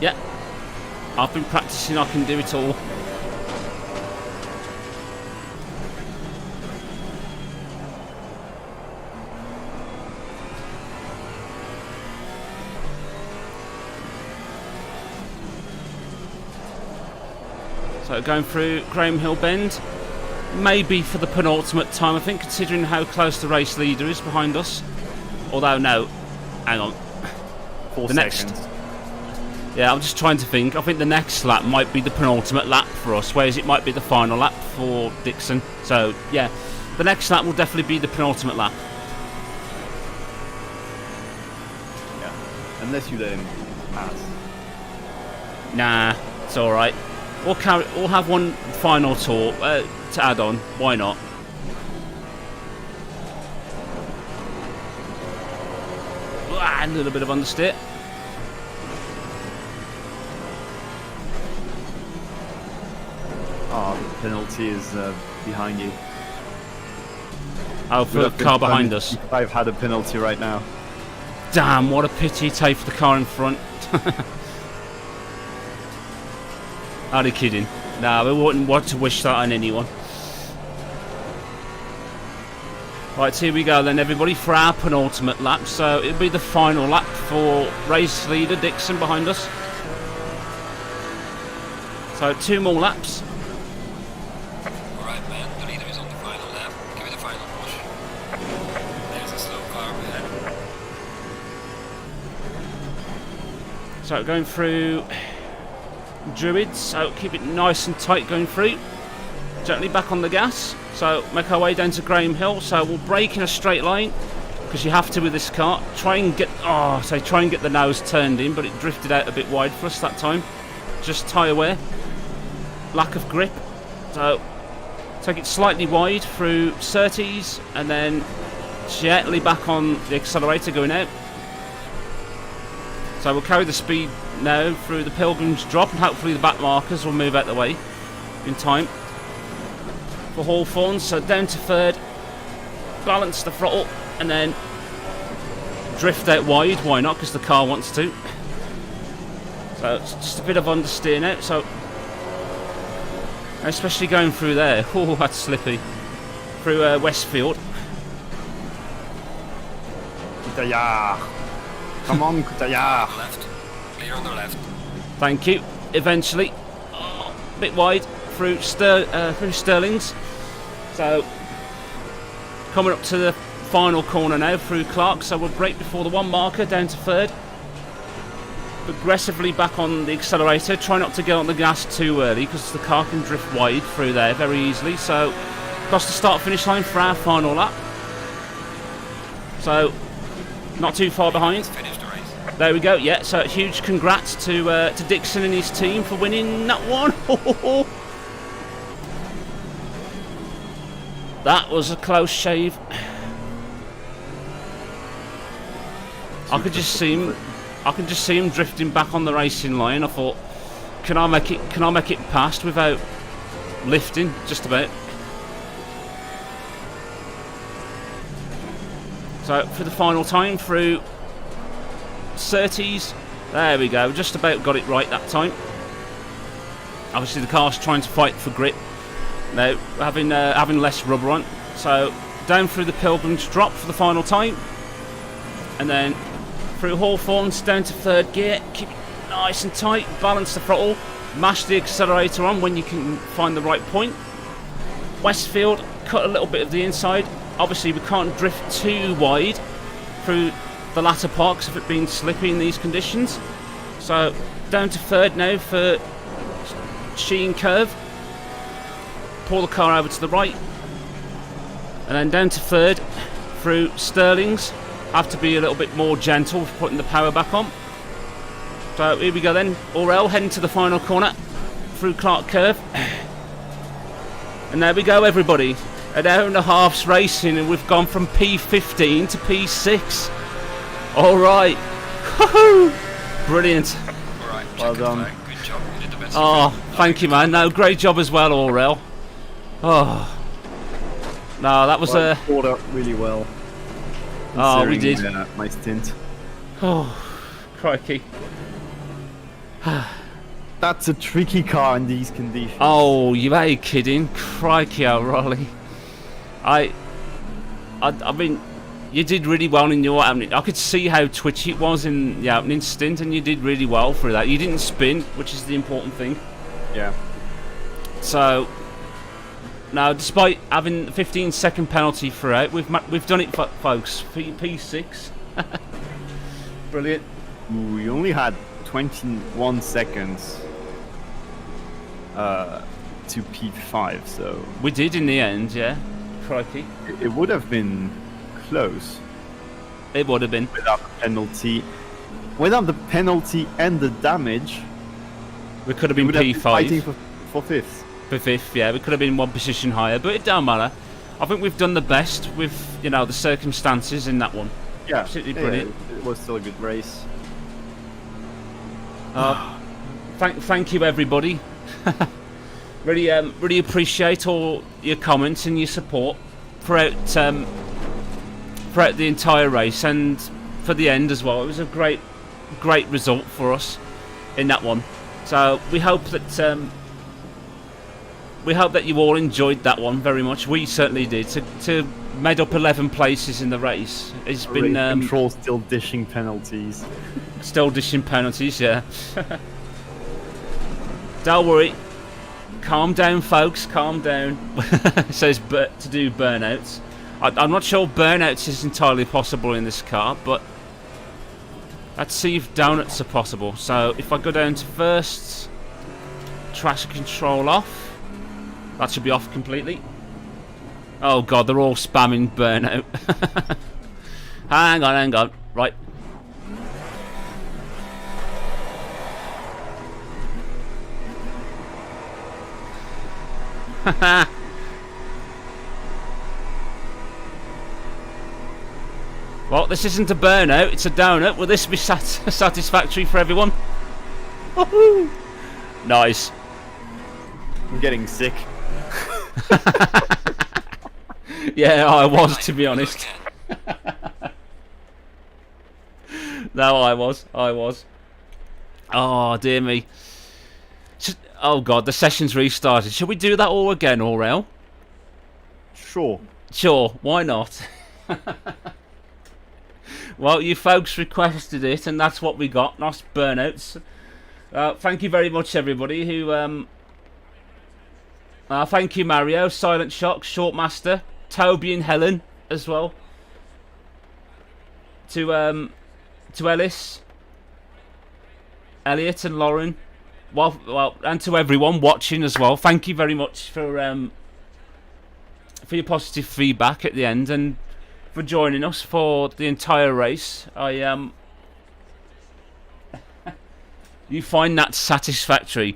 Yeah. I've been practicing, I can do it all. So going through Graham Hill Bend, maybe for the penultimate time, I think, considering how close the race leader is behind us. Although, no, hang on. 4 the seconds. next, yeah, I'm just trying to think. I think the next lap might be the penultimate lap for us, whereas it might be the final lap for Dixon. So, yeah, the next lap will definitely be the penultimate lap. Yeah, unless you let him pass. Nah, it's all right. We'll have one final tour to add on. Why not? a little bit of understeer. Oh, the penalty is behind you. Oh, for the car behind us. I've had a penalty right now. Damn, what a pity. Take for the car in front. Are you kidding? Nah, we wouldn't want to wish that on anyone. Right, here we go then, everybody, for our penultimate lap. So it'll be the final lap for race leader Dixon behind us. So 2 more laps. Alright, man, the leader is on the final lap. Give it a final push. There's a slow car ahead. So going through Druids, so keep it nice and tight going through. Gently back on the gas. So make our way down to Graham Hill. So we'll brake in a straight line because you have to with this car. Try and get the nose turned in, but it drifted out a bit wide for us that time. Just tyre wear, lack of grip. So take it slightly wide through Surtees and then gently back on the accelerator going out. So we'll carry the speed now through the Pilgrim's Drop and hopefully the back markers will move out the way in time for Hawthorne. So down to third, balance the throttle and then drift out wide. Why not? Because the car wants to. So it's just a bit of understeer now. So especially going through there. Oh, that's slippy. Through Westfield. Kutaya. Come on, Kutaya. Left. Clear on the left. Thank you. Eventually, a bit wide through Sterling's. So coming up to the final corner now through Clark. So we'll brake before the 1 marker down to third. Aggressively back on the accelerator. Try not to get on the gas too early because the car can drift wide through there very easily. So across the start finish line for our final lap. So not too far behind. Finish the race. There we go. Yeah. So huge congrats to Dixon and his team for winning that one. That was a close shave. I could just see him drifting back on the racing line. I thought, can I make it past without lifting? Just about. So for the final time through Surtees, there we go. Just about got it right that time. Obviously the car's trying to fight for grip. Now having less rubber on. So down through the Pilgrim's Drop for the final time, and then through Hawthorns down to third gear. Keep it nice and tight. Balance the throttle. Mash the accelerator on when you can find the right point. Westfield, cut a little bit of the inside. Obviously we can't drift too wide through the latter part because of it being slippy in these conditions. So down to third now for Sheen Curve. Pull the car over to the right. And then down to third through Sterling's. Have to be a little bit more gentle for putting the power back on. So here we go then. Aurel heading to the final corner through Clark Curve. And there we go, everybody. An hour and a half's racing and we've gone from P15 to P6. Alright. Brilliant. Alright, Well done. Good job. You did the best. Oh, thank you, man. No, great job as well, Aurel. Oh. No, that was a... Caught up really well. Oh, we did. My stint. Oh, crikey. That's a tricky car in these conditions. Oh, you ain't kidding. Crikey, O'Reilly. I mean, you did really well in your opening. I could see how twitchy it was in the opening stint, and you did really well for that. You didn't spin, which is the important thing. Yeah. So, now, despite having a 15-second penalty throughout, we've done it, folks. P6. Brilliant. Ooh, we only had 21 seconds to P5, so We did in the end, yeah. Crikey. it would have been close It would have been. without the penalty. Without the penalty and the damage, We could have we been would have been fighting P5. for fifth. For fifth, yeah. We could have been one position higher, but it don't matter. I think we've done the best with, you know, the circumstances in that one. Yeah, absolutely brilliant. It was still a good race. Thank you, everybody. Really appreciate all your comments and your support throughout the entire race and for the end as well. It was a great result for us in that one. So we hope that you all enjoyed that one very much. We certainly did. To made up 11 places in the race. It's been control still dishing penalties. Still dishing penalties, yeah. Don't worry. Calm down, folks. Calm down. It says to do burnouts. I'm not sure burnouts is entirely possible in this car, but let's see if donuts are possible. So if I go down to first, traction control off. That should be off completely. Oh god, they're all spamming burnout. Hang on. Right. Well, this isn't a burnout, it's a donut. Will this be satisfactory for everyone? Woohoo! Nice. I'm getting sick. Yeah, I was, to be honest. No, I was. Oh, dear me. Oh god, the session's restarted. Should we do that all again, Aurel? Sure. Sure, why not? Well, you folks requested it, and that's what we got. Nice burnouts. Thank you very much, everybody. Who? Thank you, Mario, Silent Shock, Shortmaster, Toby, and Helen as well. To Ellis, Elliot, and Lauren. Well, and to everyone watching as well. Thank you very much for your positive feedback at the end and for joining us for the entire race. You find that satisfactory,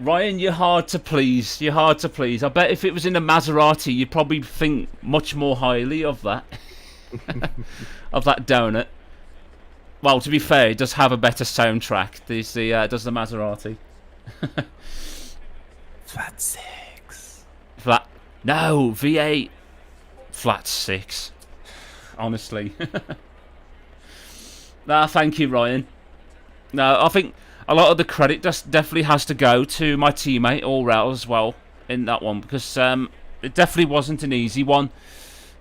Ryan? You're hard to please. I bet if it was in a Maserati, you'd probably think much more highly of that, of that donut. Well, to be fair, it does have a better soundtrack. Does the Maserati? Flat 6. No, V8. Flat 6. Honestly. Nah, thank you, Ryan. No, I think a lot of the credit definitely has to go to my teammate Aurel as well in that one, because it definitely wasn't an easy one,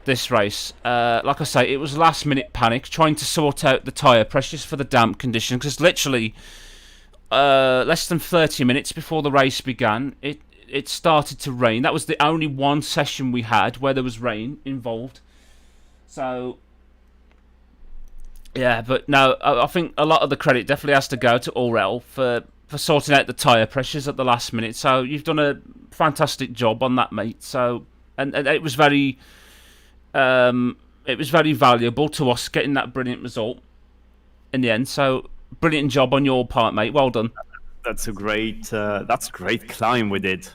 this race. Like I say, it was last minute panic trying to sort out the tyre pressures for the damp conditions, because literally less than 30 minutes before the race began, it started to rain. That was the only one session we had where there was rain involved. So yeah, but no, I think a lot of the credit definitely has to go to Aurel for sorting out the tyre pressures at the last minute. So you've done a fantastic job on that, mate. So and it was very valuable to us getting that brilliant result in the end. So brilliant job on your part, mate. Well done. That's a great climb we did.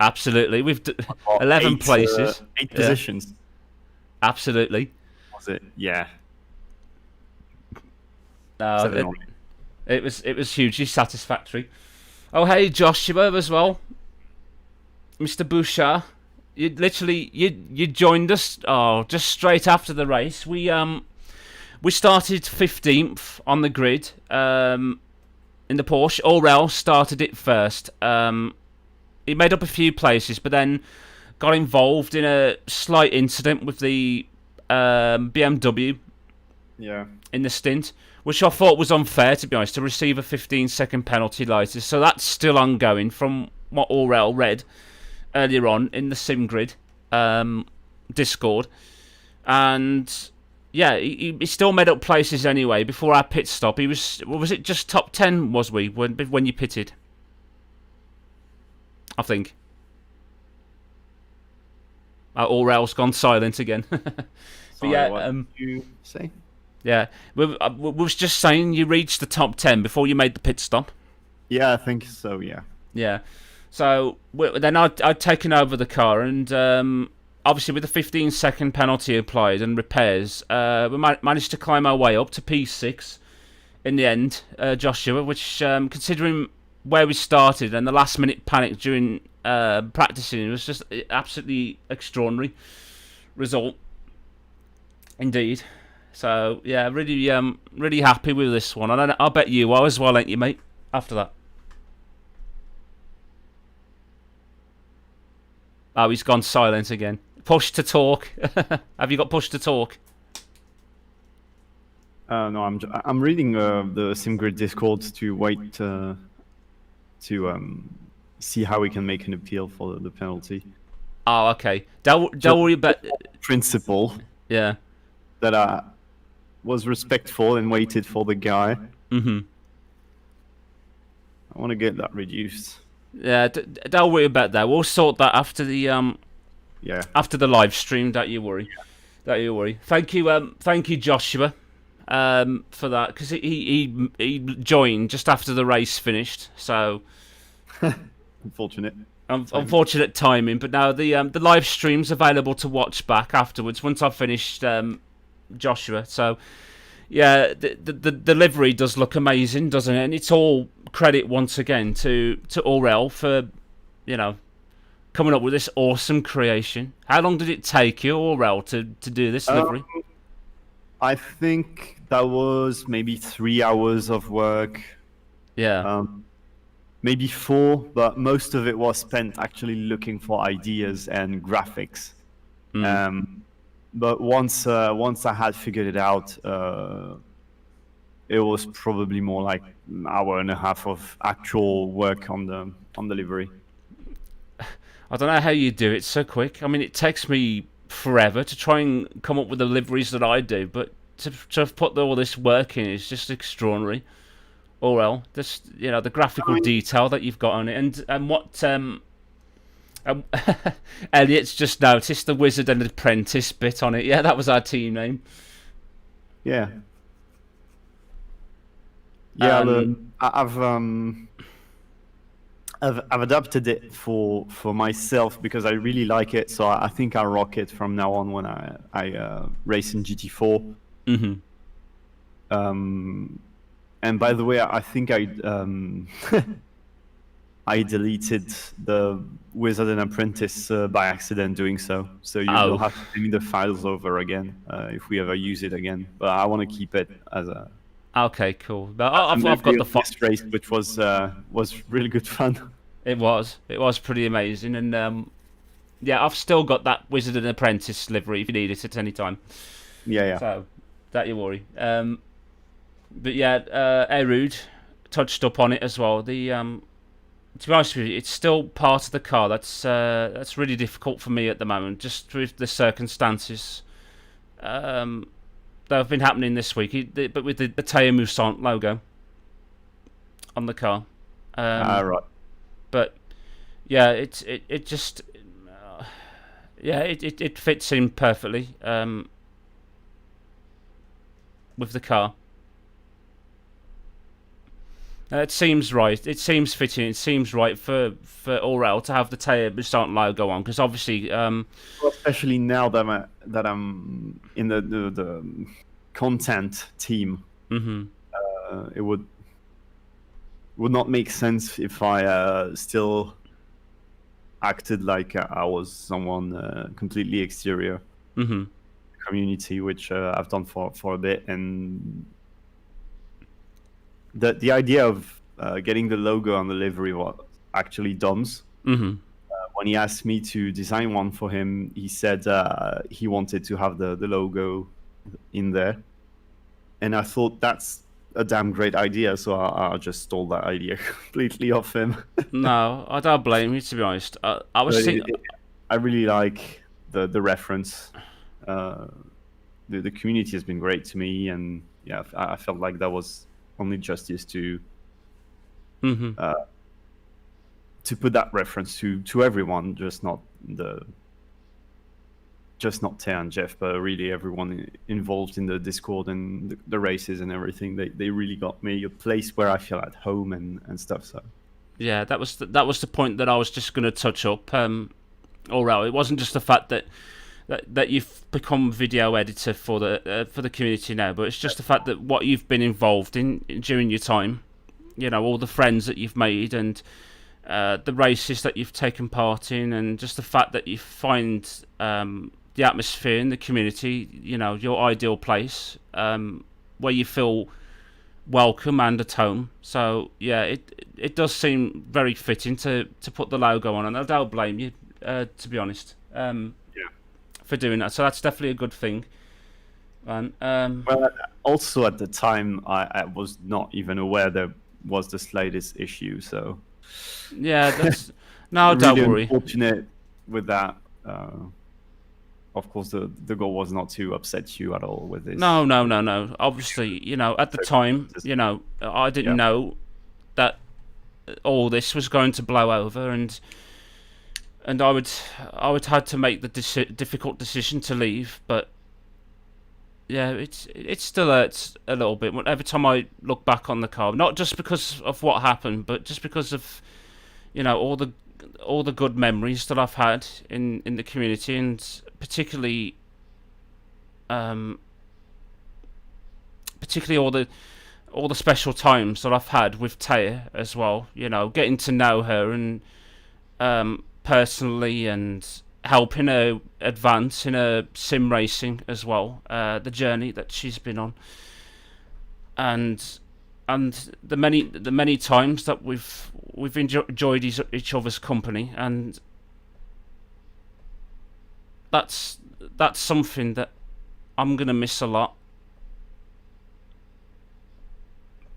Absolutely, we've 11 places, 8 positions. Absolutely. Was it? Yeah. No, it was hugely satisfactory. Oh, hey, Joshua as well, Mr. Bouchard. You joined us just straight after the race. We started 15th on the grid in the Porsche. Aurel started it first. He made up a few places, but then got involved in a slight incident with the BMW. Yeah. In the stint, which I thought was unfair, to be honest, to receive a 15-second penalty later. So that's still ongoing from what Aurel read earlier on in the SimGrid Discord. And yeah, he still made up places anyway. Before our pit stop, he was it just top 10, was we, when you pitted? I think. Aurel's gone silent again. But Sorry, yeah, what did you say? Yeah, we was just saying you reached the top 10 before you made the pit stop. Yeah, I think so. Yeah. Yeah. So then I'd taken over the car, and obviously with the 15-second penalty applied and repairs, we managed to climb our way up to P6 in the end, Joshua, which, considering where we started and the last-minute panic during practicing, it was just absolutely extraordinary result indeed. So, yeah, really happy with this one. And I bet you are as well, ain't you, mate, after that? Oh, he's gone silent again. Push to talk. Have you got push to talk? No, I'm reading the SimGrid Discord to wait to see how we can make an appeal for the penalty. Oh, okay. Don't worry about principle. Yeah. That I was respectful and waited for the guy. Mm-hmm. I want to get that reduced. Yeah, don't worry about that. We'll sort that after the after the live stream. Don't you worry. Don't you worry. Thank you, Joshua, for that, because he joined just after the race finished. So unfortunate timing. But now the live stream's available to watch back afterwards once I've finished Joshua. So yeah, the livery does look amazing, doesn't it? And it's all credit once again to Aurel for, coming up with this awesome creation. How long did it take you, Aurel, to do this livery? I think that was maybe 3 hours of work. Yeah. Maybe 4, but most of it was spent actually looking for ideas and graphics. But once I had figured it out, it was probably more like an hour and a half of actual work on the livery. I don't know how you do it so quick. I mean, it takes me forever to try and come up with the liveries that I do, but to have put all this work in is just extraordinary. Aurel, just the graphical detail that you've got on it, and what Elliot's just noticed the Wizard and Apprentice bit on it. Yeah, that was our team name. Yeah. Yeah, I've adapted it for myself because I really like it. So I think I'll rock it from now on when I race in GT4. Mm-hmm. And by the way, I think I deleted the Wizard and Apprentice by accident doing so. So you'll have to send me the files over again if we ever use it again. But I want to keep it as a. Okay, cool. But I've got the first race, which was really good fun. It was pretty amazing, and yeah, I've still got that Wizard and Apprentice livery if you need it at any time. Yeah. So don't you worry. But yeah, Erud touched up on it as well. The to be honest with you, it's still part of the car. That's really difficult for me at the moment, just with the circumstances that have been happening this week. But with the Taya Mousant logo on the car. Right. But yeah, it just it fits in perfectly with the car. It seems right. It seems fitting. It seems right for Aurel to have the Taya Mousant logo on, because obviously, especially now that I'm in the content team, mm-hmm. It would not make sense if I still acted like I was someone completely exterior mm-hmm. community, which I've done for a bit. And the idea of getting the logo on the livery was actually Dom's. Mm-hmm. When he asked me to design one for him, he said he wanted to have the logo in there. And I thought that's a damn great idea, so I just stole that idea completely off him. No, I don't blame you, to be honest. I was thinking... I really like the reference. The community has been great to me, and yeah, I felt like that was only justice to mm-hmm. To put that reference to everyone, just not Taya and Jeff, but really everyone involved in the Discord and the races and everything. They really got me a place where I feel at home and stuff. So yeah, that was the point that I was just going to touch up. Aurel. It wasn't just the fact that you've become video editor for the community now, but it's just the fact that what you've been involved in during your time, you know, all the friends that you've made, and the races that you've taken part in, and just the fact that you find the atmosphere in the community, you know, your ideal place, where you feel welcome and at home. So yeah, it does seem very fitting to put the logo on, and I don't blame you, to be honest, for doing that. So that's definitely a good thing. And well, also at the time, I was not even aware there was the slightest issue. So yeah, that's no, don't really worry. Unfortunate with that. Of course, the goal was not to upset you at all with this. No. Obviously, you know, at the time, you know, I didn't know that all this was going to blow over, and I would had to make the difficult decision to leave. But yeah, it still hurts a little bit every time I look back on the car. Not just because of what happened, but just because of, you know, all the good memories that I've had in the community, and particularly all the special times that I've had with Taya as well. You know, getting to know her and personally, and helping her advance in her sim racing as well. The journey that she's been on, and the many times that we've enjoyed each other's company, and that's something that I'm gonna miss a lot.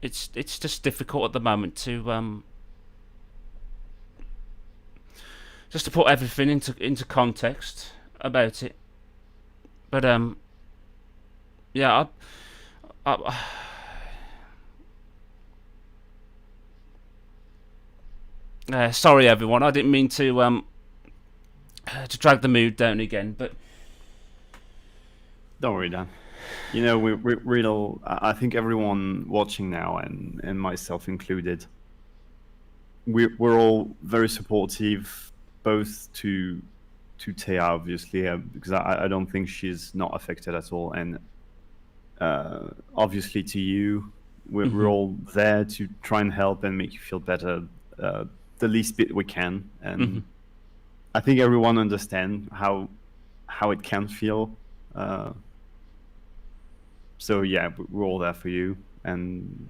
It's just difficult at the moment to just to put everything into context about it. But yeah, sorry everyone, I didn't mean to drag the mood down again, but don't worry, Dan. You know, we'll. I think everyone watching now, and myself included, we're all very supportive, both to Taya, obviously, because I don't think she's not affected at all, and obviously to you, we're all there to try and help and make you feel better, the least bit we can, and I think everyone understands how it can feel. So yeah, we're all there for you, and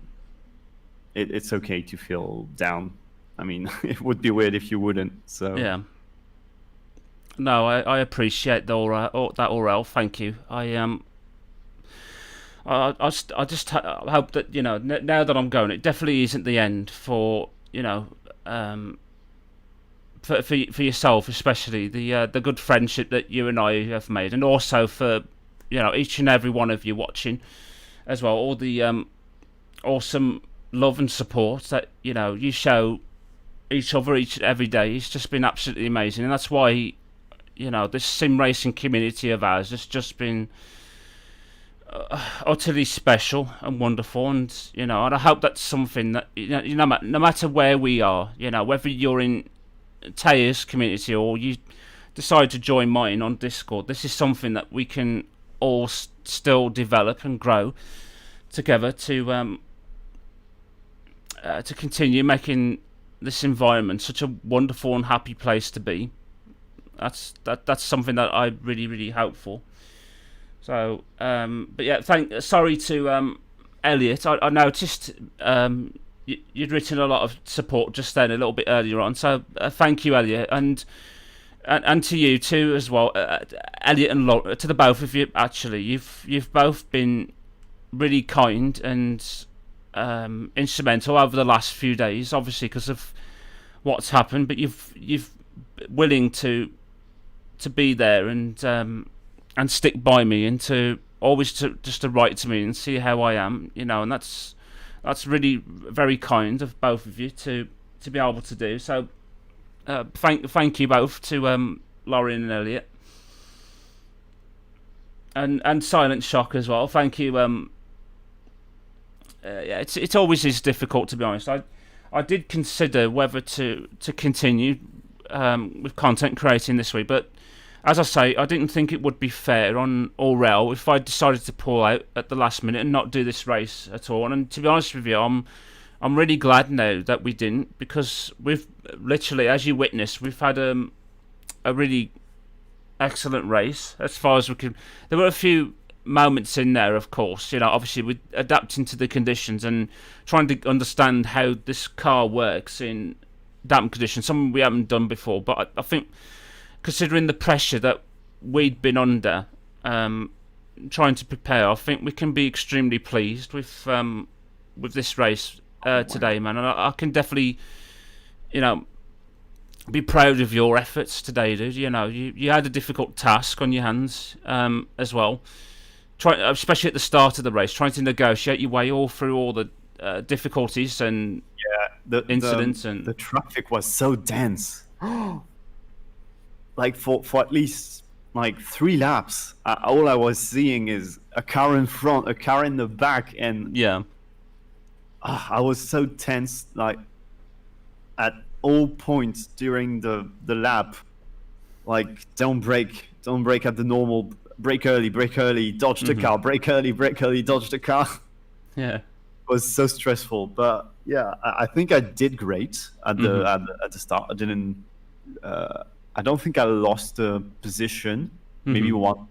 it's okay to feel down. I mean, it would be weird if you wouldn't. So yeah. No, I appreciate that, Aurel. Thank you. I just hope that, you know, now that I'm going, it definitely isn't the end for, you know, for yourself, especially the good friendship that you and I have made, and also for, you know, each and every one of you watching as well, all the awesome love and support that, you know, you show each other every day. It's just been absolutely amazing, and that's why, you know, this sim racing community of ours has just been utterly special and wonderful. And, you know, and I hope that's something that, you know, no matter where we are, you know, whether you're in Taya's community or you decide to join mine on Discord, this is something that we can all still develop and grow together to continue making this environment such a wonderful and happy place to be. That's something that I really hope for. So, but yeah, sorry to Elliot. I noticed you'd written a lot of support just then, a little bit earlier on. So thank you, Elliot, and to you too as well, Elliot and Laura, to the both of you. Actually, you've both been really kind and instrumental over the last few days, obviously because of what's happened. But you've willing to be there and stick by me, and to always just to write to me and see how I am, you know, and that's really very kind of both of you to be able to do. So thank you both to Lauren and Elliot, and Silent Shock as well. Thank you. Yeah, it always is difficult, to be honest. I did consider whether to continue with content creating this week, but as I say, I didn't think it would be fair on Aurel if I decided to pull out at the last minute and not do this race at all. And to be honest with you, I'm really glad now that we didn't, because we've literally, as you witnessed, we've had a really excellent race as far as we could. There were a few moments in there, of course, obviously we're adapting to the conditions and trying to understand how this car works in damp conditions, something we haven't done before. But I think, considering the pressure that we'd been under, trying to prepare, I think we can be extremely pleased with this race today, man. And I can definitely, be proud of your efforts today, dude. You had a difficult task on your hands as well. Especially at the start of the race, trying to negotiate your way all through all the difficulties and incidents. And the traffic was so dense. Like for at least like 3 laps, all I was seeing is a car in front, a car in the back, and I was so tense. Like at all points during the lap, like don't brake at the normal. Brake early, dodge the car, brake early, dodge the car. Yeah. It was so stressful. But yeah, I think I did great at the start. I don't think I lost a position, maybe one.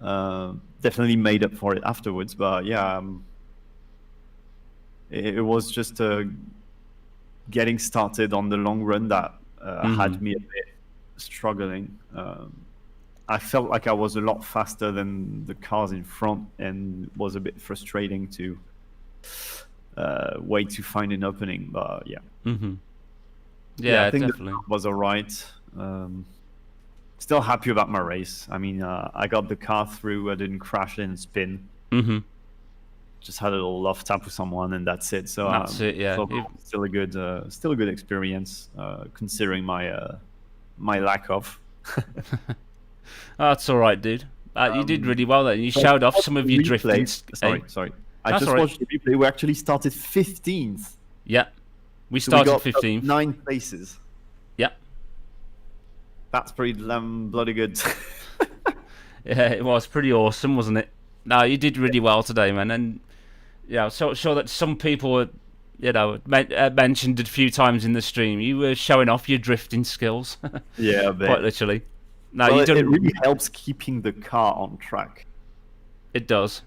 Definitely made up for it afterwards, but yeah, it was just getting started on the long run that had me a bit struggling. I felt like I was a lot faster than the cars in front, and was a bit frustrating to wait to find an opening. But yeah, yeah, I think definitely it was alright. Still happy about my race. I mean, I got the car through. I didn't crash, didn't spin. Just had a little love tap with someone, and that's it. So that's it. Yeah, still a good experience, considering my lack of. That's all right, dude. You did really well there. You showed off some of your drifting. Sorry. I just watched the replay. We actually started 15th. Yeah, we started 15th. 9 places. Yeah, that's pretty bloody good. Yeah, it was pretty awesome, wasn't it? No, you did really well today, man. And yeah, so sure that some people were, mentioned a few times in the stream. You were showing off your drifting skills. Yeah, quite literally. No, well, you don't. It really helps keeping the car on track. It does.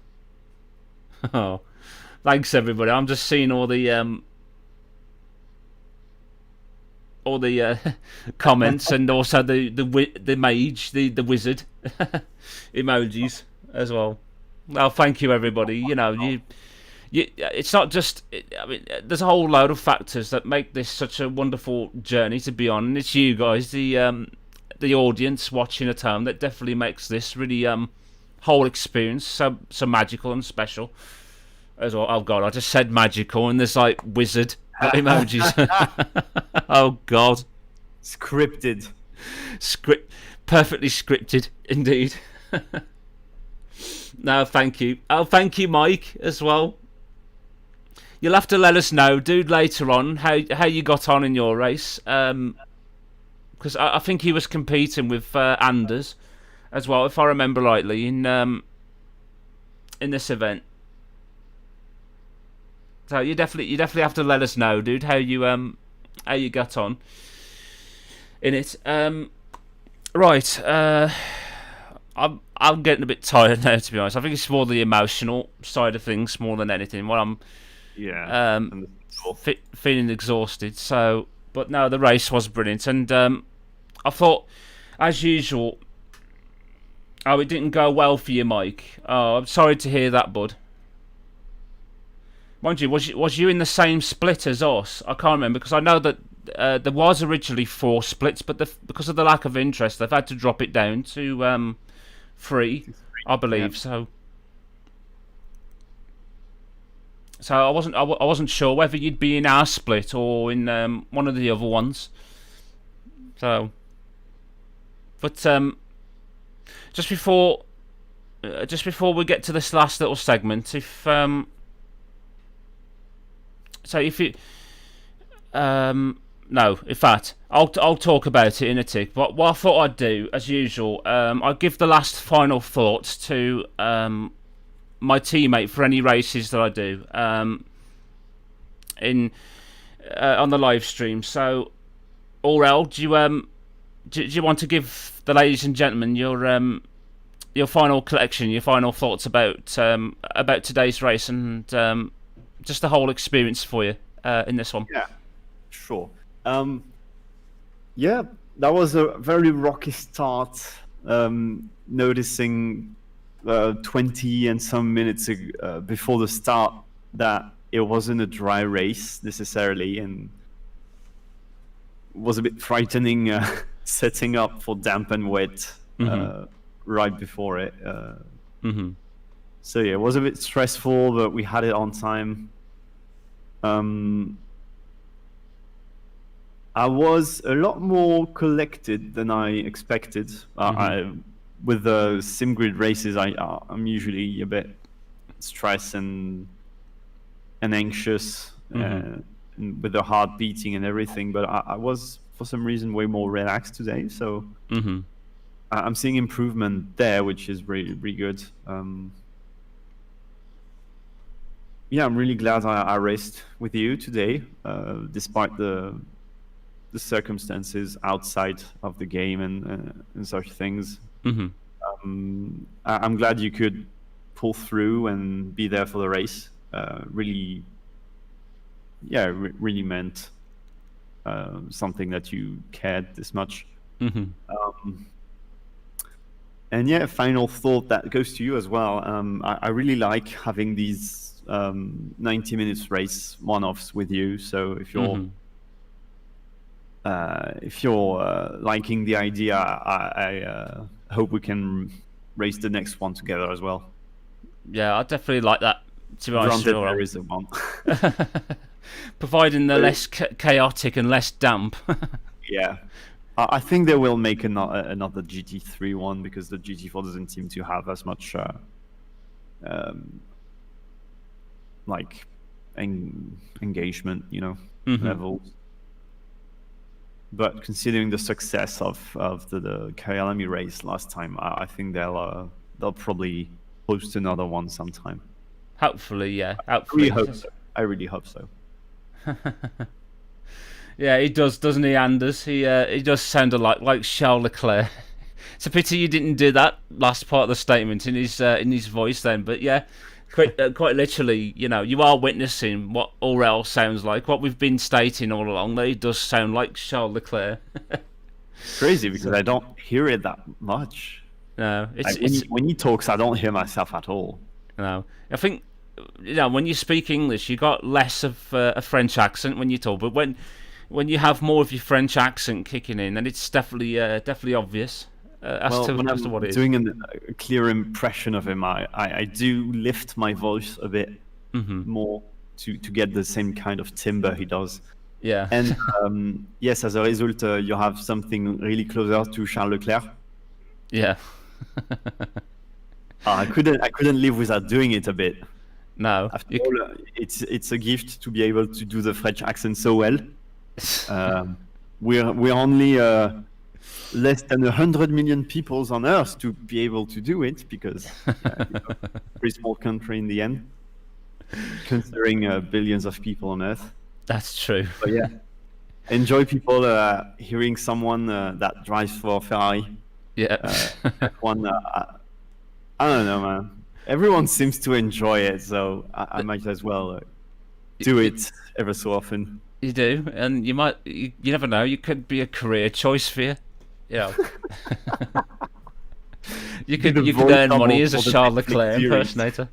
Oh, thanks everybody. I'm just seeing all the comments and also the mage, the wizard emojis as well. Well, thank you everybody. It's not just. I mean, there's a whole load of factors that make this such a wonderful journey to be on. And it's you guys, the audience watching at home, that definitely makes this really whole experience so magical and special as well. Oh god, I just said magical and there's like wizard emojis. Oh god, scripted, perfectly scripted indeed. No, thank you. Oh, thank you, Mike, as well. You'll have to let us know, dude, later on how you got on in your race. Because I think he was competing with Anders as well, if I remember rightly, in this event. So you definitely have to let us know, dude, how you got on in it. Right, I'm getting a bit tired now, to be honest. I think it's more the emotional side of things more than anything. Well, I'm feeling exhausted. So. But no, the race was brilliant, and I thought, as usual, it didn't go well for you, Mike. Oh, I'm sorry to hear that, bud. Mind you, was you in the same split as us? I can't remember, because I know that there was originally 4 splits, but because of the lack of interest, they've had to drop it down to 3, I believe. Yeah. So I wasn't sure whether you'd be in our split or in one of the other ones. So, but just before we get to this last little segment, if you No, in fact, I'll talk about it in a tick. But what I thought I'd do, as usual, I'll give the last final thoughts to my teammate for any races that I do in on the live stream. So, Aurel, do you want to give the ladies and gentlemen your final collection, your final thoughts about today's race and just the whole experience for you in this one? Yeah, sure. Yeah, that was a very rocky start. Noticing 20 and some minutes before the start that it wasn't a dry race necessarily, and was a bit frightening setting up for damp and wet right before it. So yeah, it was a bit stressful, but we had it on time. I was a lot more collected than I expected. With the SimGrid races, I'm usually a bit stressed and anxious, and with the heart beating and everything. But I was, for some reason, way more relaxed today. So I'm seeing improvement there, which is really, really good. Yeah, I'm really glad I raced with you today, despite the circumstances outside of the game and such things. I'm glad you could pull through and be there for the race. Really meant something that you cared this much. And yeah, final thought that goes to you as well. I really like having these 90 minutes race one-offs with you. So if you're liking the idea, I hope we can race the next one together as well. Yeah, I definitely like that. To be honest, granted, there is a one. Providing they're less chaotic and less damp. Yeah, I think they will make another GT3 one, because the GT4 doesn't seem to have as much like engagement, levels. But considering the success of the Kyalami race last time, I think they'll probably host another one sometime. Hopefully, yeah. Hopefully. I really hope so. Yeah, he does, doesn't he, Anders? He does sound like Charles Leclerc. It's a pity you didn't do that last part of the statement in his voice then. But yeah, quite literally, you are witnessing what Aurel sounds like. What we've been stating all along, that he does sound like Charles Leclerc. Crazy, because I don't hear it that much. No, when he talks, I don't hear myself at all. No, I think when you speak English, you got less of a French accent when you talk, but when you have more of your French accent kicking in, then it's definitely obvious as to what it is. Doing a clear impression of him, I do lift my voice a bit more to get the same kind of timbre he does. Yeah. And yes, as a result, you have something really closer to Charles Leclerc. Yeah. I couldn't live without doing it a bit. No. After all, it's a gift to be able to do the French accent so well. We're only less than 100 million people on Earth to be able to do it, because very small country in the end, considering billions of people on Earth. That's true. But yeah, enjoy people hearing someone that drives for Ferrari. Yeah. One, I don't know, man. Everyone seems to enjoy it, so I might as well do it ever so often. You do, and you never know. You could be a career choice for you. You could earn money as a Charles Leclerc impersonator.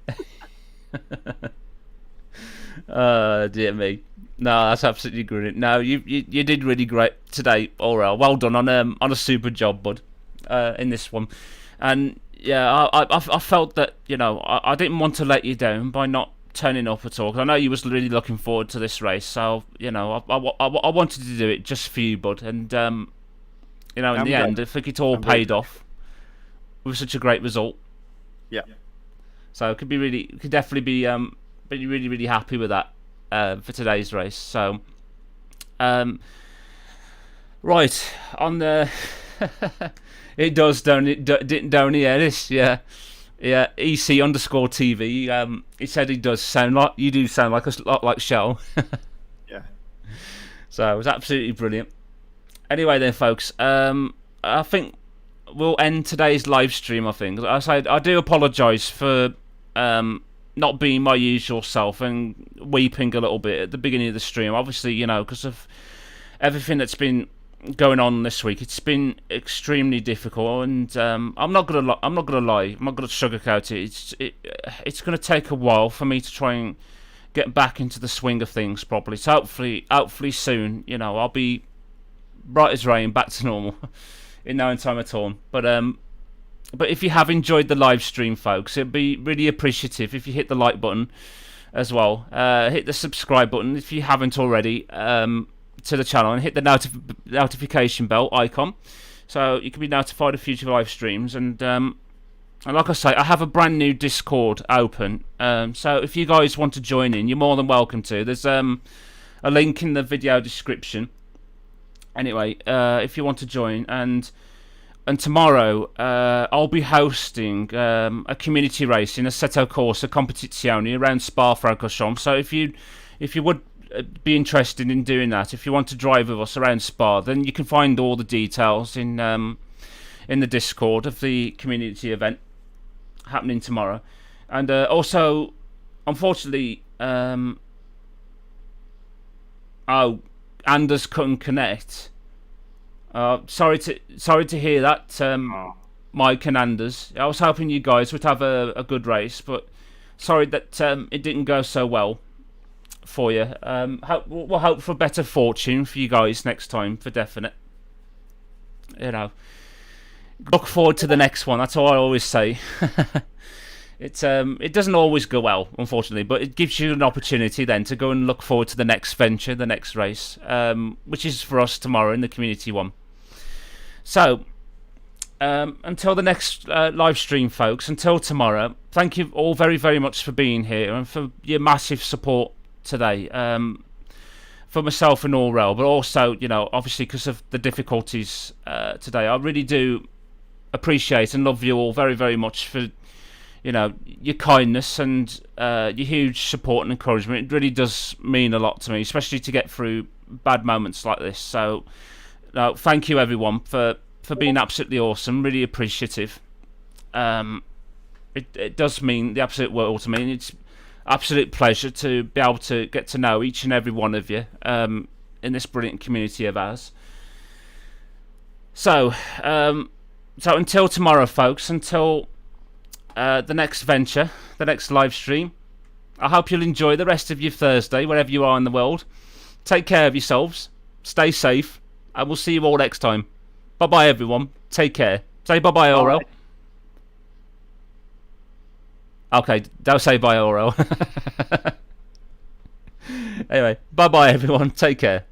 Dear me. No, that's absolutely brilliant. No, you did really great today, Aurel. Well done on a super job, bud, in this one. And yeah, I felt that I didn't want to let you down by not turning up at all, because I know you was really looking forward to this race. So I wanted to do it just for you, bud. And in the end, I think it all paid off with such a great result. Yeah. So it could definitely be really, really happy with that for today's race. So Right, on the... it does, don't it? Don't he, Ellis? Yeah. Yeah, EC underscore TV. He said he does sound like... You do sound like a lot like Shell. Yeah. So it was absolutely brilliant. Anyway then, folks, I think we'll end today's live stream, I think. I do apologise for not being my usual self and weeping a little bit at the beginning of the stream. Obviously, you know, because of everything that's been going on this week, it's been extremely difficult, and I'm not gonna lie, I'm not gonna sugarcoat it. It's gonna take a while for me to try and get back into the swing of things properly. So hopefully soon, you know, I'll be bright as rain, back to normal in no time at all. But if you have enjoyed the live stream, folks, it'd be really appreciative if you hit the like button as well. Hit the subscribe button if you haven't already to the channel, and hit the notification bell icon so you can be notified of future live streams. And like I say, I have a brand new Discord open, so if you guys want to join in, you're more than welcome to. There's a link in the video description. Anyway, if you want to join, and tomorrow I'll be hosting a community race in Assetto Corsa Competizione around Spa-Francorchamps. So if you would be interested in doing that, if you want to drive with us around Spa, then you can find all the details in the Discord of the community event happening tomorrow. And also, unfortunately, Anders couldn't connect. Sorry to hear that, Mike and Anders. I was hoping you guys would have a good race, but sorry that it didn't go so well for you. We'll hope for better fortune for you guys next time, for definite. You know, look forward to the next one. That's all I always say. It doesn't always go well, unfortunately, but it gives you an opportunity then to go and look forward to the next venture, the next race, which is for us tomorrow in the community one. So, until the next live stream, folks, until tomorrow, thank you all very, very much for being here and for your massive support today, for myself and Aurel, but also, you know, obviously because of the difficulties today. I really do appreciate and love you all very, very much for, you know, your kindness and your huge support and encouragement. It really does mean a lot to me, especially to get through bad moments like this. So, thank you everyone for being absolutely awesome. Really appreciative. It does mean the absolute world to me. And it's absolute pleasure to be able to get to know each and every one of you in this brilliant community of ours. So, until tomorrow, folks, until the next venture, the next live stream, I hope you'll enjoy the rest of your Thursday, wherever you are in the world. Take care of yourselves, stay safe, and we'll see you all next time. Bye-bye, everyone. Take care. Say bye-bye, Aurel. Okay, don't say bye, Aurel. Anyway, bye-bye, everyone. Take care.